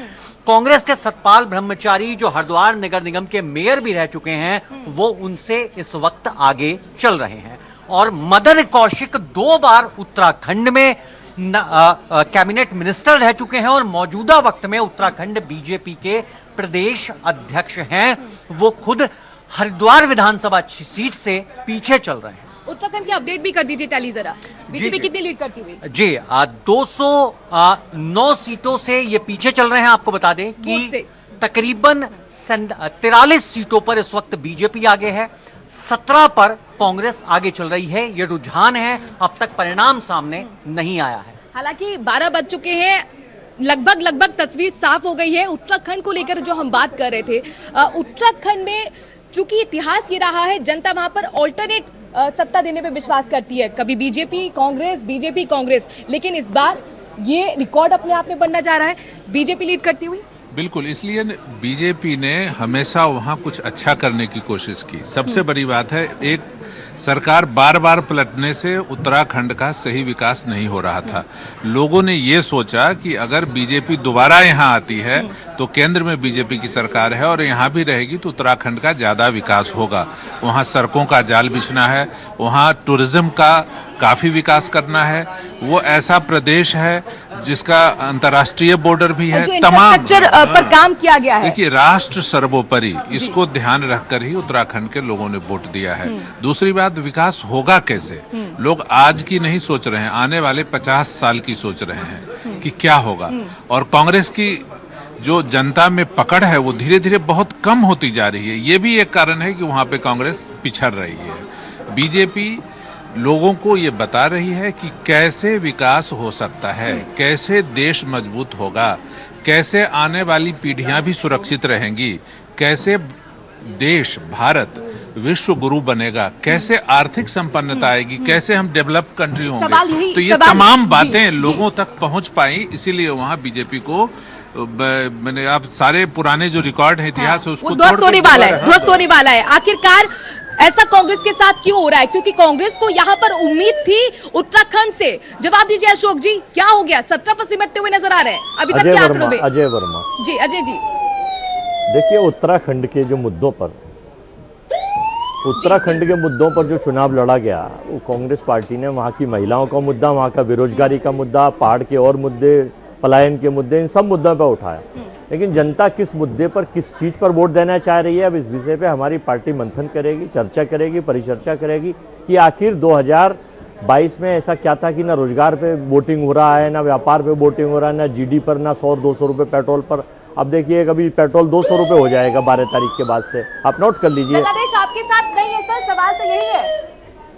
कांग्रेस के सतपाल ब्रह्मचारी, जो हरिद्वार नगर निगम के मेयर भी रह चुके हैं, वो उनसे इस वक्त आगे चल रहे हैं। और मदन कौशिक 2 बार उत्तराखंड में कैबिनेट मिनिस्टर रह चुके हैं और मौजूदा वक्त में उत्तराखंड बीजेपी के प्रदेश अध्यक्ष हैं। वो खुद हरिद्वार विधानसभा सीट से पीछे चल रहे हैं। उत्तराखंड की अपडेट भी कर दीजिए टैली जरा, बीजेपी कितनी लीड करती हुई? जी, 209 सीटों से ये पीछे चल रहे हैं। आपको बता दें कि तकरीबन 43 सीटों पर इस वक्त बीजेपी आगे है, 17 पर कांग्रेस आगे चल रही है। ये रुझान है, अब तक परिणाम सामने नहीं आया है। हालांकि 12 बज चुके हैं, लगभग तस्वीर साफ हो गई है। उत्तराखंड को लेकर जो हम बात कर रहे थे, उत्तराखंड में चूंकि इतिहास ये रहा है, जनता वहां पर ऑल्टरनेट सत्ता देने पे विश्वास करती है, कभी बीजेपी कांग्रेस, लेकिन इस बार ये रिकॉर्ड अपने आप में बनना जा रहा है, बीजेपी लीड करती हुई। बिल्कुल, इसलिए बीजेपी ने हमेशा वहाँ कुछ अच्छा करने की कोशिश की। सबसे बड़ी बात है, एक सरकार बार बार पलटने से उत्तराखंड का सही विकास नहीं हो रहा था। लोगों ने ये सोचा कि अगर बीजेपी दोबारा यहाँ आती है तो केंद्र में बीजेपी की सरकार है और यहाँ भी रहेगी तो उत्तराखंड का ज़्यादा विकास होगा। वहाँ सड़कों का जाल बिछना है, वहाँ टूरिज्म का काफ़ी विकास करना है। वो ऐसा प्रदेश है जिसका अंतर्राष्ट्रीय बॉर्डर भी है, तमाम इंफ्रास्ट्रक्चर पर काम किया गया है। देखिए, राष्ट्र सर्वोपरि, इसको ध्यान रखकर ही उत्तराखंड के लोगों ने वोट दिया है। दूसरी बात, विकास होगा कैसे? लोग आज की नहीं सोच रहे हैं, आने वाले 50 साल की सोच रहे हैं कि क्या होगा। और कांग्रेस की जो जनता में पकड़ है वो धीरे धीरे बहुत कम होती जा रही है। ये भी एक कारण है कि वहाँ पे कांग्रेस पिछड़ रही है। बीजेपी लोगों को ये बता रही है कि कैसे विकास हो सकता है, कैसे देश मजबूत होगा, कैसे आने वाली पीढ़ियां भी सुरक्षित रहेंगी, कैसे देश भारत विश्व गुरु बनेगा, कैसे आर्थिक संपन्नता आएगी, कैसे हम डेवलप्ड कंट्री होंगे। तो ये तमाम बातें लोगों तक पहुंच पाई, इसीलिए वहां बीजेपी को मैंने आप सारे पुराने जो रिकॉर्ड है, इतिहास है, उसको ध्वस्त होने वाला है। आखिरकार ऐसा कांग्रेस के साथ क्यों हो रहा है? क्योंकि कांग्रेस को यहाँ पर उम्मीद थी उत्तराखंड से। जवाब दीजिए अशोक जी, क्या हो गया? 17 पर सिमटते हुए नजर आ रहे हैं अभी तक के आंकड़ों में। अजय वर्मा जी, अजय जी देखिए, उत्तराखंड के जो मुद्दों पर जो चुनाव लड़ा गया, वो कांग्रेस पार्टी ने वहाँ की महिलाओं का मुद्दा, वहाँ का बेरोजगारी का मुद्दा, पहाड़ के और मुद्दे, पलायन के मुद्दे, इन सब मुद्दों पर उठाया। लेकिन जनता किस मुद्दे पर, किस चीज पर वोट देना चाह रही है, अब इस विषय पे हमारी पार्टी मंथन करेगी, चर्चा करेगी, परिचर्चा करेगी कि आखिर 2022 में ऐसा क्या था कि ना रोजगार पे वोटिंग हो रहा है, ना व्यापार पे वोटिंग हो रहा है, ना जीडी पर, ना 100-200 रुपए पेट्रोल पर। अब देखिए कभी पेट्रोल 200 रुपए हो जाएगा 12 तारीख के बाद से, आप नोट कर लीजिए। जनादेश आपके साथ नहीं है सर, सवाल तो यही है।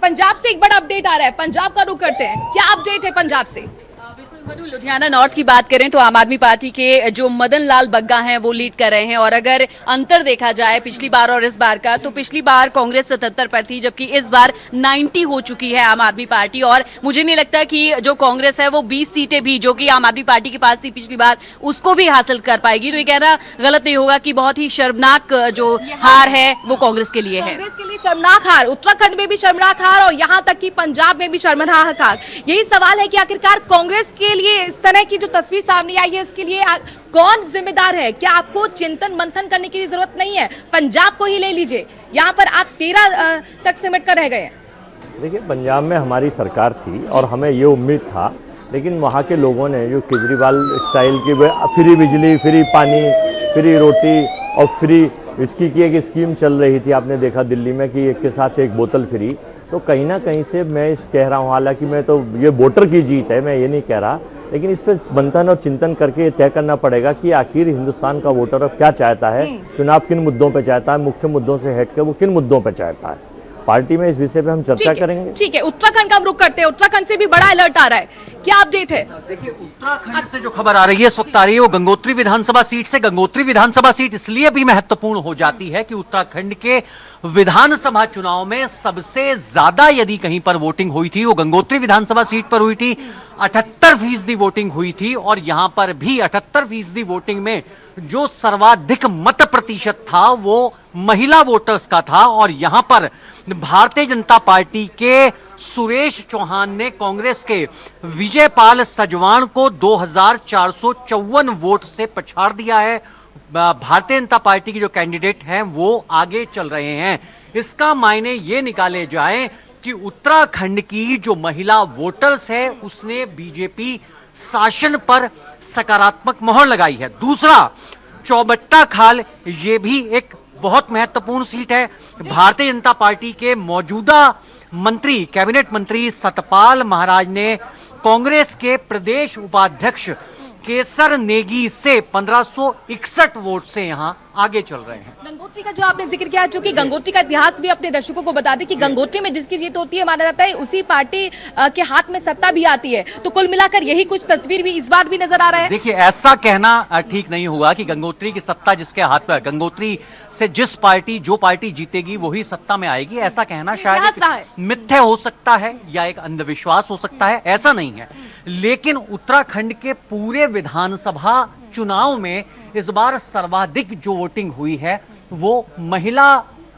पंजाब से एक बड़ा अपडेट आ रहा है, पंजाब का रुख करते हैं, क्या अपडेट है पंजाब से? मधु, लुधियाना नॉर्थ की बात करें तो आम आदमी पार्टी के जो मदन लाल बग्गा हैं वो लीड कर रहे हैं, और अगर अंतर देखा जाए पिछली बार और इस बार का, तो पिछली बार कांग्रेस 77 पर थी, जबकि इस बार 90 हो चुकी है आम आदमी पार्टी। और मुझे नहीं लगता कि जो कांग्रेस है वो 20 सीटें भी जो कि आम आदमी पार्टी के पास थी पिछली बार, उसको भी हासिल कर पाएगी। तो ये कहना गलत नहीं होगा कि बहुत ही शर्मनाक जो हार है वो कांग्रेस के लिए है। कांग्रेस के लिए शर्मनाक हार, उत्तराखंड में भी शर्मनाक हार और यहाँ तक कि पंजाब में भी शर्मनाक हार। यही सवाल है कि आखिरकार कांग्रेस के लिए इस तरह की जो तस्वीर सामने आई है उसके लिए कौन जिम्मेदार है? क्या आपको चिंतन मंथन करने की जरूरत नहीं है? पंजाब को ही ले लीजिए, यहाँ पर आप 13 तक सिमट कर रह गए। देखिए पंजाब में हमारी सरकार थी और हमें ये उम्मीद था, लेकिन वहाँ के लोगों ने जो केजरीवाल स्टाइल की फ्री बिजली, फ्री पानी, फ्री रोटी और फ्री विस्की की एक स्कीम चल रही थी, आपने देखा दिल्ली में कि एक के साथ एक बोतल फ्री। तो कहीं ना कहीं से मैं कह रहा हूँ, हालांकि मैं तो ये वोटर की जीत है, मैं ये नहीं कह रहा, लेकिन इस पर मंथन और चिंतन करके तय करना पड़ेगा कि आखिर हिंदुस्तान का वोटर अब क्या चाहता है, चुनाव किन मुद्दों पे चाहता है, मुख्य मुद्दों से हटकर वो किन मुद्दों पे चाहता है। पार्टी में इस विषय पे हम चर्चा करेंगे। ठीक है, उत्तराखंड का हम रुख करते हैं। उत्तराखंड से भी बड़ा अलर्ट आ रहा है, क्या अपडेट है? देखिए उत्तराखंड से जो खबर आ रही है इस वक्त आ रही है वो गंगोत्री विधानसभा सीट से। गंगोत्री विधानसभा सीट इसलिए भी महत्वपूर्ण हो जाती है कि उत्तराखंड के विधानसभा चुनाव में सबसे ज्यादा यदि कहीं पर वोटिंग हुई थी वो गंगोत्री विधानसभा सीट पर हुई थी। 78% वोटिंग हुई थी और यहां पर भी 78% वोटिंग में जो सर्वाधिक मत प्रतिशत था वो महिला वोटर्स का था। और यहां पर भारतीय जनता पार्टी के सुरेश चौहान ने कांग्रेस के विजयपाल सजवाण को 2454 वोट से पछाड़ दिया है। भारतीय जनता पार्टी की जो कैंडिडेट हैं वो आगे चल रहे हैं। इसका मायने ये निकाले जाए कि उत्तराखंड की जो महिला वोटर्स है उसने बीजेपी शासन पर सकारात्मक मोहर लगाई है। दूसरा, चौबट्टा खाल ये भी एक बहुत महत्वपूर्ण सीट है। भारतीय जनता पार्टी के मौजूदा मंत्री, कैबिनेट मंत्री सतपाल महाराज ने कांग्रेस के प्रदेश उपाध्यक्ष केसर नेगी से 1561 वोट से यहां आगे चल रहे हैं। गंगोत्री का जो आपने जिक्र किया, जो कि गंगोत्री का इतिहास भी अपने दर्शकों को बता दें कि गंगोत्री में जिसकी जीत होती है माना जाता है उसी पार्टी के हाथ में सत्ता भी आती है। तो कुल मिलाकर यही कुछ तस्वीर भी इस बार भी नजर आ रहा है। देखिए ऐसा कहना ठीक नहीं हुआ कि गंगोत्री की सत्ता जिसके हाथ में, गंगोत्री से जिस पार्टी जो पार्टी जीतेगी वही सत्ता में आएगी, ऐसा कहना शायद मिथ्या हो सकता है या एक अंधविश्वास हो सकता है, ऐसा नहीं है। लेकिन उत्तराखंड के पूरे विधानसभा चुनाव में इस बार सर्वाधिक जो वोटिंग हुई है वो महिला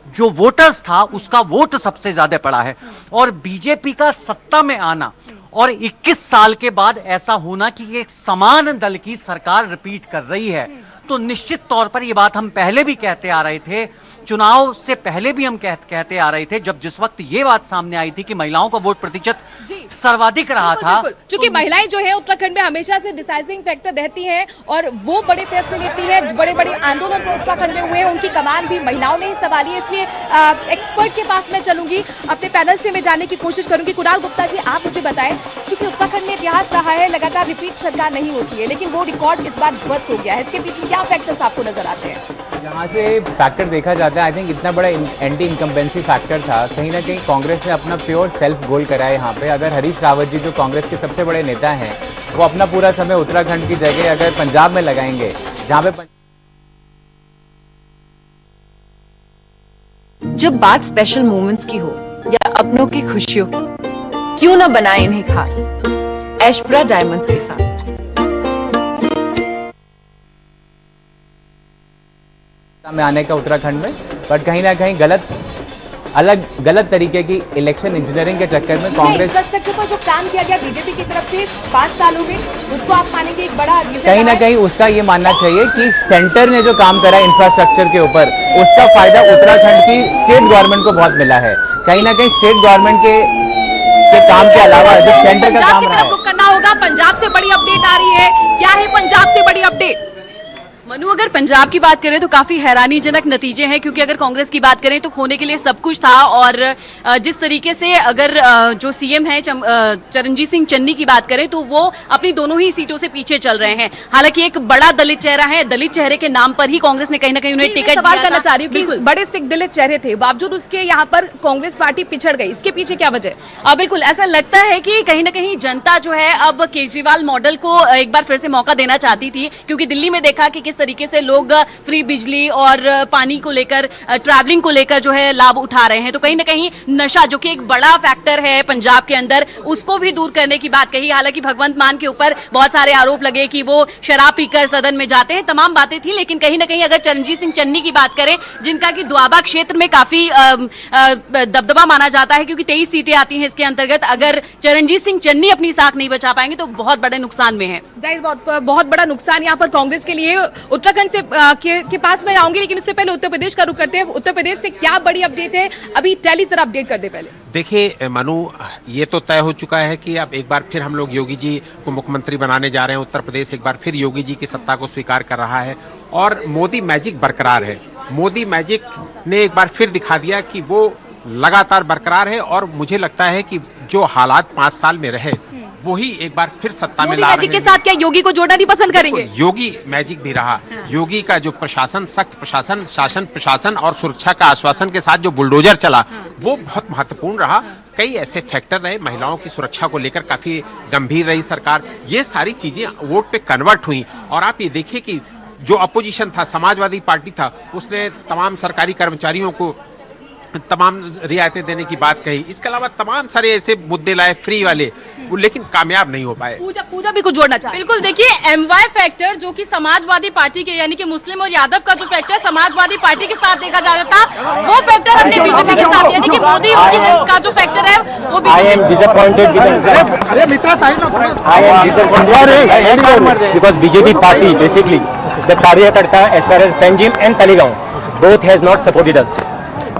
जो वोटर्स था उसका वोट सबसे ज्यादा पड़ा है। और बीजेपी का सत्ता में आना और 21 साल के बाद ऐसा होना कि एक समान दल की सरकार रिपीट कर रही है, तो निश्चित तौर पर ये बात हम पहले भी कहते आ रहे थे, चुनाव से पहले भी हम कहते आ रहे थे, जब जिस वक्त ये बात सामने आई थी कि महिलाओं का वोट प्रतिशत सर्वाधिक रहा था। क्योंकि महिलाएं जो है उत्तराखंड में हमेशा से डिसाइडिंग फैक्टर रहती हैं और वो बड़े फैसले लेती हैं। बड़े बड़े आंदोलन उत्तराखंड में हुए हैं, उनकी कमान भी महिलाओं ने ही संभाली है। इसलिए एक्सपर्ट के पास मैं चलूंगी, अपने पैनल से मैं जानने की कोशिश करूंगी। कुणाल गुप्ता जी, आप मुझे बताएं, क्योंकि उत्तराखंड में इतिहास रहा है लगातार रिपीट सरकार नहीं होती है, लेकिन वो रिकॉर्ड इस बार ध्वस्त हो गया है, इसके पीछे क्या फैक्टर्स आपको नजर आते हैं? जहाँ से फैक्टर देखा जाता है, आई थिंक इतना बड़ा एंटी इनकम्बेंसी फैक्टर था, कहीं ना कहीं कांग्रेस ने अपना प्योर सेल्फ गोल करा है यहाँ पे। अगर हरीश रावत जी जो कांग्रेस के सबसे बड़े नेता हैं वो अपना पूरा समय उत्तराखंड की जगह अगर पंजाब में लगाएंगे, जहाँ पे जब बात स्पेशल मोमेंट्स की हो या अपनों की खुशियों की, क्यों ना बनाए इन्हें खास ऐशपुरा डायमंड्स के साथ। में आने का उत्तराखंड में, बट कहीं ना कहीं गलत तरीके की इलेक्शन इंजीनियरिंग के चक्कर में कांग्रेस इंफ्रास्ट्रक्चर पर जो काम किया गया बीजेपी की तरफ से 5 सालों में, उसको आप मानेंगे एक बड़ा कहीं ना कहीं उसका ये मानना चाहिए कि सेंटर ने जो काम करा इंफ्रास्ट्रक्चर के ऊपर उसका फायदा उत्तराखंड की स्टेट गवर्नमेंट को बहुत मिला है। कहीं ना कहीं स्टेट गवर्नमेंट के के काम के अलावा जो सेंटर का काम रहा है। रुक करना होगा। पंजाब से बड़ी अपडेट आ रही है, क्या है पंजाब से बड़ी अपडेट? मनु, अगर पंजाब की बात करें तो काफी हैरानीजनक नतीजे हैं, क्योंकि अगर कांग्रेस की बात करें तो खोने के लिए सब कुछ था। और जिस तरीके से अगर जो सीएम है चरणजीत सिंह चन्नी की बात करें तो वो अपनी दोनों ही सीटों से पीछे चल रहे हैं। हालांकि एक बड़ा दलित चेहरा है, दलित चेहरे के नाम पर ही कांग्रेस ने कहीं ना कहीं उन्हें टिकट दिया। सवाल करना चाह रही हूँ कि बड़े सिख दलित चेहरे थे, बावजूद उसके यहाँ पर कांग्रेस पार्टी पिछड़ गई, इसके पीछे क्या वजह? बिल्कुल ऐसा लगता है कि कहीं ना कहीं जनता जो है अब केजरीवाल मॉडल को एक बार फिर से मौका देना चाहती थी, क्योंकि दिल्ली में देखा कि किस तरीके से लोग फ्री बिजली और पानी को लेकर, ट्रैवलिंग को लेकर जो है लाभ उठा रहे हैं। तो कहीं ना कहीं नशा, जो कि एक बड़ा फैक्टर है पंजाब के अंदर, उसको भी दूर करने की बात कही। हालांकि भगवंत मान के ऊपर बहुत सारे आरोप लगे कि वो शराब पीकर सदन में जाते हैं, तमाम बातें थी। लेकिन कहीं ना कहीं अगर चरणजीत सिंह चन्नी की बात करें, जिनका कि दुआबा क्षेत्र में काफी दबदबा माना जाता है, क्योंकि 23 सीटें आती हैं इसके अंतर्गत, अगर चरणजीत सिंह चन्नी अपनी साख नहीं बचा पाएंगे तो बहुत बड़े नुकसान में है। बहुत बड़ा नुकसान यहाँ पर कांग्रेस के लिए। उत्तराखंड से के पास में आऊंगी, लेकिन उससे पहले उत्तर प्रदेश का रुख करते हैं। उत्तर प्रदेश से क्या बड़ी अपडेट है? अभी टैली जरा अपडेट कर दे पहले। देखिए मनु, ये तो तय हो चुका है कि अब एक बार फिर हम लोग योगी जी को मुख्यमंत्री बनाने जा रहे हैं। उत्तर प्रदेश एक बार फिर योगी जी की सत्ता को स्वीकार कर रहा है और मोदी मैजिक बरकरार है। मोदी मैजिक ने एक बार फिर दिखा दिया कि वो लगातार बरकरार है और मुझे लगता है कि जो हालात 5 साल में रहे वही एक बार फिर सत्ता में ला रहे हैं। मैजिक के साथ क्या योगी को जोड़ना नहीं पसंद करेंगे? योगी मैजिक भी रहा। योगी का जो प्रशासन, सख्त प्रशासन, शासन प्रशासन और सुरक्षा का आश्वासन के साथ जो बुलडोजर चला, वो बहुत महत्वपूर्ण रहा। कई ऐसे फैक्टर रहे, महिलाओं की सुरक्षा को लेकर काफी गंभीर रही सरकार। ये सारी चीजें वोट पे कन्वर्ट हुई। और आप ये देखिए कि जो अपोजिशन था, समाजवादी पार्टी था, उसने तमाम सरकारी कर्मचारियों को तमाम रियायतें देने की बात कही। इसके अलावा तमाम सारे ऐसे मुद्दे लाए फ्री वाले, लेकिन कामयाब नहीं हो पाए। पूजा भी कुछ जोड़ना चाहिए। बिल्कुल, देखिए एमवाई फैक्टर जो कि समाजवादी पार्टी के, यानी कि मुस्लिम और यादव का जो फैक्टर समाजवादी पार्टी के साथ देखा जाता था, वो फैक्टर हमने बीजेपी के साथ, यानी कि मोदी का जो फैक्टर है वो बीजेपी पार्टी बेसिकली द कार्यकर्ता as far as Panjim and Taleigao both has not supported us.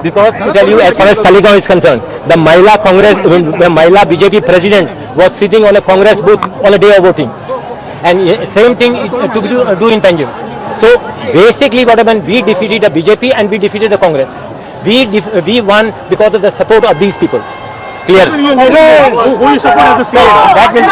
Because to tell you, as far as Talegaon is concerned, the Mahila Congress, the Mahila BJP president was sitting on a Congress booth on the day of voting, and same thing to do in Panjim. So basically, what happened? We defeated the BJP and we defeated the Congress. We won because of the support of these people. Clear? Who you support at the same? That will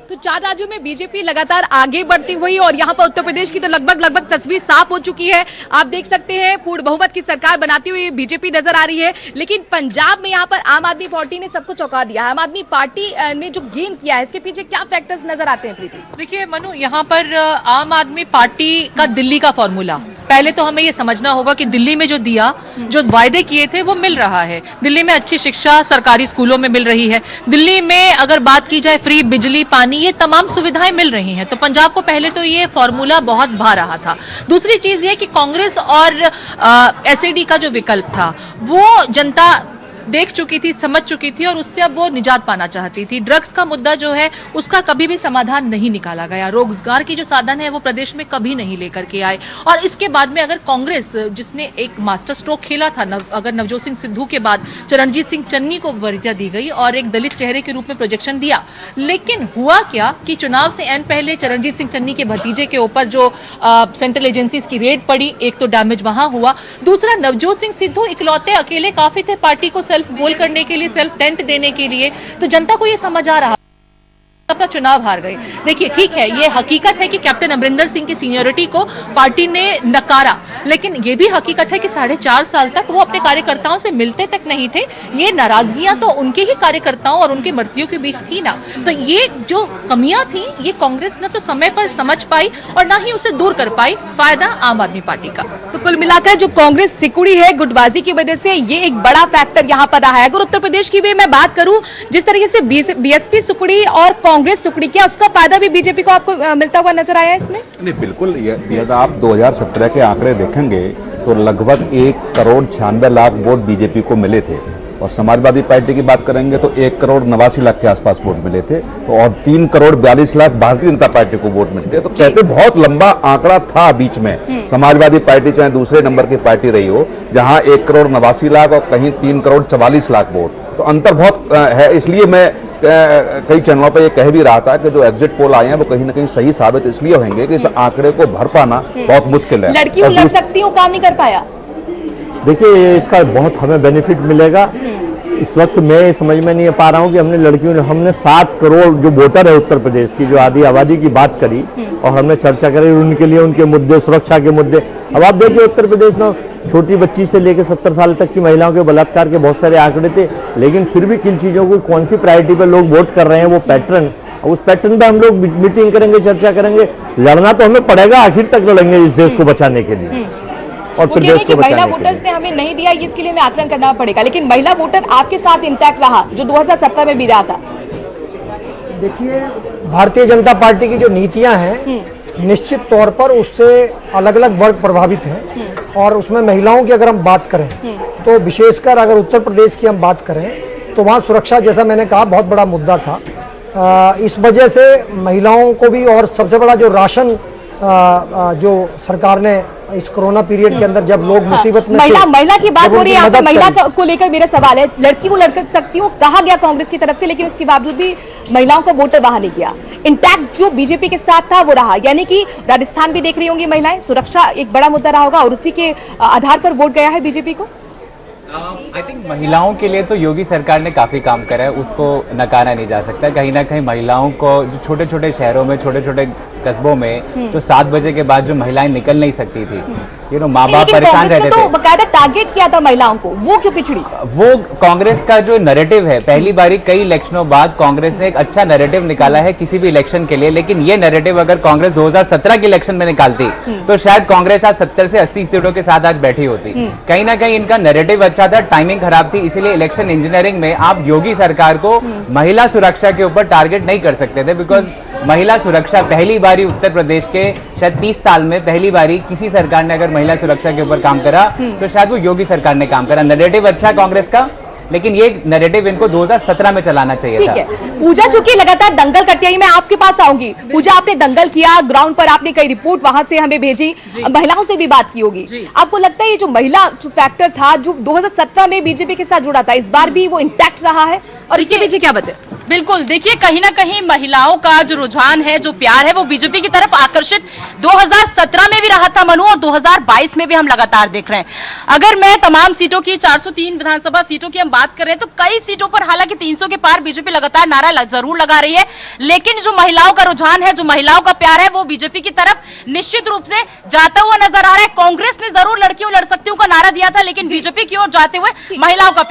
तो 4 राज्यों में BJP लगातार आगे बढ़ती हुई और यहाँ पर उत्तर प्रदेश की तो लगभग तस्वीर साफ हो चुकी है। आप देख सकते हैं पूर्ण बहुमत की सरकार बनाती हुई बीजेपी नजर आ रही है। लेकिन पंजाब में यहाँ पर आम आदमी पार्टी ने सबको चौंका दिया है। आम आदमी पार्टी ने जो गेन किया है, इसके पीछे क्या फैक्टर्स नजर आते हैं प्रीति? देखिए मनु, यहाँ पर आम आदमी पार्टी का दिल्ली का फॉर्मूला, पहले तो हमें ये समझना होगा कि दिल्ली में जो दिया, जो वायदे किए थे वो मिल रहा है। दिल्ली में अच्छी शिक्षा सरकारी स्कूलों में मिल रही है। दिल्ली में अगर बात की जाए फ्री बिजली, पानी, ये तमाम सुविधाएं मिल रही हैं। तो पंजाब को पहले तो ये फॉर्मूला बहुत भा रहा था। दूसरी चीज ये कि कांग्रेस और एसएडी का जो विकल्प था वो जनता देख चुकी थी, समझ चुकी थी और उससे अब वो निजात पाना चाहती थी। ड्रग्स का मुद्दा जो है उसका कभी भी समाधान नहीं निकाला गया। रोजगार की जो साधन है वो प्रदेश में कभी नहीं लेकर के आए। और इसके बाद में अगर कांग्रेस, जिसने एक मास्टर स्ट्रोक खेला था, अगर नवजोत सिंह सिद्धू के बाद चरणजीत सिंह चन्नी को वरीयता दी गई और एक दलित चेहरे के रूप में प्रोजेक्शन दिया, लेकिन हुआ क्या कि चुनाव से एन पहले चरणजीत सिंह चन्नी के भतीजे के ऊपर जो सेंट्रल एजेंसीज की रेड पड़ी, एक तो डैमेज वहां हुआ, दूसरा नवजोत सिंह सिद्धू इकलौते अकेले काफी थे पार्टी को सेल्फ गोल करने के लिए, सेल्फ टेंट देने के लिए। तो जनता को ये समझ आ रहा अपना चुनाव हार गए। देखिए ठीक है, ये हकीकत है कि कैप्टन अमरिंदर सिंह की सीनियरिटी को पार्टी ने नकारा, लेकिन ये भी हकीकत है कि 4.5 साल तक वो अपने कार्यकर्ताओं से मिलते तक नहीं थे। ये नाराजगियां तो उनके ही कार्यकर्ताओं और उनके मर्तियों के बीच थी ना। तो ये जो कमियां थी ये कांग्रेस न तो समय पर समझ पाई और ना ही उसे दूर कर पाई। फायदा आम आदमी पार्टी का। तो कुल मिलाकर जो कांग्रेस सिकुड़ी है गुटबाजी की वजह से, ये एक बड़ा फैक्टर यहाँ पर रहा है। अगर उत्तर प्रदेश की भी मैं बात करूं, जिस तरीके से बीएसपी सिकुड़ी और कांग्रेस सिकुड़ी, क्या उसका फायदा भी बीजेपी को आपको मिलता हुआ नजर आया इसमें? नहीं, बिल्कुल। यदि आप 2017 के आंकड़े देखेंगे तो लगभग 1,96,00,000 वोट बीजेपी को मिले थे और समाजवादी पार्टी की बात करेंगे तो 1,89,00,000 के आसपास वोट मिले थे, तो और 3,42,00,000 भारतीय जनता पार्टी को वोट मिले थे। तो कहते बहुत लंबा आंकड़ा था बीच में। समाजवादी पार्टी चाहे दूसरे नंबर की पार्टी रही हो, जहां 1,89,00,000 और कहीं 3,44,00,000 वोट, तो अंतर बहुत है। इसलिए मैं कई चैनलों पर ये कह भी रहा था कि जो एग्जिट पोल आए हैं वो कहीं ना कहीं सही साबित इसलिए होंगे कि इस आंकड़े को भर पाना बहुत मुश्किल है। लड़की लड़ सकती हूँ, काम नहीं कर पाया। देखिए, इसका बहुत हमें बेनिफिट मिलेगा। इस वक्त मैं ये समझ में नहीं पा रहा हूँ कि हमने 7 करोड़ जो वोटर है उत्तर प्रदेश की, जो आधी आबादी की बात करी और हमने चर्चा करी उनके लिए, उनके मुद्दे, सुरक्षा के मुद्दे। अब आप देखिए उत्तर प्रदेश में छोटी बच्ची से लेकर 70 साल तक की महिलाओं के बलात्कार के बहुत सारे आंकड़े थे, लेकिन फिर भी किन चीजों को कौन सी प्रायोरिटी पर लोग वोट कर रहे हैं, वो पैटर्न, उस पैटर्न पर हम लोग मीटिंग करेंगे, चर्चा करेंगे। लड़ना तो हमें पड़ेगा, आखिर तक लड़ेंगे इस देश को बचाने के लिए और वो कह रहे हैं कि महिला वोटर्स ने हमें नहीं दिया, इसके लिए हमें आकलन करना पड़ेगा। लेकिन महिला वोटर आपके साथ इंटैक्ट रहा जो 2017 में भी रहा था। देखिए, भारतीय जनता पार्टी की जो नीतियां हैं निश्चित तौर पर उससे अलग अलग वर्ग प्रभावित हैं, और उसमें महिलाओं की अगर हम बात करें तो विशेषकर अगर उत्तर प्रदेश की हम बात करें तो वहाँ सुरक्षा, जैसा मैंने कहा, बहुत बड़ा मुद्दा था। इस वजह से महिलाओं को भी, और सबसे बड़ा जो राशन जो सरकार ने इस कोरोना पीरियड के अंदर जब लोग मुसीबत में महिला की बात हो रही है यहाँ पे, महिला को लेकर मेरा सवाल है। लड़की को लड़ सकती हूँ कहा गया कांग्रेस की तरफ से, लेकिन उसके बावजूद भी महिलाओं का वोटर वहां नहीं गया। इंटैक्ट जो बीजेपी के साथ था वो रहा, यानी कि राजस्थान भी देख रही होंगी महिलाएं, सुरक्षा एक बड़ा मुद्दा रहा होगा और उसी के आधार पर वोट गया है बीजेपी को। आई थिंक महिलाओं के लिए तो योगी सरकार ने काफी काम करा है, उसको नकारा नहीं जा सकता। कहीं ना कहीं महिलाओं को जो छोटे छोटे शहरों में, छोटे छोटे कस्बों में जो 7 बजे के बाद जो महिलाएं निकल नहीं सकती थी, माँ बाप परेशान रहते थे, तो बकायदा टारगेट किया था महिलाओं को, वो क्यों पिछड़ी? वो कांग्रेस का जो नैरेटिव है, पहली बारी कई इलेक्शनों बाद कांग्रेस ने एक अच्छा नैरेटिव निकाला है किसी भी इलेक्शन के लिए। लेकिन ये नैरेटिव अगर कांग्रेस 2017 के इलेक्शन में निकालती तो शायद कांग्रेस आज 70 से 80 सीटों के साथ आज बैठी होती। कहीं ना कहीं इनका नैरेटिव अच्छा था, टाइमिंग खराब थी, इसीलिए इलेक्शन इंजीनियरिंग में आप योगी सरकार को महिला सुरक्षा के ऊपर टारगेट नहीं कर सकते थे। बिकॉज महिला सुरक्षा पहली बारी उत्तर प्रदेश के शायद 30 साल में पहली बारी किसी सरकार ने अगर महिला सुरक्षा के ऊपर काम करा तो शायद वो योगी सरकार ने काम करा। नैरेटिव अच्छा कांग्रेस का, लेकिन ये नैरेटिव इनको 2017 में चलाना चाहिए था। ठीक है पूजा, चूंकि लगातार दंगल करती आई, मैं आपके पास आऊंगी। पूजा, आपने दंगल किया, ग्राउंड पर आपने कई रिपोर्ट वहां से हमें भेजी, महिलाओं से भी बात की होगी। आपको लगता है ये जो महिला फैक्टर था जो 2017 में बीजेपी के साथ जुड़ा था, इस बार भी वो इंटैक्ट रहा है, और इसके पीछे क्या वजह? बिल्कुल, देखिए कहीं ना कहीं महिलाओं का जो रुझान है, जो प्यार है, वो बीजेपी की तरफ आकर्षित 2017 में भी रहा था मनु, और 2022 में भी हम लगातार देख रहे हैं। अगर मैं तमाम सीटों की 403 विधानसभा सीटों की हम बात करें तो कई सीटों पर हालांकि 300 के पार बीजेपी लगातार नारा जरूर लगा रही है, लेकिन जो महिलाओं का रुझान है, जो महिलाओं का प्यार है, वो बीजेपी की तरफ निश्चित रूप से जाता हुआ नजर आ रहा है। कांग्रेस ने जरूर लड़कियों लड़ सकती हूँ का नारा दिया था, लेकिन बीजेपी की ओर जाते हुए महिलाओं का प्यार